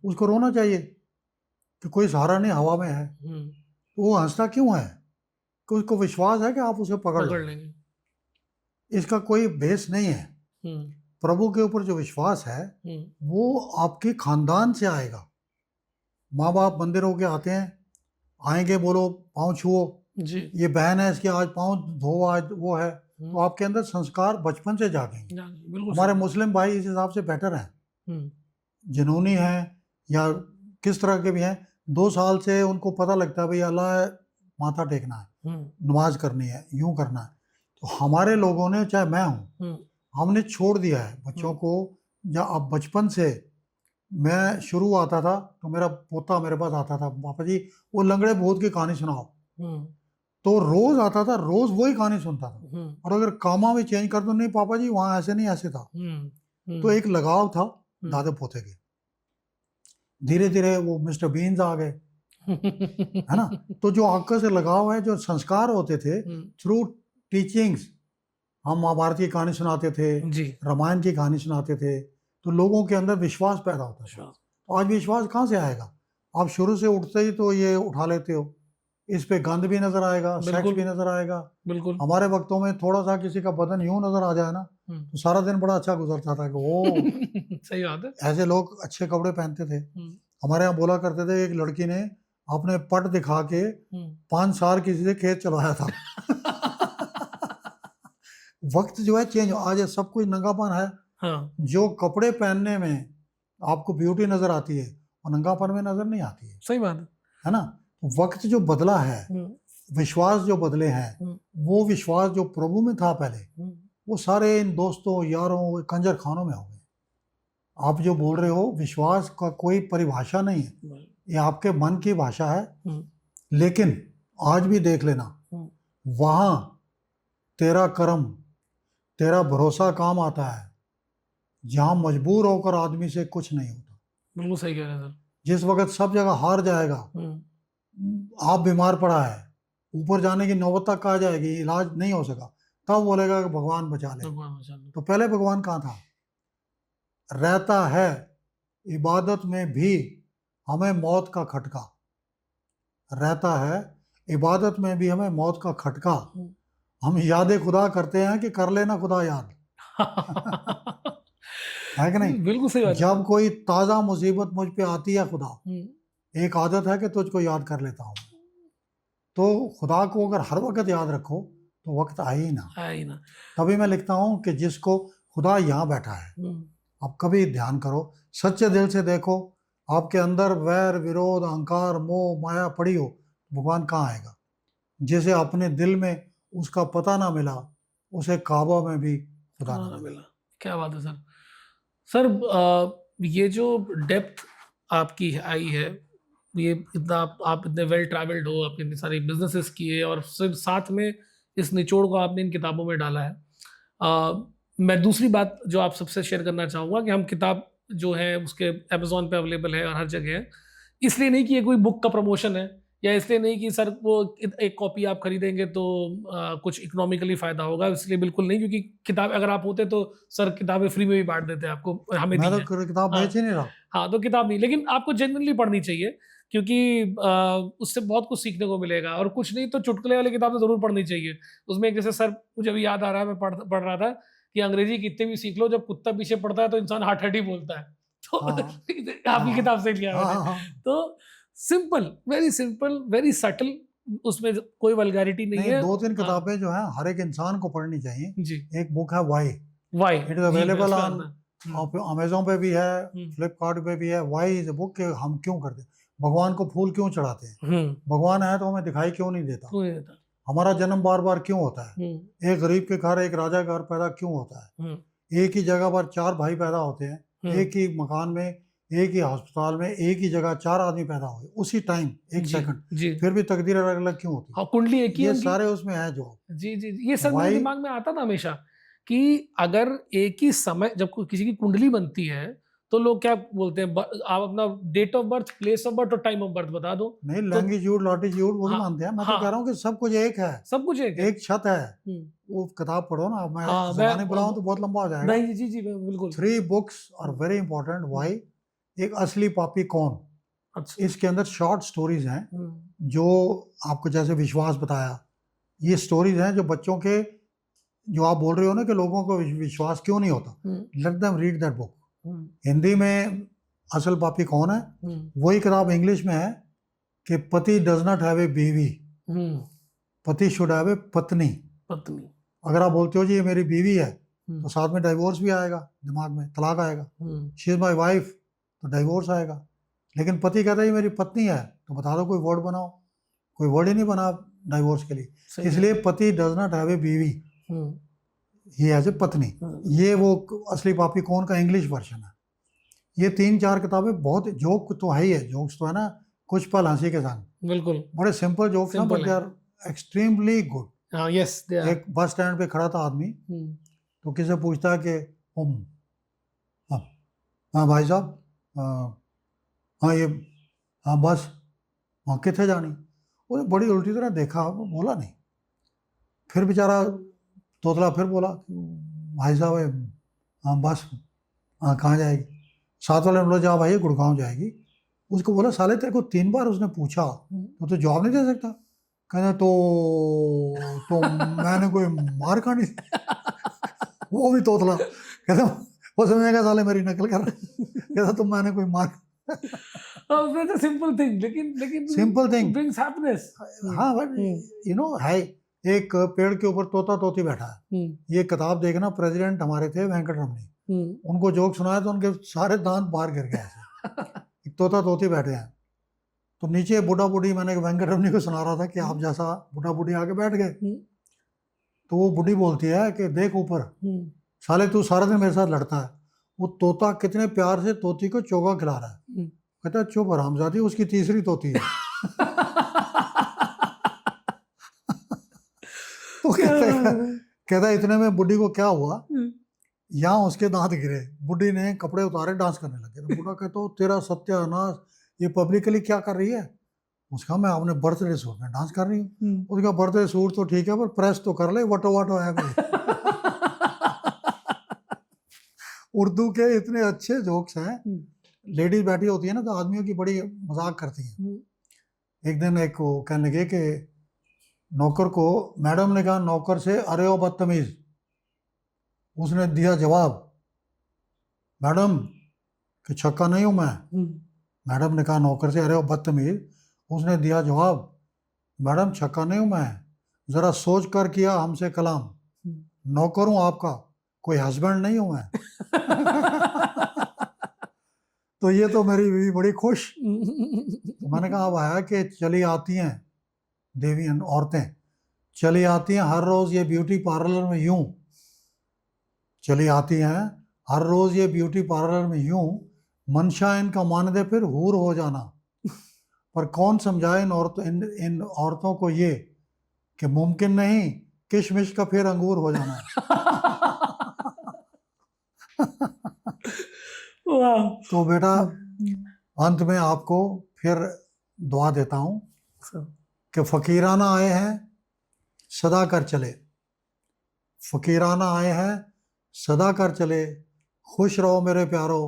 उसको रोना चाहिए कि कोई सहारा नहीं, हवा में है। तो वो हंसता क्यों है? कि उसको विश्वास है कि आप उसे पकड़ लेंगे। इसका कोई बेस नहीं है। प्रभु के ऊपर जो विश्वास है वो आपके खानदान से आएगा। माँ बाप मंदिर होके आते हैं, आएंगे बोलो पाँव छुओ, जी। ये बहन है इसके आज पाँव धो, आज वो है, तो आपके अंदर संस्कार बचपन से जागेंगे। हमारे मुस्लिम भाई इस हिसाब से बेटर हैं, जुनूनी हैं या किस तरह के भी हैं, 2 साल से उनको पता लगता है भाई अल्लाह है, माथा टेकना है, नमाज करनी है, यूं करना है। तो हमारे लोगों ने, चाहे मैं हूँ, हमने छोड़ दिया है बच्चों को। या अब बचपन से मैं शुरू आता था तो मेरा पोता मेरे पास आता था, पापा जी वो लंगड़े भूत की कहानी सुनाओ, तो रोज आता था, रोज वही कहानी सुनता था। और अगर कामा भी चेंज कर दो, नहीं पापा जी वहाँ ऐसे नहीं ऐसे था। तो एक लगाव था दादे पोते के। धीरे धीरे वो मिस्टर बीन्स आ गए, है ना। तो जो आंखों से लगाव है, जो संस्कार होते थे थ्रू टीचिंग्स, हम महाभारत की कहानी सुनाते थे, रामायण की कहानी सुनाते थे, तो लोगों के अंदर विश्वास पैदा होता है। तो आज विश्वास कहाँ से आएगा? आप शुरू से उठते ही तो ये उठा लेते हो, इस पे गंद भी नजर आएगा, सेक्स भी नजर आएगा। बिल्कुल। हमारे वक्तों में थोड़ा सा किसी का बदन यूं नजर आ जाए ना तो सारा दिन बड़ा अच्छा गुजरता था कि वो सही बात है। ऐसे लोग अच्छे कपड़े पहनते थे। हमारे यहाँ बोला करते थे, एक लड़की ने अपने पट दिखा के 5 साल किसी से खेत चलवाया था। वक्त जो है चेंज, आज ये सब कुछ नंगापन है। हाँ, जो कपड़े पहनने में आपको ब्यूटी नजर आती है और नंगापन में नजर नहीं आती सही बात है ना। वक्त जो बदला है, है। विश्वास जो बदले हैं, वो विश्वास जो प्रभु में था पहले, वो सारे इन दोस्तों यारों कंजर खानों में हो गए। आप जो बोल रहे हो, विश्वास का कोई परिभाषा नहीं है, ये आपके मन की भाषा है। लेकिन आज भी देख लेना, वहां तेरा कर्म, तेरा भरोसा काम आता है जहां मजबूर होकर आदमी से कुछ नहीं होता। बिल्कुल सही कह रहे हैं सर। जिस वक्त सब जगह हार जाएगा, आप बीमार पड़ा है, ऊपर जाने की नौबत तक आ जाएगी, इलाज नहीं हो सका, तब बोलेगा कि भगवान बचा ले। तो पहले भगवान कहाँ था? रहता है इबादत में भी हमें मौत का खटका, रहता है इबादत में भी हमें मौत का खटका। हम याद खुदा करते हैं कि कर लेना खुदा याद। है कि नहीं? बिल्कुल सही बात है। जब कोई ताजा मुसीबत मुझ पे आती है खुदा, एक आदत है कि तुझको याद कर लेता हूँ। तो खुदा को अगर हर वक्त याद रखो तो वक्त आए ही ना। तभी मैं लिखता हूँ कि जिसको खुदा यहाँ बैठा है, आप कभी ध्यान करो, सच्चे दिल से देखो, आपके अंदर वैर विरोध अहंकार मोह माया पड़ी हो, भगवान कहाँ आएगा? जिसे अपने दिल में उसका पता ना मिला, उसे काबा में भी खुदा ना मिला। क्या बात है सर। सर ये जो डेप्थ आपकी आई है, ये इतना आप इतने वेल ट्रैवल्ड हो, आपने इतने सारे बिजनेसेस किए और सिर्फ साथ में इस निचोड़ को आपने इन किताबों में डाला है। मैं दूसरी बात जो आप सबसे शेयर करना चाहूँगा कि हम किताब जो है उसके अमेज़ॉन पे अवेलेबल है और हर जगह है, इसलिए नहीं कि ये कोई बुक का प्रमोशन है, या इसलिए नहीं कि सर वो एक कॉपी आप खरीदेंगे तो कुछ इकोनॉमिकली फ़ायदा होगा, इसलिए बिल्कुल नहीं। क्योंकि किताब अगर आप होते तो सर किताबें फ्री में भी बांट देते आपको, हमें दी मैं है। तो किताब बेच ही नहीं रहा। हाँ, तो किताब नहीं, लेकिन आपको जेन्युइनली पढ़नी चाहिए, क्योंकि उससे बहुत कुछ सीखने को मिलेगा। और कुछ नहीं तो चुटकुले वाली किताब तो ज़रूर पढ़नी चाहिए। उसमें एक जैसे सर मुझे अभी याद आ रहा है, मैं पढ़ रहा था कि अंग्रेजी कितने भी सीख लो, जब कुत्ता पीछे पड़ता है तो इंसान हट ही बोलता है। तो आपकी किताब से लिया मैंने। तो सिंपल, वेरी सटल, उसमें कोई वल्गैरिटी नहीं है। 2-3 किताबें जो हैं हर एक इंसान को पढ़नी चाहिए। जी। एक बुक है why, why, it is available on Amazon पे भी है, फ्लिपकार्ट पे भी है। वाई इज ए बुक कि हम क्यों करते हैं, भगवान को फूल क्यों चढ़ाते हैं, भगवान है तो हमें दिखाई क्यों नहीं देता, हमारा जन्म बार बार क्यों होता है, एक गरीब के घर एक राजा के घर पैदा क्यों होता है, एक ही जगह पर 4 भाई पैदा होते हैं, एक ही मकान में, एक ही अस्पताल में, एक ही जगह 4 आदमी पैदा हुए उसी टाइम, एक सेकंड, फिर भी तकदीर अलग अलग क्यों होती है? कुंडली एक ही, ये सारे उसमें है जो जी, ये सर मेरे दिमाग में आता था हमेशा कि अगर एक ही समय जब किसी की कुंडली बनती है तो लोग क्या बोलते हैं, आप अपना date of birth, place of birth और टाइम ऑफ बर्थ बता दो। नहीं, लैंगिट्यूड लॉटिट्यूड वो मानते हैं। मैं तो कह रहा हूँ कि सब कुछ एक है, सब कुछ एक छत है। वो किताब पढ़ो ना, मैं ज़बानी बुलाऊं तो बहुत लंबा हो जाएगा। नहीं, जी बिल्कुल। 3 books are very important. Why, एक असली पापी कौन, अच्छा। इसके अंदर शॉर्ट स्टोरीज हैं जो आपको, जैसे विश्वास बताया, ये स्टोरीज हैं जो बच्चों के, जो आप बोल रहे हो ना कि लोगों को विश्वास क्यों नहीं होता, let them read that book. Hindi में असल पापी कौन है, वही किताब इंग्लिश में है कि पति डज नॉट हैव ए बीवी, पति शुड हैव ए पत्नी। अगर आप बोलते हो जी ये मेरी बीवी है, तो साथ में डाइवोर्स भी आएगा, दिमाग में तलाक आएगा। शी इज माई वाइफ, तो डाइवोर्स आएगा। लेकिन पति कहता है ये मेरी पत्नी है, तो बता दो कोई वर्ड बनाओ, कोई वर्ड ही नहीं बना डाइवोर्स के लिए। इसलिए पति डज नॉट हैव ए बीवी, ही हैज ए पत्नी। ये वो असली पापी कौन का इंग्लिश वर्जन है। ये 3-4 किताबें बहुत, जोक तो है ही है, जोक्स तो है ना, कुछ पल हंसी के संग, बिल्कुल बड़े सिंपल जोक्स हैं, but they are extremely good. Yes, एक बस स्टैंड पे खड़ा था आदमी, तो किसी पूछता है कि हाँ भाई साहब, हाँ ये, हाँ बस, हाँ कितने जानी? वो बड़ी उल्टी तरह देखा, बोला नहीं। फिर बेचारा तोतला फिर बोला, भाई साहब हाँ बस, हाँ कहाँ जाएगी? साथ वाले ने बोला जा भाई गुड़गांव जाएगी। उसको बोला साले तेरे को 3 बार उसने पूछा तो जवाब नहीं दे सकता? कहना तो मैंने कोई मार खानी वो भी तोतला, कहता वो समझेगा साले मेरी नकल कर रहा है। कहता तुम मैंने कोई मार उसमें तो सिंपल थिंग, लेकिन सिंपल थिंग। Brings happiness. हाँ बट यू नो है, एक पेड़ के ऊपर तोता तोती बैठा है। ये किताब देखना, प्रेसिडेंट हमारे थे वेंकट रमनी, उनको जोक सुनाया तो उनके सारे दांत बाहर गिर गए ऐसे। एक तोता तोती बैठे हैं, तो नीचे बूढ़ा बूढ़ी, मैंने वेंकट रमनी को सुना रहा था कि आप जैसा बूढ़ा बूढ़ी आके बैठ गए, तो वो बूढ़ी बोलती है कि देख ऊपर, साले तू सारा दिन मेरे साथ लड़ता है, वो तोता कितने प्यार से तोती को चोगा खिला रहा है। कहता है चुप हरामजादी, उसकी तीसरी तोती है। तो कहता है इतने में बुढ़ी को क्या हुआ, यहाँ उसके दांत गिरे, बुढ़ी ने कपड़े उतारे, डांस करने लगे। तो बूढ़ा कहता हो तेरा सत्यानाश, ये पब्लिकली क्या कर रही है। उसका मैं अपने बर्थडे सूट में डांस कर रही हूँ। उसका बर्थडे सूट तो ठीक है पर प्रेस तो कर ले, वटो वटो है कोई। उर्दू के इतने अच्छे जोक्स हैं। लेडीज बैठी होती है ना तो आदमियों की बड़ी मजाक करती हैं। एक दिन एक को कहने लगे कि नौकर को, मैडम ने कहा नौकर से अरे ओ बदतमीज, उसने दिया जवाब मैडम कि छक्का नहीं हूं मैं। मैडम ने कहा नौकर से अरे ओ बदतमीज, उसने दिया जवाब मैडम छक्का नहीं हूं मैं, जरा सोच कर किया हमसे कलाम, नौकर हूं आपका, कोई हस्बैंड नहीं हूं मैं। तो ये तो मेरी बीवी बड़ी खुश। तो मैंने कहा अब आया कि चली आती हैं देवी औरतें, चली आती हैं हर रोज ये ब्यूटी पार्लर में यूं, चली आती हैं हर रोज ये ब्यूटी पार्लर में यूं, मंशा इनका मान दे फिर हूर हो जाना, पर कौन समझाए इन औरतों को ये कि मुमकिन नहीं किशमिश का फिर अंगूर हो जाना। तो बेटा अंत में आपको फिर दुआ देता हूं कि फकीराना आए हैं सदा कर चले, फकीराना आए हैं सदा कर चले, खुश रहो मेरे प्यारो,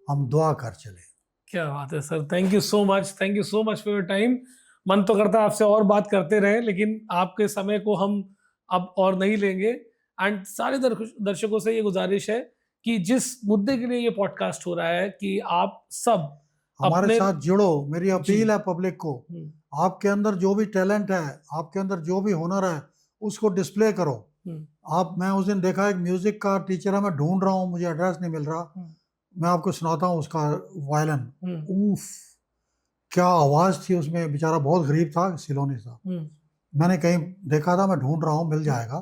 हम दुआ कर चले। क्या बात है sir, thank you so much, thank you so much for your time. मन तो करता है आपसे और बात करते रहे, लेकिन आपके समय को हम अब और नहीं लेंगे। एंड सारे दर्शकों से ये गुजारिश है कि जिस मुद्दे के लिए ये पॉडकास्ट हो रहा है कि आप सब हमारे साथ जुड़ो। मेरी अपील है पब्लिक को, आपके अंदर जो भी टैलेंट है, आपके अंदर जो भी हुनर है, उसको डिस्प्ले करो। आप, मैं उस दिन देखा एक म्यूजिक का टीचर है, मैं ढूंढ रहा हूँ, मुझे एड्रेस नहीं मिल रहा, मैं आपको सुनाता हूँ उसका वायलिन। उफ क्या आवाज थी उसमें, बेचारा बहुत गरीब था, सिलोनी था। मैंने कहीं देखा था, मैं ढूंढ रहा हूँ, मिल जाएगा।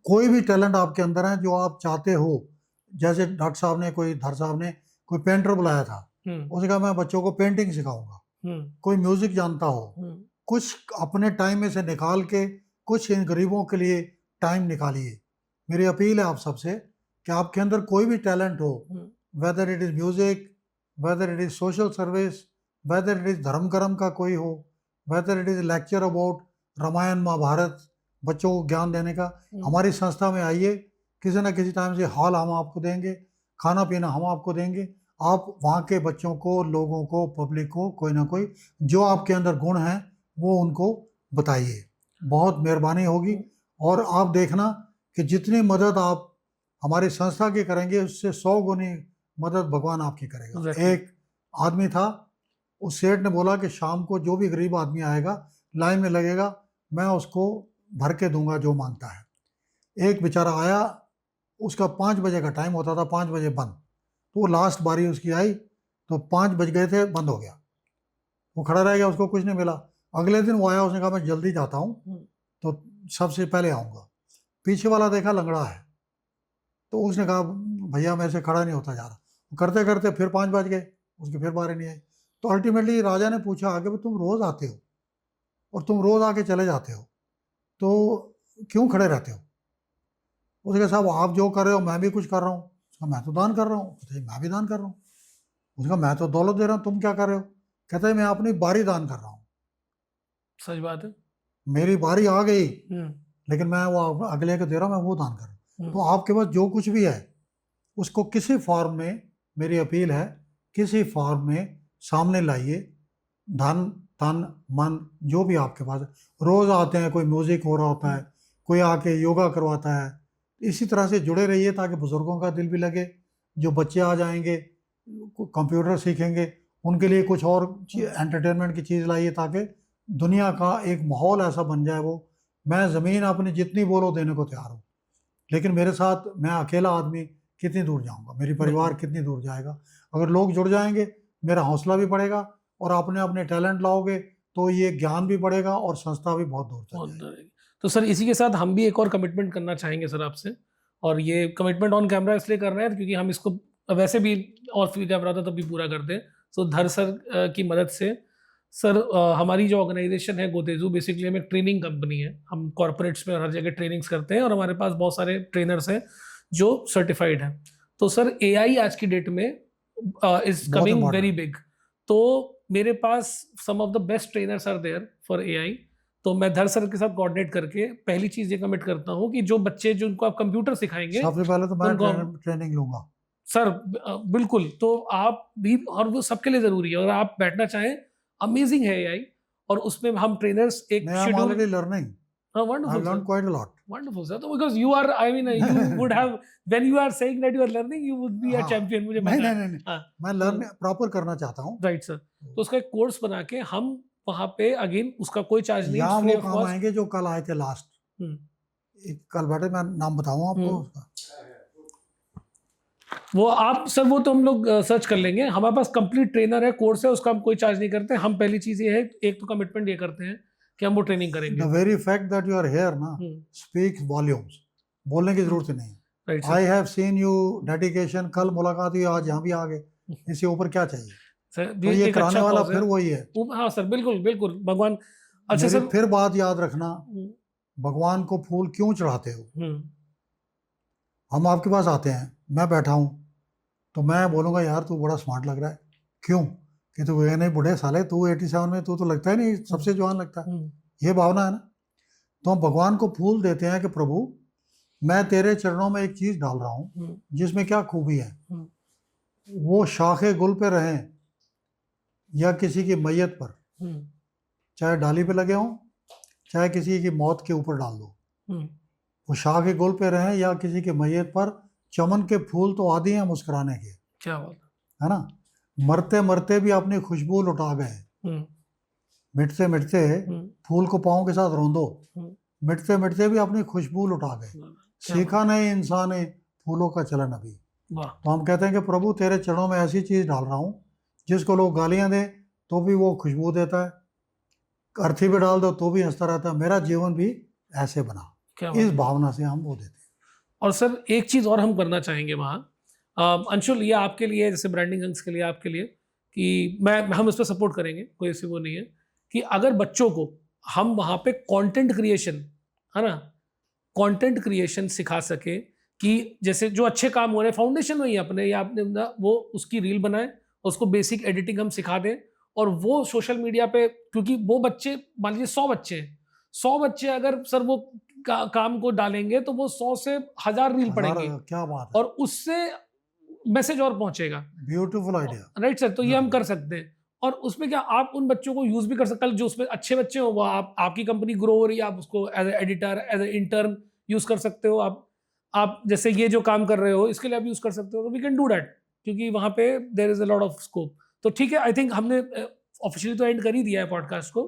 कोई भी टैलेंट आपके अंदर है जो आप चाहते हो, जैसे डॉक्टर साहब ने, कोई धर साहब ने कोई पेंटर बुलाया था, उसने कहा मैं बच्चों को पेंटिंग सिखाऊंगा। कोई म्यूजिक जानता हो, कुछ अपने टाइम में से निकाल के कुछ इन गरीबों के लिए टाइम निकालिए। मेरी अपील है आप सबसे कि आपके अंदर कोई भी टैलेंट हो, whether it is music, whether it is social service, whether it is धर्म कर्म का कोई हो, whether it is lecture about Ramayan Mahabharat, बच्चों को ज्ञान देने का, हमारी संस्था में आइए। किसी न किसी टाइम से हॉल हम आपको देंगे, खाना पीना हम आपको देंगे। आप वहाँ के बच्चों को, लोगों को, पब्लिक को कोई ना कोई जो आपके अंदर गुण हैं वो उनको बताइए, बहुत मेहरबानी होगी। और आप देखना कि जितनी मदद आप हमारी संस्था की करेंगे, उससे 100 गुनी मदद भगवान आपकी करेगा। एक आदमी था, उस सेठ ने बोला कि शाम को जो भी गरीब आदमी आएगा लाइन में लगेगा, मैं उसको भर के दूंगा जो मांगता है। एक बेचारा आया, उसका 5 बजे का टाइम होता था, 5 बजे बंद, तो वो लास्ट बारी उसकी आई तो 5 बज गए थे, बंद हो गया, वो खड़ा रह गया, उसको कुछ नहीं मिला। अगले दिन वो आया, उसने कहा मैं जल्दी जाता हूँ तो सबसे पहले आऊँगा। पीछे वाला देखा लंगड़ा है, तो उसने कहा भैया मेरे से खड़ा नहीं होता जा रहा। करते करते फिर 5 बज गए, उसकी फिर बारी नहीं आई। तो अल्टीमेटली राजा ने पूछा आगे, तुम रोज़ आते हो और तुम रोज़ आके चले जाते हो, तो क्यों खड़े रहते हो? उसने कहा साहब आप जो कर रहे हो मैं भी कुछ कर रहा हूँ। उसका मैं तो दान कर रहा हूँ। कहते मैं भी दान कर रहा हूँ। उसका मैं तो दौलत दे रहा हूँ, तुम क्या कर रहे हो? कहते हैं मैं अपनी बारी दान कर रहा हूँ। सच बात है, मेरी बारी आ गई लेकिन मैं वो अगले को दे रहा हूँ, मैं वो दान कर रहा हूँ। तो आपके पास जो कुछ भी है उसको किसी फॉर्म में, मेरी अपील है, किसी फॉर्म में सामने लाइए। धन, तन, मन, जो भी आपके पास है। रोज़ आते हैं, कोई म्यूज़िक हो रहा होता है, कोई आके योगा करवाता है, इसी तरह से जुड़े रहिए ताकि बुजुर्गों का दिल भी लगे। जो बच्चे आ जाएंगे कंप्यूटर सीखेंगे, उनके लिए कुछ और एंटरटेनमेंट की चीज़ लाइए ताकि दुनिया का एक माहौल ऐसा बन जाए। वो मैं ज़मीन अपनी जितनी बोलो देने को तैयार हूँ, लेकिन मेरे साथ मैं अकेला आदमी कितनी दूर जाऊँगा, मेरी परिवार कितनी दूर जाएगा। अगर लोग जुड़ जाएंगे मेरा हौसला भी बढ़ेगा और अपने अपने टैलेंट लाओगे तो ये ज्ञान भी बढ़ेगा और संस्था भी बहुत दूर बहुत तक जाएगी। डरेगी। तो सर इसी के साथ हम भी एक और कमिटमेंट करना चाहेंगे सर आपसे, और ये कमिटमेंट ऑन कैमरा इसलिए कर रहे हैं क्योंकि हम इसको वैसे भी ऑफ कैमरा था तब भी पूरा करते हैं। सो धर सर की मदद से सर, हमारी जो ऑर्गेनाइजेशन है गोतेजू, बेसिकली हम एक ट्रेनिंग कंपनी है। हम कॉर्पोरेट्स में हर जगह ट्रेनिंग्स करते हैं और हमारे पास बहुत सारे ट्रेनर्स हैं जो सर्टिफाइड हैं। तो सर एआई आज की डेट में इज बहुत कमिंग important वेरी है। बिग। तो मेरे पास some of the best trainers are there for AI. तो मैं धर सर के साथ कोऑर्डिनेट करके पहली चीज ये कमिट करता हूँ कि जो बच्चे जिनको आप कंप्यूटर सिखाएंगे सबसे पहले तो मैं उनको हम ट्रेनिंग लूंगा। सर बिल्कुल, तो आप भी, और वो सबके लिए जरूरी है। और आप बैठना चाहें, अमेजिंग है एआई, और उसमें हम ट्रेनर्स एक मैं I am schedule. Already learning, I wonderful learn sir, quite a lot. Wonderful sir. तो because you are, I mean you would have, when you are saying that you are learning, you would be a हाँ, champion, मुझे नहीं पता नहीं है। नहीं नहीं, हाँ, मैं तो लर्न प्रॉपर करना चाहता हूँ। Right sir. तो उसका एक कोर्स बना के हम वहाँ पे, अगेन उसका कोई चार्ज नहीं, यहाँ फ्री वो ऑफ काम कॉस्ट। आएंगे जो कल आए थे लास्ट। कल बैठे, मैं नाम बताऊँ आपको उसका। वो आप सर, वो तो हम लोग सर्च कर लेंगे। हमारे पास कंप्लीट ट्रेनर है, कोर्स है, उसका हम कोई चार्ज नहीं करते। हम पहली चीज ये है, एक तो कमिटमेंट ये करते हैं कि हम वो ट्रेनिंग करेंगे। The very fact that you are here ना स्पीक्स वॉल्यूम्स। बोलने की जरूरत ही नहीं। Right I sir. Have seen you dedication, कल मुलाकात हुई, आज यहाँ भी आ गए, इससे ऊपर क्या चाहिए। सर तो ये एक कराने अच्छा वाला कॉज है। फिर वही है। हाँ सर, बिल्कुल बिल्कुल, भगवान। अच्छा मेरी सर। फिर बात याद रखना, भगवान को फूल क्यों चढ़ाते हो। हम आपके पास आते हैं, मैं बैठा हूँ तो मैं बोलूँगा यार तू बड़ा स्मार्ट लग रहा है। क्यों? कि तू ये नहीं बूढ़े साले, तू 87 में तू तो लगता ही नहीं, सबसे जवान लगता है। ये भावना है ना। तो हम भगवान को फूल देते हैं कि प्रभु मैं तेरे चरणों में एक चीज़ डाल रहा हूँ जिसमें क्या खूबी है। वो शाखे गुल पे रहें या किसी की मैयत पर, चाहे डाली पे लगे हों चाहे किसी की मौत के ऊपर डाल दो, वो शाखे गुल पे रहें या किसी की मैयत पर, चमन के फूल तो आदि हैं मुस्कुराने के। क्या बात है ना। मरते मरते भी अपनी खुशबू लुटा गए, मिटते मिटते फूल को पाँव के साथ रौंदो, मिटते मिटते भी अपनी खुशबू लुटा गए, सीखा नहीं इंसान ने फूलों का चलन अभी। तो हम कहते हैं कि प्रभु तेरे चरणों में ऐसी चीज़ डाल रहा हूँ जिसको लोग गालियाँ दें तो भी वो खुशबू देता है, अर्थी पे डाल दो तो भी हंसता रहता है, मेरा जीवन भी ऐसे बना। इस भावना से हम वो देते हैं। और सर एक चीज़ और हम करना चाहेंगे वहाँ, अंशुल, ये आपके लिए, जैसे ब्रांडिंग हंक्स के लिए, आपके लिए, कि हम इस पर सपोर्ट करेंगे, कोई ऐसी वो नहीं है, कि अगर बच्चों को हम वहाँ पे कंटेंट क्रिएशन, है ना, कंटेंट क्रिएशन सिखा सके, कि जैसे जो अच्छे काम हो रहे हैं फाउंडेशन में ही अपने या अपने, वो उसकी रील बनाए, उसको बेसिक एडिटिंग हम सिखा दें, और वो सोशल मीडिया पे, क्योंकि वो बच्चे, मान लीजिए 100 बच्चे हैं, 100 बच्चे अगर सर वो काम को डालेंगे तो वो 100 से 1000 रील पड़ेंगे। क्या बात है। और उससे मैसेज और पहुंचेगा। Beautiful idea. Right sir. तो ये हम कर सकते हैं, और उसमें क्या, आप उन बच्चों को यूज भी कर सकते हैं जो उसमें अच्छे बच्चे हो, वो आपकी कंपनी ग्रो हो रही है, आप उसको as editor, as intern use कर सकते हो। आप जैसे ये जो काम कर रहे हो इसके लिए आप यूज कर सकते हो, तो वी कैन डू दैट, क्योंकि वहां पे there is a lot of scope. तो ठीक है, आई थिंक हमने ऑफिशियली तो एंड कर ही दिया है पॉडकास्ट को।